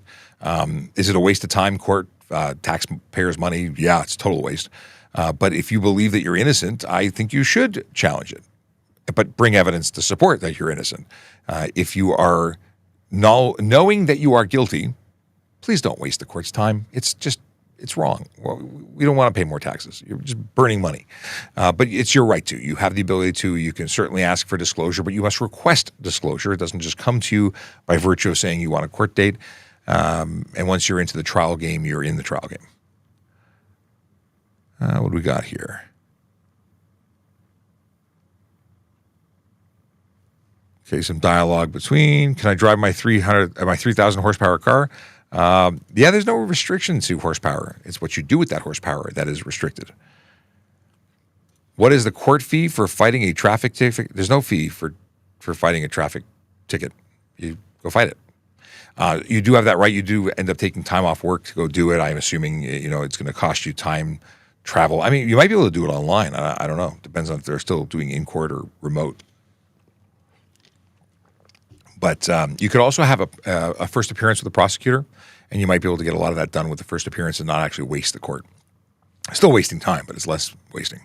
Is it a waste of time, court, taxpayers' money? Yeah, it's a total waste. But if you believe that you're innocent, I think you should challenge it. But bring evidence to support that you're innocent. If you are knowing that you are guilty, please don't waste the court's time. It's wrong. We don't want to pay more taxes. You're just burning money. But it's your right to. You have the ability to. You can certainly ask for disclosure, but you must request disclosure. It doesn't just come to you by virtue of saying you want a court date. And once you're into the trial game, you're in the trial game. What do we got here? Okay, some dialogue between, can I drive my 3,000 horsepower car? Yeah, there's no restriction to horsepower. It's what you do with that horsepower that is restricted. What is the court fee for fighting a traffic ticket? There's no fee for fighting a traffic ticket. You go fight it. You do have that right. You do end up taking time off work to go do it. I'm assuming it's going to cost you time, travel. I mean, you might be able to do it online. I don't know. Depends on if they're still doing in court or remote. But you could also have a first appearance with the prosecutor, and you might be able to get a lot of that done with the first appearance and not actually waste the court. Still wasting time, but it's less wasting.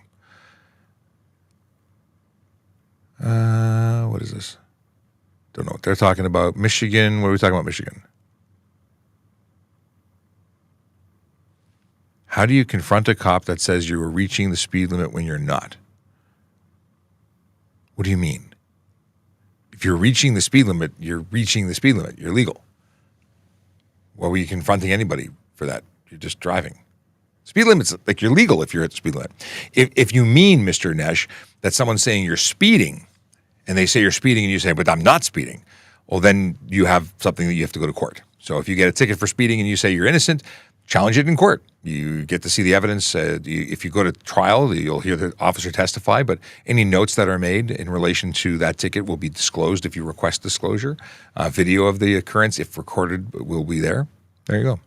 What is this? Don't know what they're talking about. Michigan. What are we talking about, Michigan? How do you confront a cop that says you were reaching the speed limit when you're not? What do you mean? If you're reaching the speed limit, you're reaching the speed limit. You're legal. Why were you confronting anybody for that? You're just driving. Speed limit's like you're legal if you're at the speed limit. If you mean, Mr. Nesh, that someone's saying you're speeding, and they say you're speeding and you say, but I'm not speeding, well, then you have something that you have to go to court. So if you get a ticket for speeding and you say you're innocent, challenge it in court. You get to see the evidence. If you go to trial, you'll hear the officer testify, but any notes that are made in relation to that ticket will be disclosed if you request disclosure. Video of the occurrence, if recorded, will be there. There you go.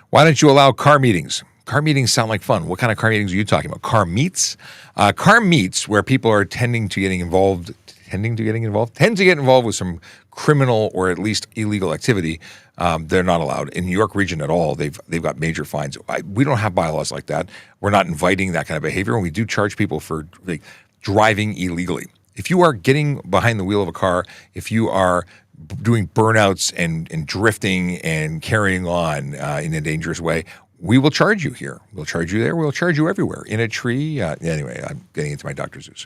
Why don't you allow car meetings? Car meetings sound like fun. What kind of car meetings are you talking about? Car meets? Car meets where people are tend to get involved with some criminal or at least illegal activity. They're not allowed. In New York region at all, they've got major fines. We don't have bylaws like that. We're not inviting that kind of behavior, and we do charge people for driving illegally. If you are getting behind the wheel of a car, if you are doing burnouts and drifting and carrying on in a dangerous way, we will charge you here. We'll charge you there. We'll charge you everywhere. In a tree. Anyway, I'm getting into my Dr. Zeus.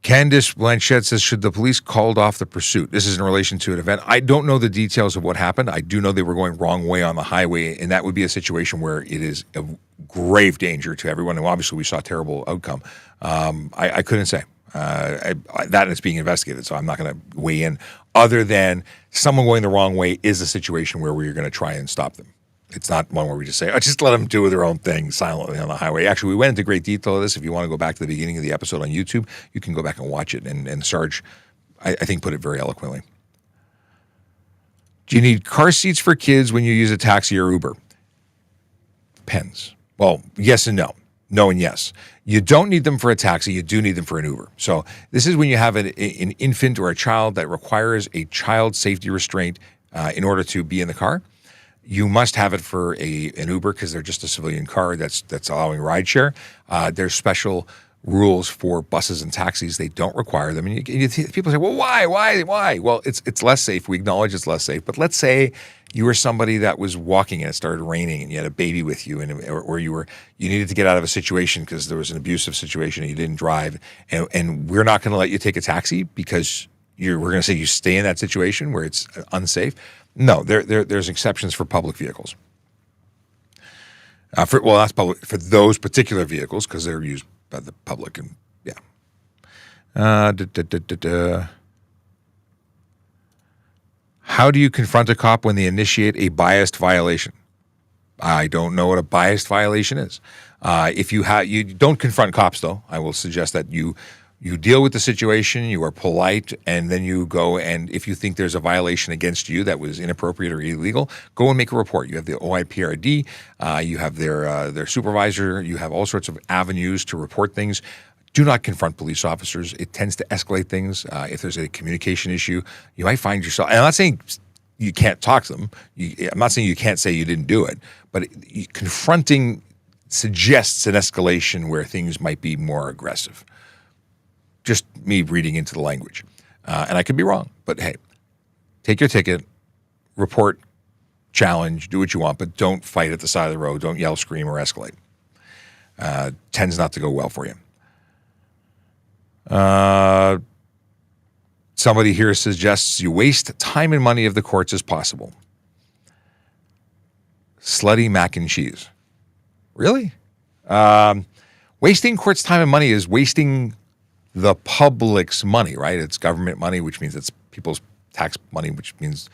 Candice Blanchette says, should the police called off the pursuit? This is in relation to an event. I don't know the details of what happened. I do know they were going wrong way on the highway, and that would be a situation where it is of grave danger to everyone. And obviously, we saw a terrible outcome. I couldn't say. That is being investigated, so I'm not going to weigh in. Other than someone going the wrong way is a situation where we're going to try and stop them. It's not one where we just say, just let them do their own thing silently on the highway. Actually, we went into great detail of this. If you want to go back to the beginning of the episode on YouTube, you can go back and watch it. And Sarge, I think, put it very eloquently. Do you need car seats for kids when you use a taxi or Uber? Depends. Well, yes and no. No and yes. You don't need them for a taxi. You do need them for an Uber. So this is when you have an infant or a child that requires a child safety restraint in order to be in the car. You must have it for an Uber because they're just a civilian car that's allowing rideshare. There's special rules for buses and taxis. They don't require them. And people say, well, why? Well, it's less safe. We acknowledge it's less safe. But let's say you were somebody that was walking and it started raining and you had a baby with you, or you needed to get out of a situation because there was an abusive situation and you didn't drive. And we're not going to let you take a taxi because we're going to say you stay in that situation where it's unsafe. No, there's exceptions for public vehicles. That's public for those particular vehicles because they're used by the public. And yeah. How do you confront a cop when they initiate a biased violation? I don't know what a biased violation is. If you don't confront cops, though. I will suggest that you deal with the situation, you are polite, and then you go, and if you think there's a violation against you that was inappropriate or illegal, go and make a report. You have the OIPRD, you have their supervisor, you have all sorts of avenues to report things. Do not confront police officers. It tends to escalate things. If there's a communication issue, you might find yourself, and I'm not saying you can't talk to them. I'm not saying you can't say you didn't do it, but confronting suggests an escalation where things might be more aggressive. Just me reading into the language. And I could be wrong, but hey, take your ticket, report, challenge, do what you want, but don't fight at the side of the road. Don't yell, scream, or escalate. Tends not to go well for you. Somebody here suggests you waste time and money of the courts as possible. Slutty mac and cheese. Really? Wasting courts' time and money is wasting the public's money, right? It's government money, which means it's people's tax money, which means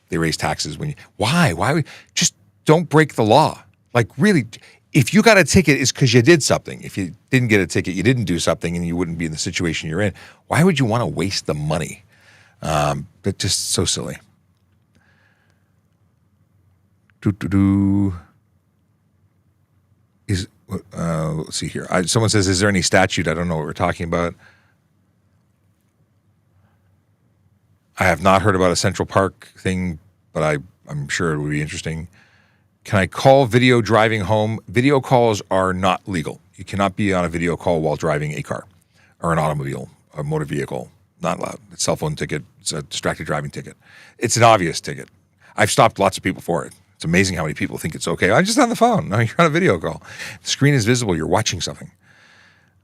they raise taxes when you. Why? Just don't break the law. Like, really, if you got a ticket, it's because you did something. If you didn't get a ticket, you didn't do something, and you wouldn't be in the situation you're in. Why would you want to waste the money? But just so silly. Let's see here. Someone says, is there any statute? I don't know what we're talking about. I have not heard about a Central Park thing, but I'm sure it would be interesting. Can I call video driving home? Video calls are not legal. You cannot be on a video call while driving a car or an automobile, a motor vehicle. Not allowed. It's a cell phone ticket. It's a distracted driving ticket. It's an obvious ticket. I've stopped lots of people for it. It's amazing how many people think it's okay. I'm just on the phone. No, you're on a video call. The screen is visible. You're watching something.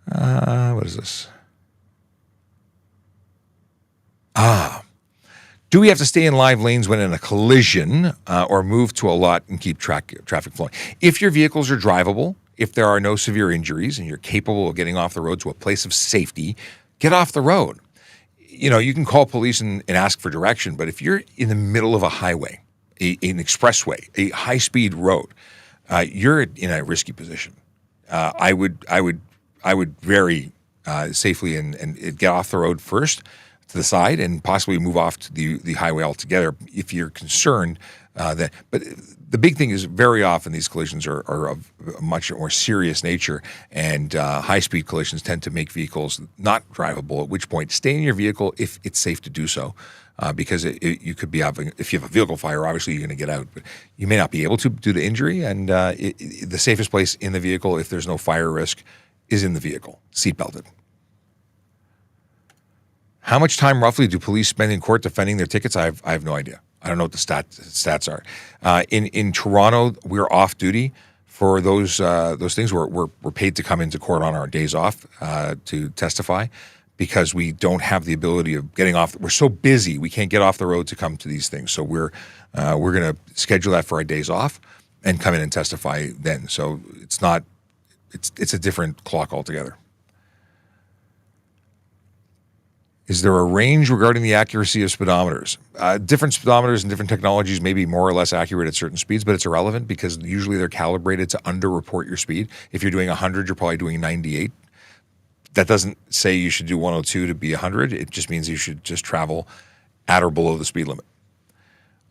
What is this? Do we have to stay in live lanes when in a collision or move to a lot and keep traffic flowing? If your vehicles are drivable, if there are no severe injuries and you're capable of getting off the road to a place of safety, get off the road. You know, you can call police and ask for direction, but if you're in the middle of a highway, an expressway, a high-speed road, you're in a risky position. I would very safely and get off the road first to the side and possibly move off to the highway altogether if you're concerned that. But the big thing is very often these collisions are of a much more serious nature, and high-speed collisions tend to make vehicles not drivable, at which point stay in your vehicle if it's safe to do so. Because you could be having, if you have a vehicle fire, obviously you're going to get out, but you may not be able to due to injury. And the safest place in the vehicle, if there's no fire risk, is in the vehicle, seatbelted. How much time roughly do police spend in court defending their tickets? I have no idea. I don't know what the stats are. In Toronto, we're off duty for those things. We're paid to come into court on our days off to testify, because we don't have the ability of getting off. We're so busy, we can't get off the road to come to these things. So we're going to schedule that for our days off and come in and testify then. So it's a different clock altogether. Is there a range regarding the accuracy of speedometers? Different speedometers and different technologies may be more or less accurate at certain speeds, but it's irrelevant because usually they're calibrated to underreport your speed. If you're doing 100, you're probably doing 98. That doesn't say you should do 102 to be 100. It just means you should just travel at or below the speed limit.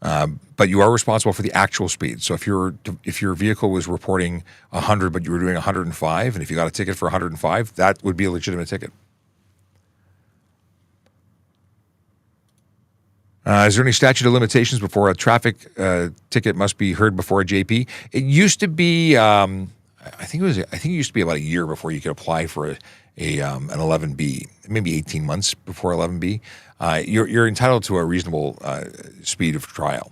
But you are responsible for the actual speed. So if your vehicle was reporting 100, but you were doing 105, and if you got a ticket for 105, that would be a legitimate ticket. Is there any statute of limitations before a traffic ticket must be heard before a JP? It used to be, I think it used to be about a year before you could apply for an 11B, maybe 18 months before 11B. You're entitled to a reasonable speed of trial.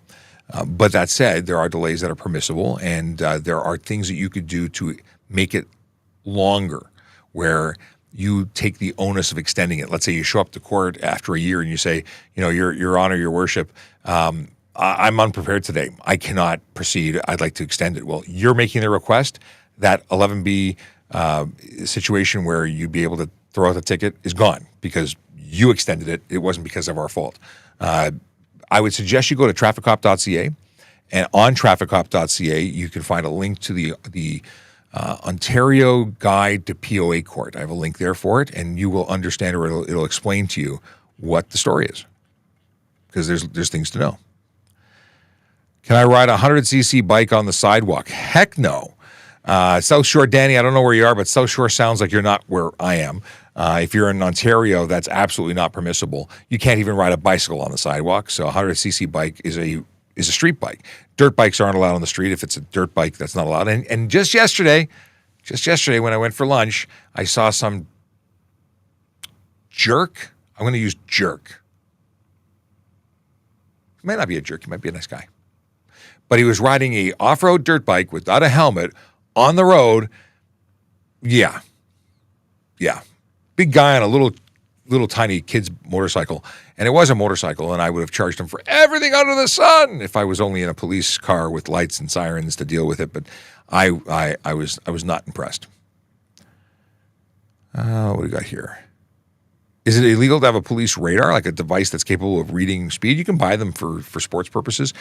But that said, there are delays that are permissible, and there are things that you could do to make it longer, where you take the onus of extending it. Let's say you show up to court after a year and you say, Your Honor, Your Worship, I'm unprepared today. I cannot proceed. I'd like to extend it. Well, you're making the request. That 11B situation where you'd be able to throw out the ticket is gone because you extended it. It wasn't because of our fault. I would suggest you go to TrafficCop.ca, and on TrafficCop.ca you can find a link to the Ontario Guide to POA Court. I have a link there for it, and you will understand, or it'll explain to you what the story is, because there's things to know. Can I ride a 100cc bike on the sidewalk? Heck no. South Shore, Danny, I don't know where you are, but South Shore sounds like you're not where I am. If you're in Ontario, that's absolutely not permissible. You can't even ride a bicycle on the sidewalk. So a 100cc bike is a street bike. Dirt bikes aren't allowed on the street. If it's a dirt bike, that's not allowed. And just yesterday when I went for lunch, I saw some jerk. I'm going to use jerk. He might not be a jerk. He might be a nice guy. But he was riding a off-road dirt bike without a helmet on the road. Yeah. Big guy on a little tiny kid's motorcycle. And it was a motorcycle, and I would have charged him for everything under the sun if I was only in a police car with lights and sirens to deal with it. But I was not impressed. What do we got here? Is it illegal to have a police radar, like a device that's capable of reading speed? You can buy them for sports purposes.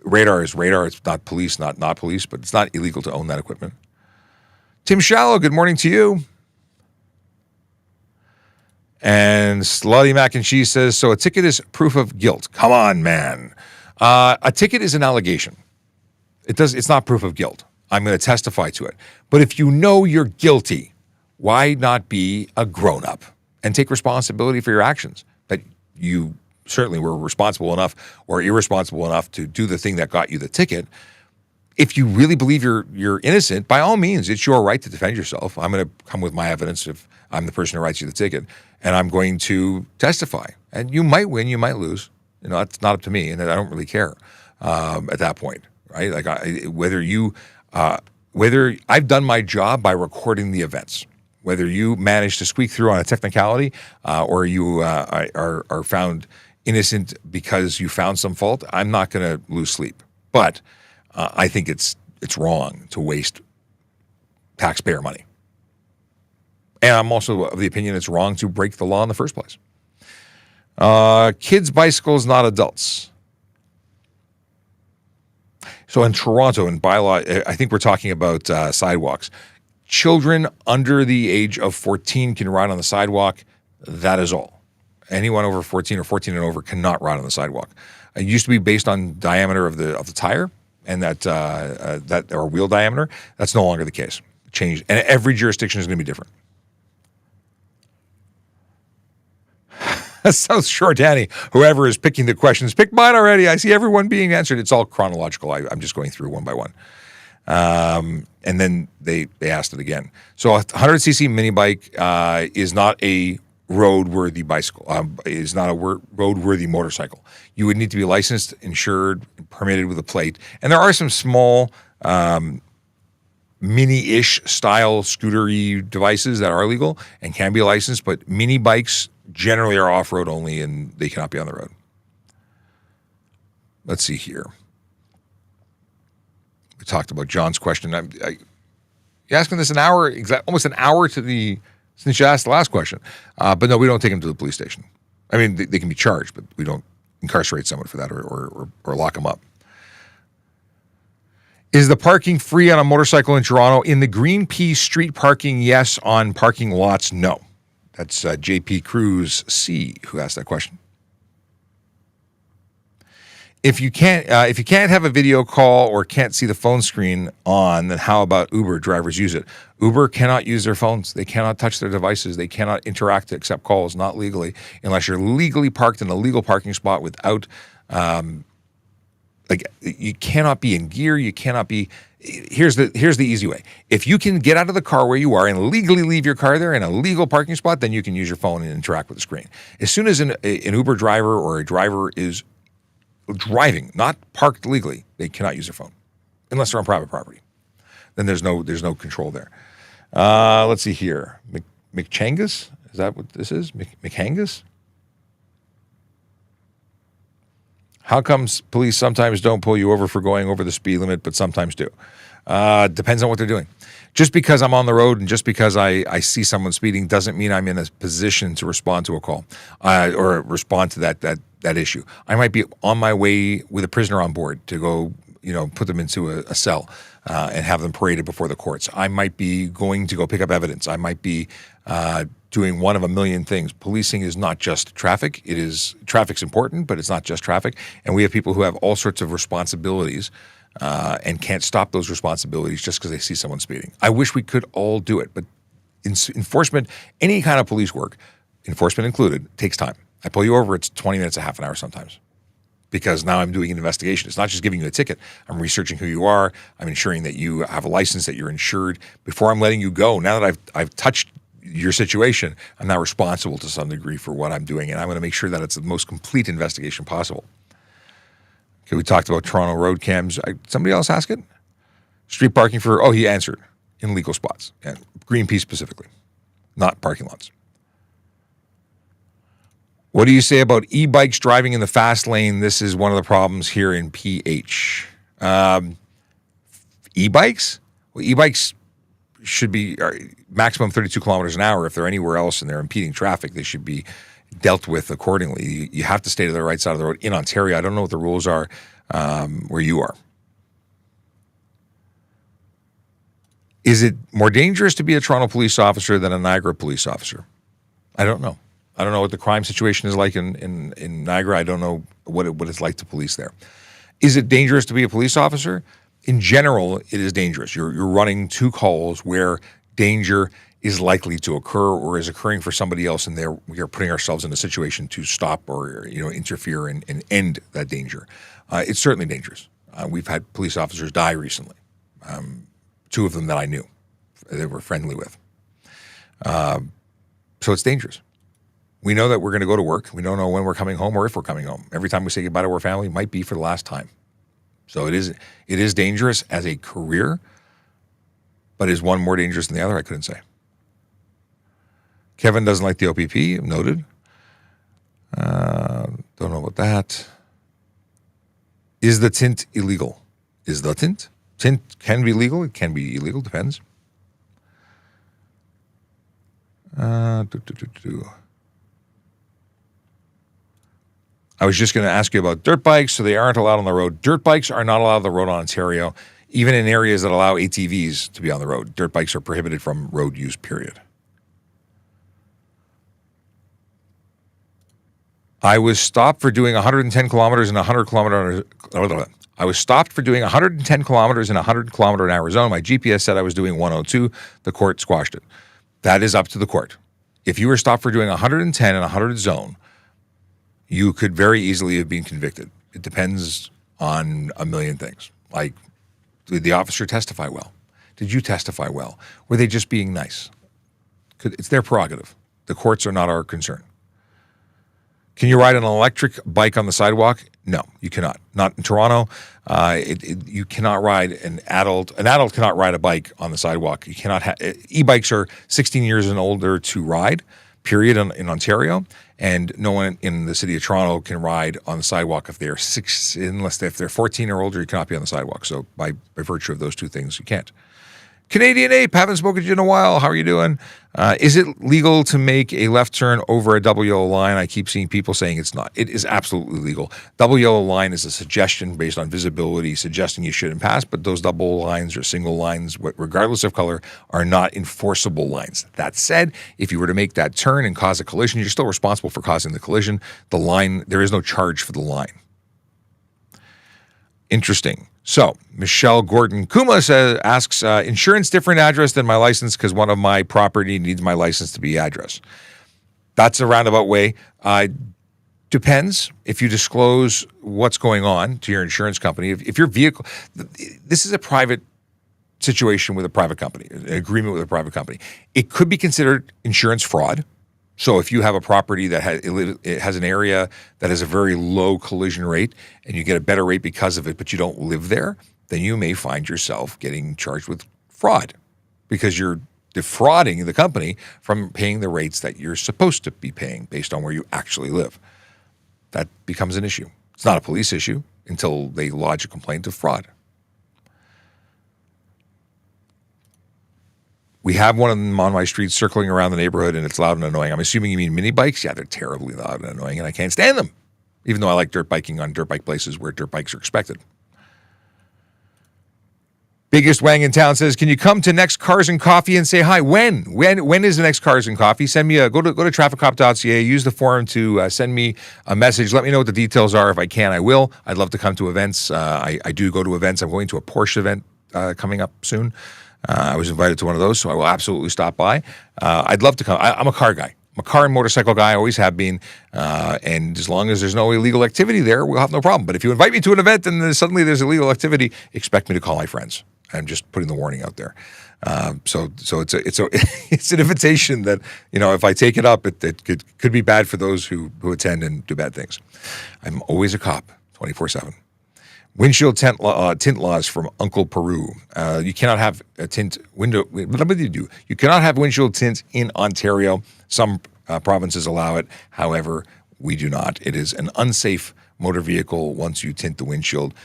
Radar is radar. It's not police, not police, but it's not illegal to own that equipment. Tim Shallow, good morning to you. And Slutty Mac and Cheese says, so a ticket is proof of guilt. Come on, man. A ticket is an allegation. It's not proof of guilt. I'm going to testify to it. But if you know you're guilty, why not be a grown-up and take responsibility for your actions? That you certainly were responsible enough or irresponsible enough to do the thing that got you the ticket. If you really believe you're innocent, by all means, it's your right to defend yourself. I'm going to come with my evidence if I'm the person who writes you the ticket, and I'm going to testify. And you might win, you might lose. You know, it's not up to me, and I don't really care at that point, right? Like whether I've done my job by recording the events. Whether you manage to squeak through on a technicality or you are found innocent because you found some fault, I'm not going to lose sleep. But I think it's wrong to waste taxpayer money. And I'm also of the opinion it's wrong to break the law in the first place. Kids' bicycles, not adults. So in Toronto, in bylaw, I think we're talking about sidewalks. Children under the age of 14 can ride on the sidewalk. That is all. Anyone over 14 or 14 and over cannot ride on the sidewalk. It used to be based on diameter of the tire and that or wheel diameter. That's no longer the case. It changed, and every jurisdiction is going to be different. South Shore Danny, whoever is picking the questions, pick mine already. I see everyone being answered. It's all chronological. I'm just going through one by one. And then they asked it again. So a 100cc mini bike is not a roadworthy bicycle. Is not a roadworthy motorcycle. You would need to be licensed, insured, permitted with a plate. And there are some small mini-ish style scootery devices that are legal and can be licensed, but mini bikes generally are off-road only and they cannot be on the road. Let's see here. We talked about John's question. You're asking this almost an hour since you asked the last question. But no, we don't take them to the police station. I mean, they can be charged, but we don't incarcerate someone for that or lock them up. Is the parking free on a motorcycle in Toronto? In the Green Pea street parking, yes. On parking lots, no. That's JP Cruz C who asked that question. If you can't have a video call or can't see the phone screen on, then how about Uber drivers use it? Uber cannot use their phones. They cannot touch their devices. They cannot interact to accept calls, not legally, unless you're legally parked in a legal parking spot without, you cannot be in gear. You cannot be. Here's the easy way. If you can get out of the car where you are and legally leave your car there in a legal parking spot, then you can use your phone and interact with the screen. As soon as an Uber driver or a driver is driving, not parked legally, they cannot use their phone unless they're on private property. Then there's no control there. Let's see here. McChangas? Is that what this is? McHangas? How comes police sometimes don't pull you over for going over the speed limit, but sometimes do? Depends on what they're doing. Just because I'm on the road and just because I see someone speeding doesn't mean I'm in a position to respond to a call or respond to that issue. I might be on my way with a prisoner on board to go, put them into a cell and have them paraded before the courts. I might be going to go pick up evidence. I might be doing one of a million things. Policing is not just traffic. Traffic's important, but it's not just traffic. And we have people who have all sorts of responsibilities and can't stop those responsibilities just because they see someone speeding. I wish we could all do it, but enforcement, any kind of police work, enforcement included, takes time. I pull you over, it's 20 minutes, a half an hour sometimes, because now I'm doing an investigation. It's not just giving you a ticket. I'm researching who you are. I'm ensuring that you have a license, that you're insured. Before I'm letting you go, now that I've touched your situation, I'm now responsible to some degree for what I'm doing, and I'm going to make sure that it's the most complete investigation possible. Okay, we talked about Toronto road cams. Somebody else ask it? Street parking he answered, in legal spots. And Greenpeace specifically, not parking lots. What do you say about e-bikes driving in the fast lane? This is one of the problems here in PH. E-bikes? Well, e-bikes should be maximum 32 kilometers an hour. If they're anywhere else and they're impeding traffic, they should be dealt with accordingly. You have to stay to the right side of the road. In Ontario, I don't know what the rules are where you are. Is it more dangerous to be a Toronto police officer than a Niagara police officer? I don't know. I don't know what the crime situation is like in Niagara. I don't know what it's like to police there. Is it dangerous to be a police officer? In general, it is dangerous. You're running two calls where danger is likely to occur or is occurring for somebody else, and we are putting ourselves in a situation to stop or interfere and end that danger. It's certainly dangerous. We've had police officers die recently. Two of them that I knew, they were friendly with. So it's dangerous. We know that we're going to go to work. We don't know when we're coming home or if we're coming home. Every time we say goodbye to our family might be for the last time. So it is dangerous as a career, but is one more dangerous than the other? I couldn't say. Kevin doesn't like the OPP, noted. Don't know about that. Is the tint illegal? Is the tint? Tint can be legal. It can be illegal. Depends. I was just going to ask you about dirt bikes. So they aren't allowed on the road. Dirt bikes are not allowed on the road on Ontario, even in areas that allow ATVs to be on the road. Dirt bikes are prohibited from road use, period. I was stopped for doing 110 kilometers in 100 kilometer. I was stopped for doing 110 kilometers in 100 kilometer an hour zone. My GPS said I was doing 102. The court squashed it. That is up to the court. If you were stopped for doing 110 in 100 zone, you could very easily have been convicted. It depends on a million things. Like, did the officer testify well? Did you testify well? Were they just being nice? It's their prerogative. The courts are not our concern. Can you ride an electric bike on the sidewalk? No, you cannot. Not in Toronto. You cannot ride an adult cannot ride a bike on the sidewalk. You cannot e-bikes are 16 years and older to ride, period, in Ontario. And no one in the city of Toronto can ride on the sidewalk if they're if they're 14 or older, you cannot be on the sidewalk. So by virtue of those two things, you can't. Canadian Ape, haven't spoken to you in a while. How are you doing? Is it legal to make a left turn over a double yellow line? I keep seeing people saying it's not. It is absolutely legal. Double yellow line is a suggestion based on visibility, suggesting you shouldn't pass, but those double lines or single lines, regardless of color, are not enforceable lines. That said, if you were to make that turn and cause a collision, you're still responsible for causing the collision. The line, there is no charge for the line. Interesting. So, Michelle Gordon-Kuma asks, insurance different address than my license because one of my property needs my license to be address. That's a roundabout way. Depends if you disclose what's going on to your insurance company. If your vehicle, this is a private situation with a private company, an agreement with a private company. It could be considered insurance fraud. So if you have a property that has an area that has a very low collision rate and you get a better rate because of it, but you don't live there, then you may find yourself getting charged with fraud because you're defrauding the company from paying the rates that you're supposed to be paying based on where you actually live. That becomes an issue. It's not a police issue until they lodge a complaint of fraud. We have one of them on my street circling around the neighborhood, and it's loud and annoying. I'm assuming you mean mini bikes? Yeah, they're terribly loud and annoying, and I can't stand them, even though I like dirt biking on dirt bike places where dirt bikes are expected. Biggest Wang in town says, can you come to Next Cars and Coffee and say hi? When is the next Cars and Coffee? Send me go to TrafficCop.ca, use the forum to send me a message. Let me know what the details are. If I can, I will. I'd love to come to events. I do go to events. I'm going to a Porsche event coming up soon. I was invited to one of those, so I will absolutely stop by. I'd love to come. I'm a car guy. I'm a car and motorcycle guy. I always have been. And as long as there's no illegal activity there, we'll have no problem. But if you invite me to an event and then suddenly there's illegal activity, expect me to call my friends. I'm just putting the warning out there. So it's an invitation that, if I take it up, it could be bad for those who attend and do bad things. I'm always a cop, 24/7. Windshield tint laws from Uncle Peru. You cannot have a tint window. What do you do? You cannot have windshield tint in Ontario. Some provinces allow it. However, we do not. It is an unsafe motor vehicle. Once you tint the windshield,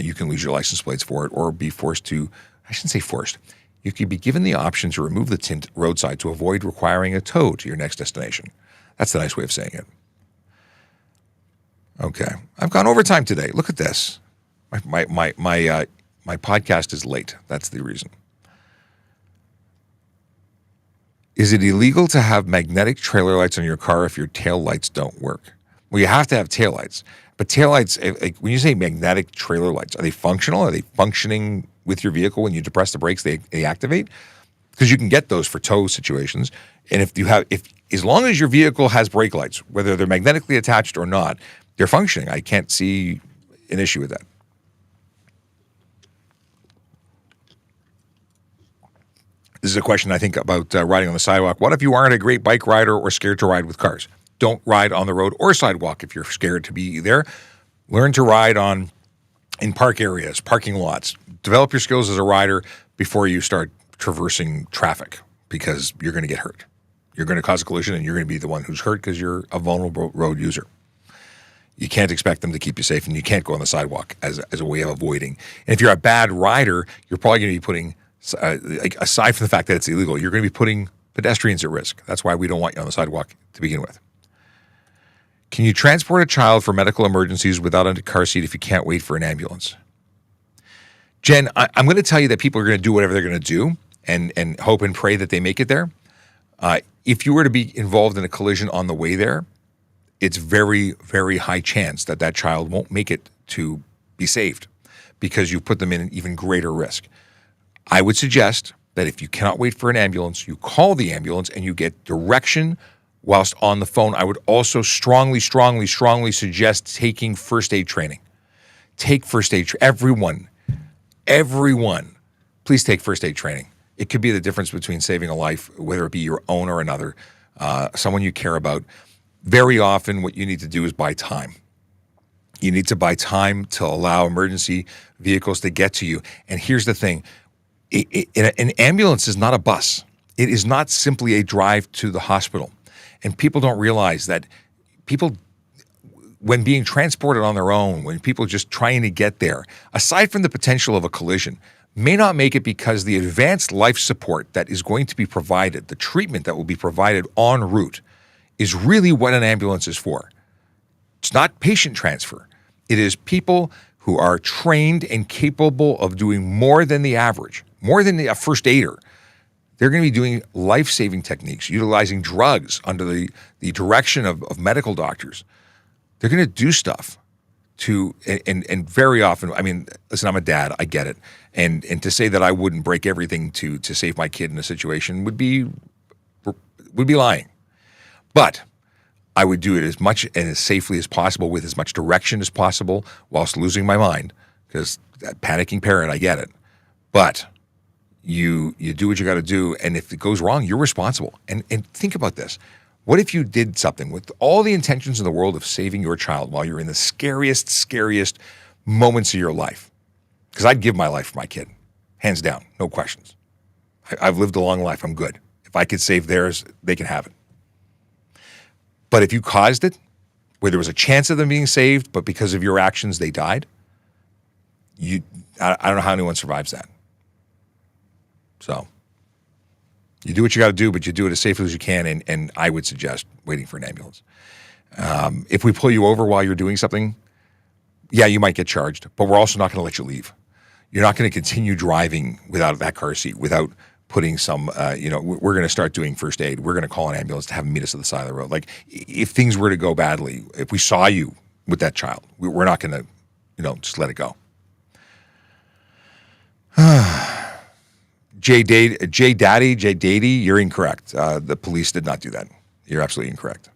you can lose your license plates for it or be forced to, I shouldn't say forced. You could be given the option to remove the tint roadside to avoid requiring a tow to your next destination. That's the nice way of saying it. Okay. I've gone overtime today. Look at this. My podcast is late. That's the reason. Is it illegal to have magnetic trailer lights on your car if your tail lights don't work? Well, you have to have tail lights. But taillights, like when you say magnetic trailer lights, are they functional? Are they functioning with your vehicle when you depress the brakes, they activate? Because you can get those for tow situations. And as long as your vehicle has brake lights, whether they're magnetically attached or not, they're functioning. I can't see an issue with that. This is a question I think about riding on the sidewalk. What if you aren't a great bike rider or scared to ride with cars? Don't ride on the road or sidewalk if you're scared to be there. Learn to ride in park areas, parking lots. Develop your skills as a rider before you start traversing traffic because you're going to get hurt. You're going to cause a collision and you're going to be the one who's hurt because you're a vulnerable road user. You can't expect them to keep you safe, and you can't go on the sidewalk as a way of avoiding. And if you're a bad rider, you're probably going to be putting, aside from the fact that it's illegal, you're going to be putting pedestrians at risk. That's why we don't want you on the sidewalk to begin with. Can you transport a child for medical emergencies without a car seat if you can't wait for an ambulance? Jen, I'm going to tell you that people are going to do whatever they're going to do and hope and pray that they make it there. If you were to be involved in a collision on the way there, it's very, very high chance that child won't make it to be saved because you put them in an even greater risk. I would suggest that if you cannot wait for an ambulance, you call the ambulance and you get direction whilst on the phone. I would also strongly suggest taking first aid training. Take first aid. Everyone, please take first aid training. It could be the difference between saving a life, whether it be your own or another, someone you care about. Very often what you need to do is buy time. You need to buy time to allow emergency vehicles to get to you. And here's the thing. An ambulance is not a bus. It is not simply a drive to the hospital. And people don't realize that people, when being transported on their own, when people just trying to get there, aside from the potential of a collision, may not make it because the advanced life support that is going to be provided, the treatment that will be provided en route, is really what an ambulance is for. It's not patient transfer. It is people who are trained and capable of doing more than the average, more than a first aider. They're going to be doing life-saving techniques, utilizing drugs under the direction of medical doctors. They're going to do stuff and very often, I mean, listen, I'm a dad, I get it. And to say that I wouldn't break everything to save my kid in a situation would be lying. But I would do it as much and as safely as possible with as much direction as possible whilst losing my mind, because that panicking parent, I get it. But you do what you got to do, and if it goes wrong, you're responsible. And think about this. What if you did something with all the intentions in the world of saving your child while you're in the scariest moments of your life? Because I'd give my life for my kid, hands down, no questions. I've lived a long life. I'm good. If I could save theirs, they can have it. But if you caused it, where there was a chance of them being saved, but because of your actions, they died, I don't know how anyone survives that. So You do what you got to do, but you do it as safely as you can. And I would suggest waiting for an ambulance. If we pull you over while you're doing something, yeah, you might get charged, but we're also not going to let you leave. You're not going to continue driving without that car seat, without putting some, we're going to start doing first aid. We're going to call an ambulance to have them meet us at the side of the road. Like, if things were to go badly, if we saw you with that child, we're not going to, just let it go. Jay Daddy, you're incorrect. The police did not do that. You're absolutely incorrect.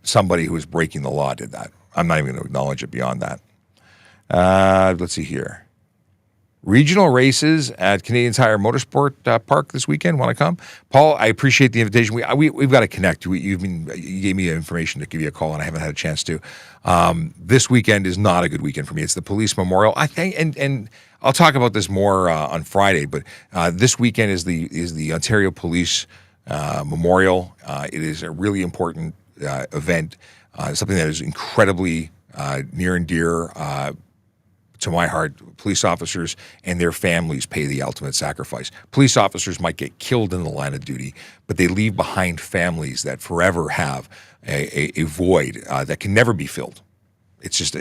Somebody who was breaking the law did that. I'm not even going to acknowledge it beyond that. Let's see here. Regional races at Canadian Tire Motorsport Park this weekend. Want to come? Paul, I appreciate the invitation. We've got to connect. You gave me information to give you a call, and I haven't had a chance to. This weekend is not a good weekend for me. It's the police memorial. I think, and I'll talk about this more on Friday, but this weekend is the Ontario Police Memorial. It is a really important event, something that is incredibly near and dear to my heart. Police officers and their families pay the ultimate sacrifice. Police officers might get killed in the line of duty, but they leave behind families that forever have a void that can never be filled. It's just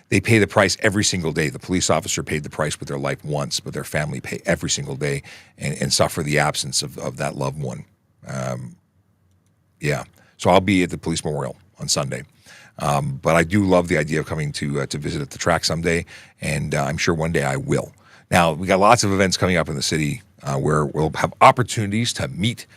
they pay the price every single day. The police officer paid the price with their life once, but their family pay every single day and suffer the absence of that loved one. So I'll be at the police memorial on Sunday. But I do love the idea of coming to visit at the track someday, and I'm sure one day I will. Now, we got lots of events coming up in the city where we'll have opportunities to meet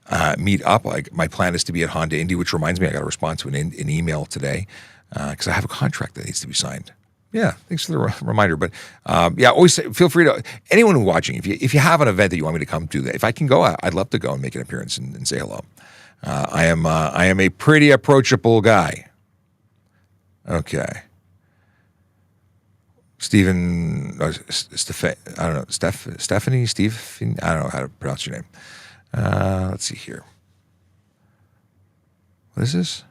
up. Like, my plan is to be at Honda Indy, which reminds me I got to respond to an email today because I have a contract that needs to be signed. Yeah, thanks for the reminder. But always feel free to, anyone who's watching, if you have an event that you want me to come to, if I can go, I'd love to go and make an appearance and say hello. I am a pretty approachable guy. Okay. Stephanie, I don't know how to pronounce your name. Let's see here. What is this?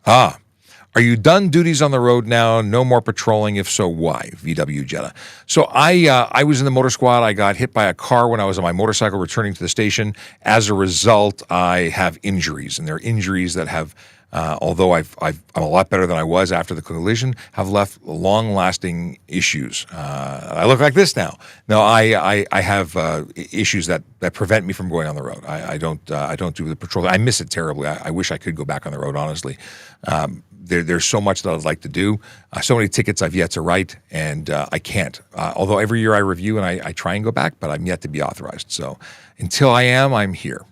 Are you done duties on the road now? No more patrolling? If so, why? VW Jetta. So I was in the motor squad. I got hit by a car when I was on my motorcycle returning to the station. As a result, I have injuries, and they're injuries that have, although I'm a lot better than I was after the collision, have left long-lasting issues. I look like this now. No, I have issues that prevent me from going on the road. I don't do the patrol. I miss it terribly. I wish I could go back on the road, honestly. There's so much that I'd like to do. So many tickets I've yet to write, and I can't. Although every year I review and I try and go back, but I'm yet to be authorized. So until I am, I'm here.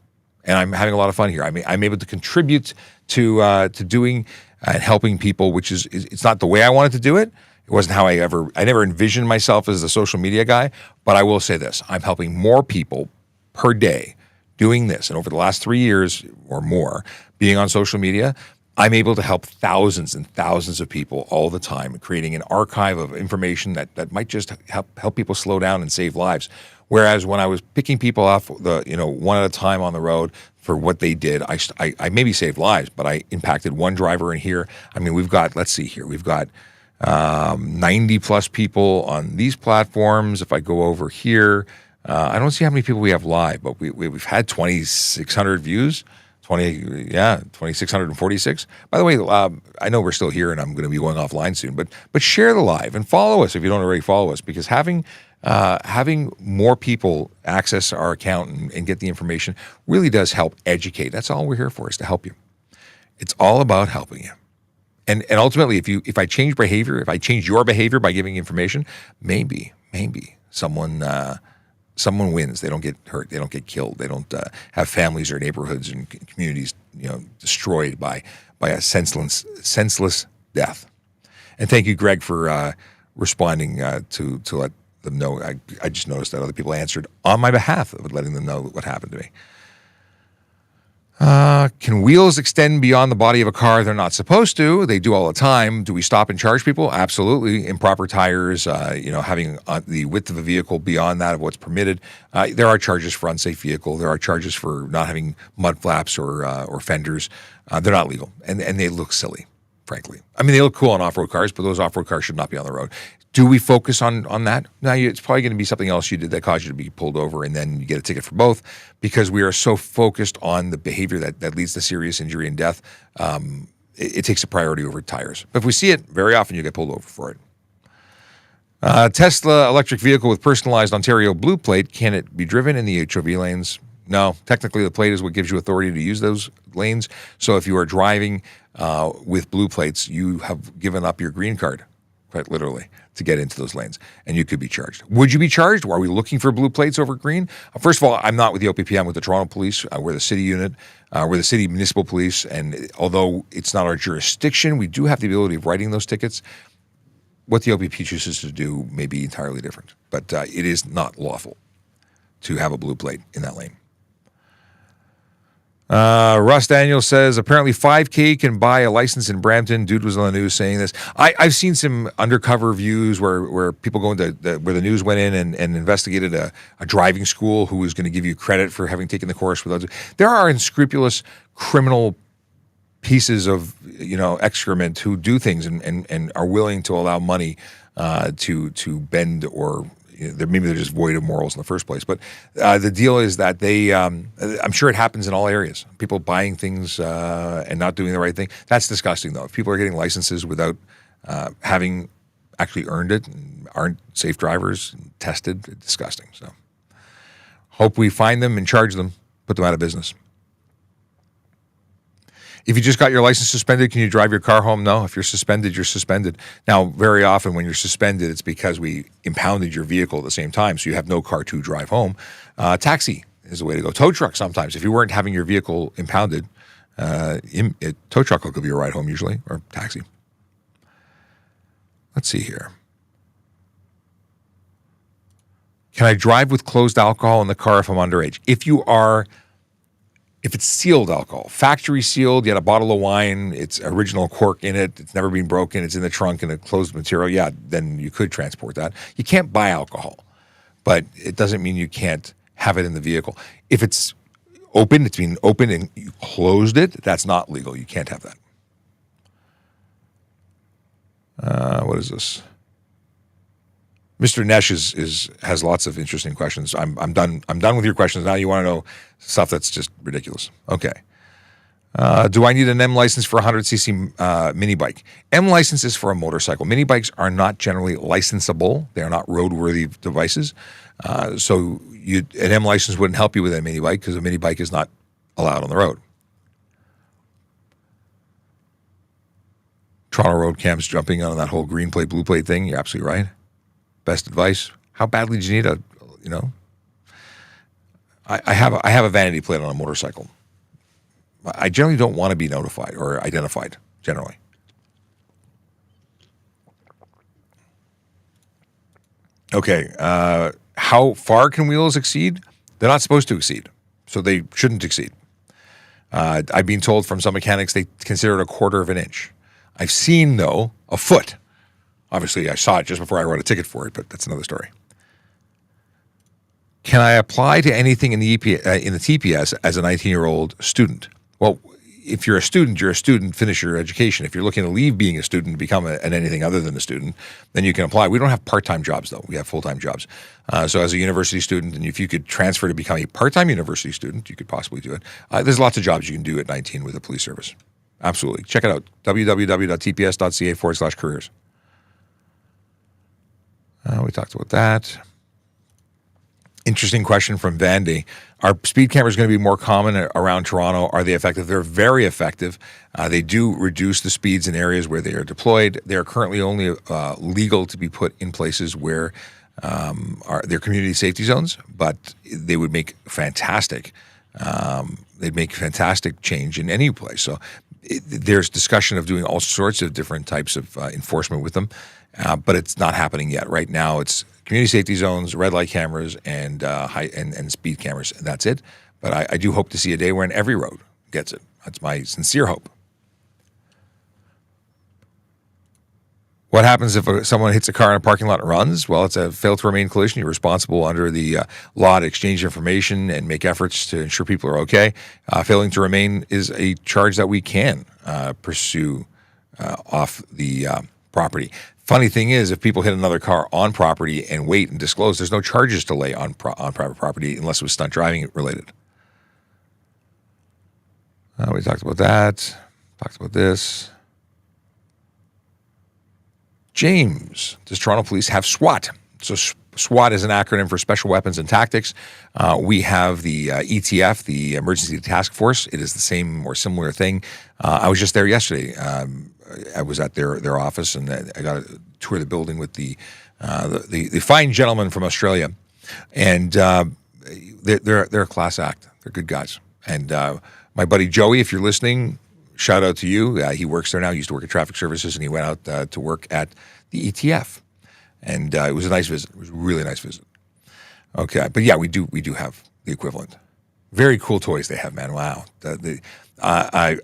And I'm having a lot of fun here. I'm able to contribute to doing and helping people, which is it's not the way I wanted to do it. It wasn't how I never envisioned myself as a social media guy. But I will say this: I'm helping more people per day doing this. And over the last 3 years or more being on social media, I'm able to help thousands and thousands of people all the time, creating an archive of information that might just help people slow down and save lives. Whereas when I was picking people off one at a time on the road for what they did, I maybe saved lives, but I impacted one driver in here. I mean, we've got 90 plus people on these platforms. If I go over here, I don't see how many people we have live, but we've had 2,600 views. 2,646. By the way, I know we're still here and I'm going to be going offline soon, but share the live and follow us if you don't already follow us, because having more people access our account and get the information really does help educate. That's all we're here for, is to help you. It's all about helping you. And ultimately, if I change behavior, if I change your behavior by giving information, maybe someone wins. They don't get hurt. They don't get killed. They don't have families or neighborhoods and communities, destroyed by a senseless death. And thank you, Greg, for responding to let them know. I just noticed that other people answered on my behalf of letting them know what happened to me. Can wheels extend beyond the body of a car? They're not supposed to. They do all the time. Do we stop and charge people? Absolutely. Improper tires, having the width of a vehicle beyond that of what's permitted. There are charges for unsafe vehicle. There are charges for not having mud flaps or fenders. They're not legal, and they look silly. frankly. I mean, they look cool on off-road cars, but those off-road cars should not be on the road. Do we focus on that? No, it's probably going to be something else you did that caused you to be pulled over, and then you get a ticket for both, because we are so focused on the behavior that leads to serious injury and death. It takes a priority over tires. But if we see it, very often you get pulled over for it. Tesla electric vehicle with personalized Ontario blue plate. Can it be driven in the HOV lanes? No. Technically, the plate is what gives you authority to use those lanes. So if you are driving with blue plates, you have given up your green card, quite literally, to get into those lanes, and you could be charged. Would you be charged? Are we looking for blue plates over green? First of all, I'm not with the OPP. I'm with the Toronto Police. We're the city unit. We're the city municipal police, and although it's not our jurisdiction, we do have the ability of writing those tickets. What the OPP chooses to do may be entirely different, but it is not lawful to have a blue plate in that lane. Russ Daniel says, apparently 5K can buy a license in Brampton. Dude was on the news saying this. I've seen some undercover views where people go into where the news went in and investigated a driving school who was going to give you credit for having taken the course without. There are unscrupulous criminal pieces of excrement who do things and are willing to allow money to bend, or maybe they're just void of morals in the first place. But the deal is that I'm sure it happens in all areas. People buying things and not doing the right thing. That's disgusting, though. If people are getting licenses without having actually earned it and aren't safe drivers and tested, it's disgusting. So hope we find them and charge them, put them out of business. If you just got your license suspended, can you drive your car home? No. If you're suspended, you're suspended. Now, very often when you're suspended, it's because we impounded your vehicle at the same time, so you have no car to drive home. Taxi is the way to go. Tow truck sometimes. If you weren't having your vehicle impounded, tow truck will give you a ride home usually, or taxi. Let's see here. Can I drive with closed alcohol in the car if I'm underage? If it's sealed alcohol, factory sealed, you had a bottle of wine, it's original cork in it, it's never been broken, it's in the trunk in a closed material, yeah, then you could transport that. You can't buy alcohol, but it doesn't mean you can't have it in the vehicle. If it's been open and you closed it, that's not legal. You can't have that. What is this? Mr. Nesh has lots of interesting questions. I'm done with your questions. Now you want to know stuff that's just ridiculous. Okay. Do I need an M license for a 100cc mini bike? M license is for a motorcycle. Mini bikes are not generally licensable. They are not roadworthy devices. So an M license wouldn't help you with a mini bike because a mini bike is not allowed on the road. Toronto road cams jumping on that whole green plate, blue plate thing. You're absolutely right. Best advice. How badly do you need I have a vanity plate on a motorcycle. I generally don't want to be notified or identified, generally. Okay. How far can wheels exceed? They're not supposed to exceed, so they shouldn't exceed. I've been told from some mechanics they consider it a quarter of an inch. I've seen, though, a foot. Obviously, I saw it just before I wrote a ticket for it, but that's another story. Can I apply to anything in the TPS as a 19-year-old student? Well, if you're a student, finish your education. If you're looking to leave being a student to become an anything other than a student, then you can apply. We don't have part-time jobs, though. We have full-time jobs. So as a university student, and if you could transfer to become a part-time university student, you could possibly do it. There's lots of jobs you can do at 19 with the police service. Absolutely. Check it out, www.tps.ca/careers. We talked about that. Interesting question from Vandy. Are speed cameras going to be more common around Toronto? Are they effective? They're very effective. They do reduce the speeds in areas where they are deployed. They are currently only legal to be put in places where they're community safety zones, but they would make fantastic. They'd make fantastic change in any place. So there's discussion of doing all sorts of different types of enforcement with them. But it's not happening yet. Right now, it's community safety zones, red light cameras, and speed cameras, and that's it. But I do hope to see a day when every road gets it. That's my sincere hope. What happens if someone hits a car in a parking lot and runs? Well, it's a fail to remain collision. You're responsible under the law to exchange information and make efforts to ensure people are okay. Failing to remain is a charge that we can pursue off the property. Funny thing is, if people hit another car on property and wait and disclose, there's no charges to lay on private property unless it was stunt driving related. We talked about that. Talked about this. James, does Toronto Police have SWAT? So SWAT is an acronym for Special Weapons and Tactics. We have the ETF, the Emergency Task Force. It is the same or similar thing. I was just there yesterday. I was at their office, and I got a tour of the building with the fine gentleman from Australia, and they're a class act. They're good guys. And my buddy Joey, if you're listening, shout out to you. He works there now. He used to work at Traffic Services, and he went out to work at the ETF. And it was a nice visit. It was a really nice visit. Okay, but yeah, we do have the equivalent. Very cool toys they have, man. Wow. I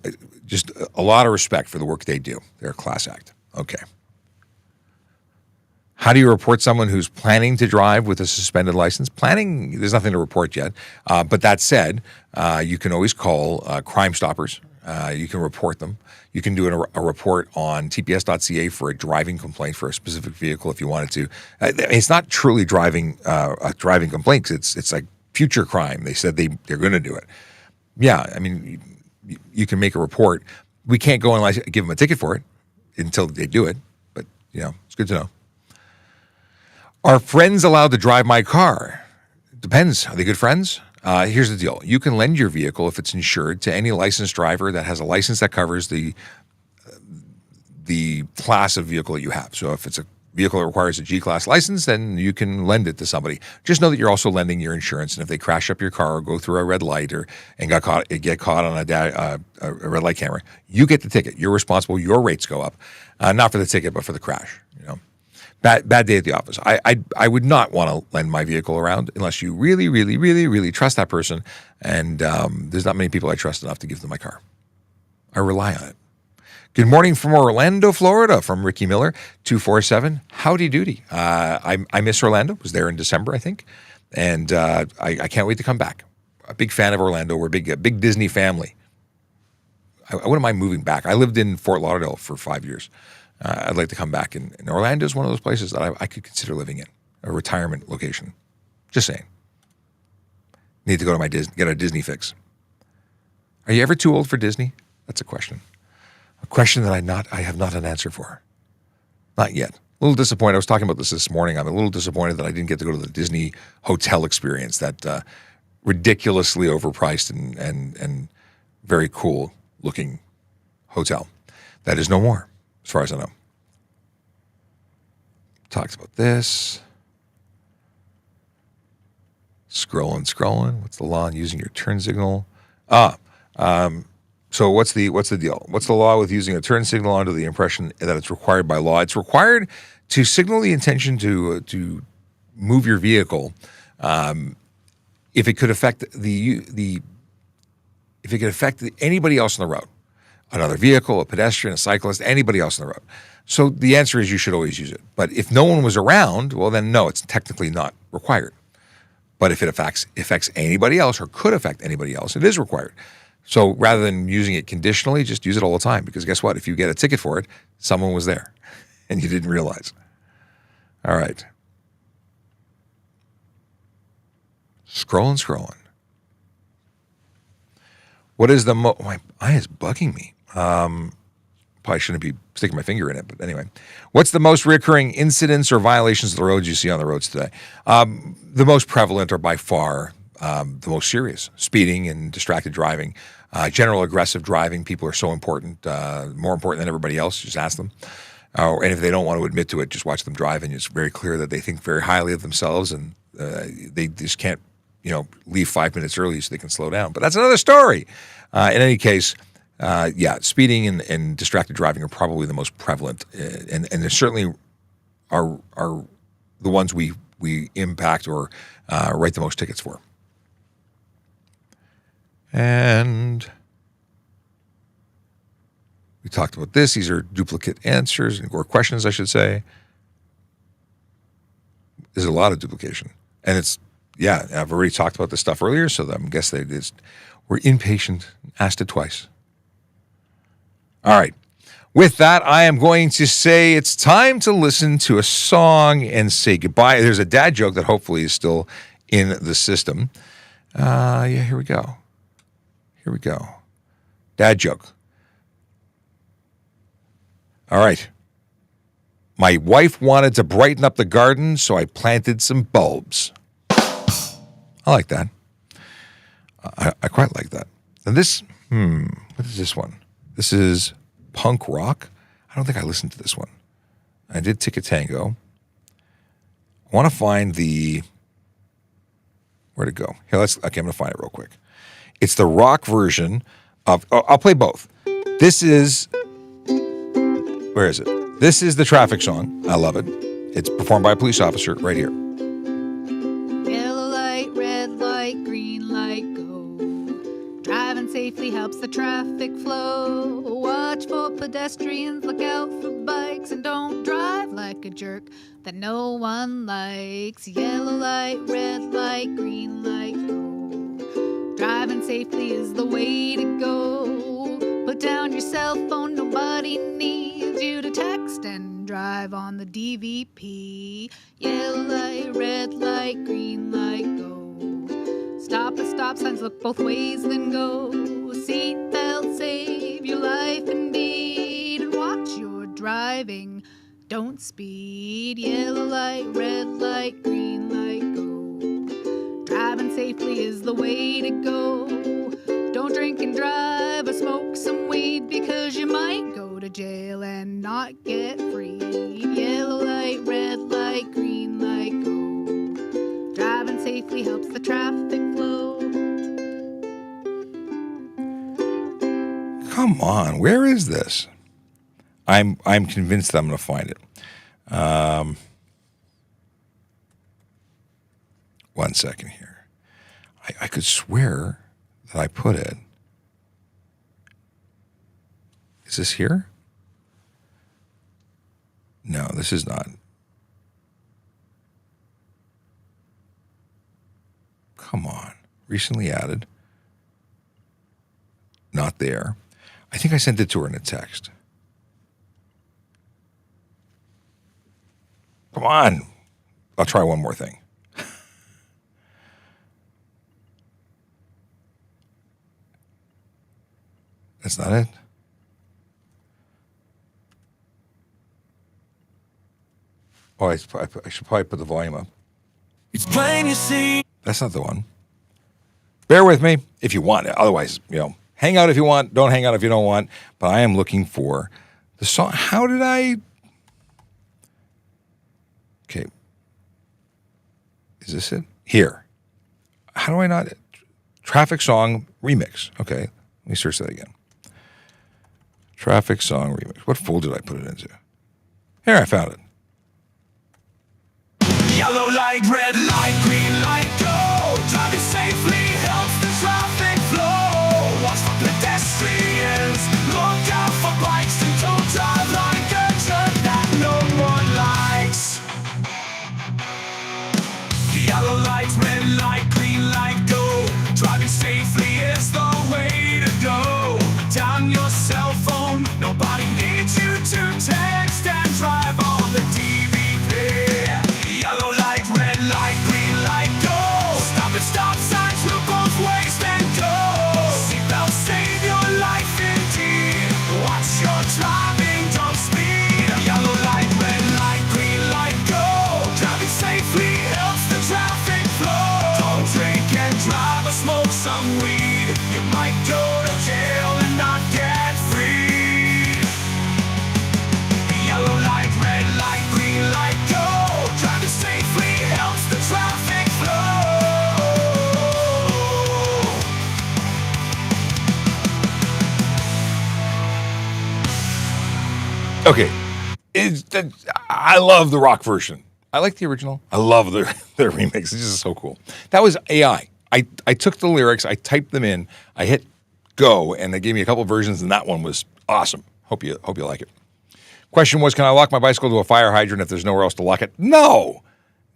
just a lot of respect for the work they do. They're a class act. Okay. How do you report someone who's planning to drive with a suspended license? Planning, there's nothing to report yet. But that said, you can always call Crime Stoppers. You can report them. You can do a report on tps.ca for a driving complaint for a specific vehicle if you wanted to. It's not truly a driving complaint, 'cause it's like future crime. They said they're going to do it. Yeah, I mean, you can make a report. We can't go and give them a ticket for it until they do it. But, it's good to know. Are friends allowed to drive my car? Depends. Are they good friends? Here's the deal. You can lend your vehicle, if it's insured, to any licensed driver that has a license that covers the class of vehicle that you have. So if it's a vehicle that requires a G-class license, then you can lend it to somebody. Just know that you're also lending your insurance, and if they crash up your car or go through a red light and get caught on a red light camera, you get the ticket. You're responsible. Your rates go up, not for the ticket, but for the crash. Bad day at the office. I would not want to lend my vehicle around unless you really, really, really, really trust that person. And there's not many people I trust enough to give them my car. I rely on it. Good morning from Orlando, Florida, from Ricky Miller, 247. Howdy doody. I miss Orlando. Was there in December, I think. And I can't wait to come back. A big fan of Orlando. We're a big Disney family. I wouldn't mind moving back. I lived in Fort Lauderdale for 5 years. I'd like to come back. And Orlando is one of those places that I could consider living in, a retirement location. Just saying. Need to go to get a Disney fix. Are you ever too old for Disney? That's a question. A question that I have not an answer for. Not yet. A little disappointed. I was talking about this morning. I'm a little disappointed that I didn't get to go to the Disney hotel experience, that ridiculously overpriced and very cool looking hotel. That is no more, as far as I know. Talked about this. Scrolling. What's the law on using your turn signal? So what's the deal? What's the law with using a turn signal under the impression that it's required by law? It's required to signal the intention to move your vehicle if it could affect anybody else on the road. Another vehicle, a pedestrian, a cyclist, anybody else on the road. So the answer is you should always use it. But if no one was around, well then no, it's technically not required. But if it affects anybody else or could affect anybody else, it is required. So rather than using it conditionally, just use it all the time. Because guess what? If you get a ticket for it, someone was there and you didn't realize. All right. Scrolling. What is my eye is bugging me. Probably shouldn't be sticking my finger in it, but anyway. What's the most recurring incidents or violations of the roads you see on the roads today? The most prevalent are by far the most serious. Speeding and distracted driving. General aggressive driving. People are so important, more important than everybody else. Just ask them. And if they don't want to admit to it, just watch them drive, and it's very clear that they think very highly of themselves, and they just can't, leave 5 minutes early so they can slow down. But that's another story. In any case, speeding and distracted driving are probably the most prevalent, and they certainly are the ones we impact or write the most tickets for. And we talked about this. These are duplicate answers or questions, I should say. There's a lot of duplication, and I've already talked about this stuff earlier, so I guess they just were impatient, asked it twice. All right. With that, I am going to say it's time to listen to a song and say goodbye. There's a dad joke that hopefully is still in the system. Here we go. Here we go. Dad joke. All right. My wife wanted to brighten up the garden, so I planted some bulbs. I like that. I quite like that. And this, what is this one? This is punk rock. I don't think I listened to this one. I did Ticket Tango. I want to find the, where'd it go? Here, okay, I'm going to find it real quick. It's the rock version of, I'll play both. This is, where is it? This is the traffic song. I love it. It's performed by a police officer right here. Yellow light, red light, green light, go. Driving safely helps the traffic flow. Watch for pedestrians, look out for bikes, and don't drive like a jerk that no one likes. Yellow light, red light, green light, go. Driving safely is the way to go. Put down your cell phone, nobody needs you to text and drive on the DVP. Yellow light, red light, green light, go. Stop at stop signs, look both ways, then go. Seatbelt, save your life indeed. And watch your driving, don't speed. Yellow light, red light, green light, go. Driving safely is the way to go. Don't drink and drive or smoke some weed, because you might go to jail and not get freed. Yellow light, red light, green light, go. Driving safely helps the traffic flow. Come on, where is this? I'm convinced that I'm going to find it. One second here. I could swear that I put it. Is this here? No, this is not. Come on. Recently added. Not there. I think I sent it to her in a text. Come on. I'll try one more thing. That's not it? Oh, I should probably put the volume up. It's plain you see. That's not the one. Bear with me if you want. Otherwise, hang out if you want. Don't hang out if you don't want. But I am looking for the song. How did I? Okay. Is this it? Here. How do I not? Traffic song remix. Okay. Let me search that again. Traffic song remix. What folder did I put it into? Here, I found it. Yellow light, red light, green light, go. Driving safely helps the traffic flow. Watch for pedestrians, look out for bikes, and don't drive like a jerk that no one likes. Yellow light, red light, green light, go. Driving safely is the way to go. Put down your cell phone, nobody needs you to text and drive on the DVP. Yellow light, red light, green light, go. Stop at stop signs, look both ways, then go. Seatbelt, save your life indeed. Watch your driving, don't speed. Yellow light, red light, green light, go. Driving safely helps the traffic flow. Don't drink and drive or smoke some weed. You might go to jail and not get free. Yellow light, red light, green light, go. Driving safely helps the traffic flow. Okay. I love the rock version. I like the original. I love their remix. It's just so cool. That was AI. I took the lyrics, I typed them in, I hit go, and they gave me a couple versions, and that one was awesome. Hope you like it. Question was, can I lock my bicycle to a fire hydrant if there's nowhere else to lock it? No,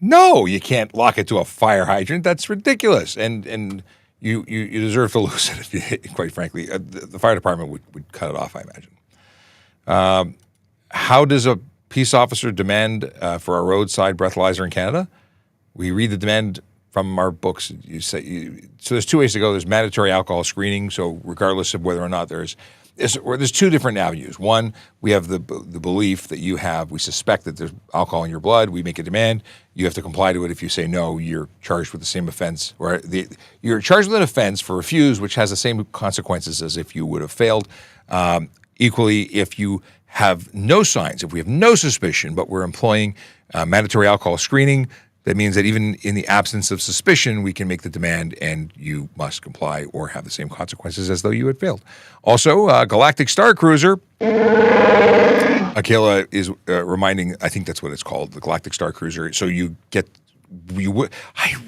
you can't lock it to a fire hydrant. That's ridiculous. And you deserve to lose it, if you, quite frankly. The fire department would cut it off, I imagine. How does a peace officer demand for a roadside breathalyzer in Canada? We read the demand from our books. So there's two ways to go. There's mandatory alcohol screening. So regardless of whether or not there's two different avenues. One, we have the belief that we suspect that there's alcohol in your blood. We make a demand. You have to comply to it. If you say no, you're charged with the same offense. Or you're charged with an offense for refuse, which has the same consequences as if you would have failed. Equally, if you have no signs, if we have no suspicion, but we're employing mandatory alcohol screening, that means that even in the absence of suspicion, we can make the demand and you must comply or have the same consequences as though you had failed. Also, Galactic Star Cruiser. Akela is reminding, I think that's what it's called, the Galactic Star Cruiser. So I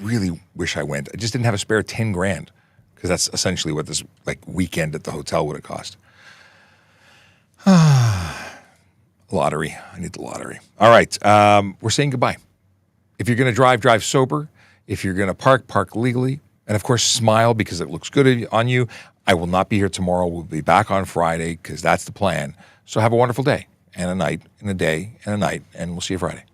really wish I went. I just didn't have a spare 10 grand because that's essentially what this weekend at the hotel would have cost. Lottery. I need the lottery. All right. We're saying goodbye. If you're going to drive sober. If you're going to park legally. And of course, smile because it looks good on you. I will not be here tomorrow. We'll be back on Friday because that's the plan. So have a wonderful day and a night and a day and a night, and we'll see you Friday.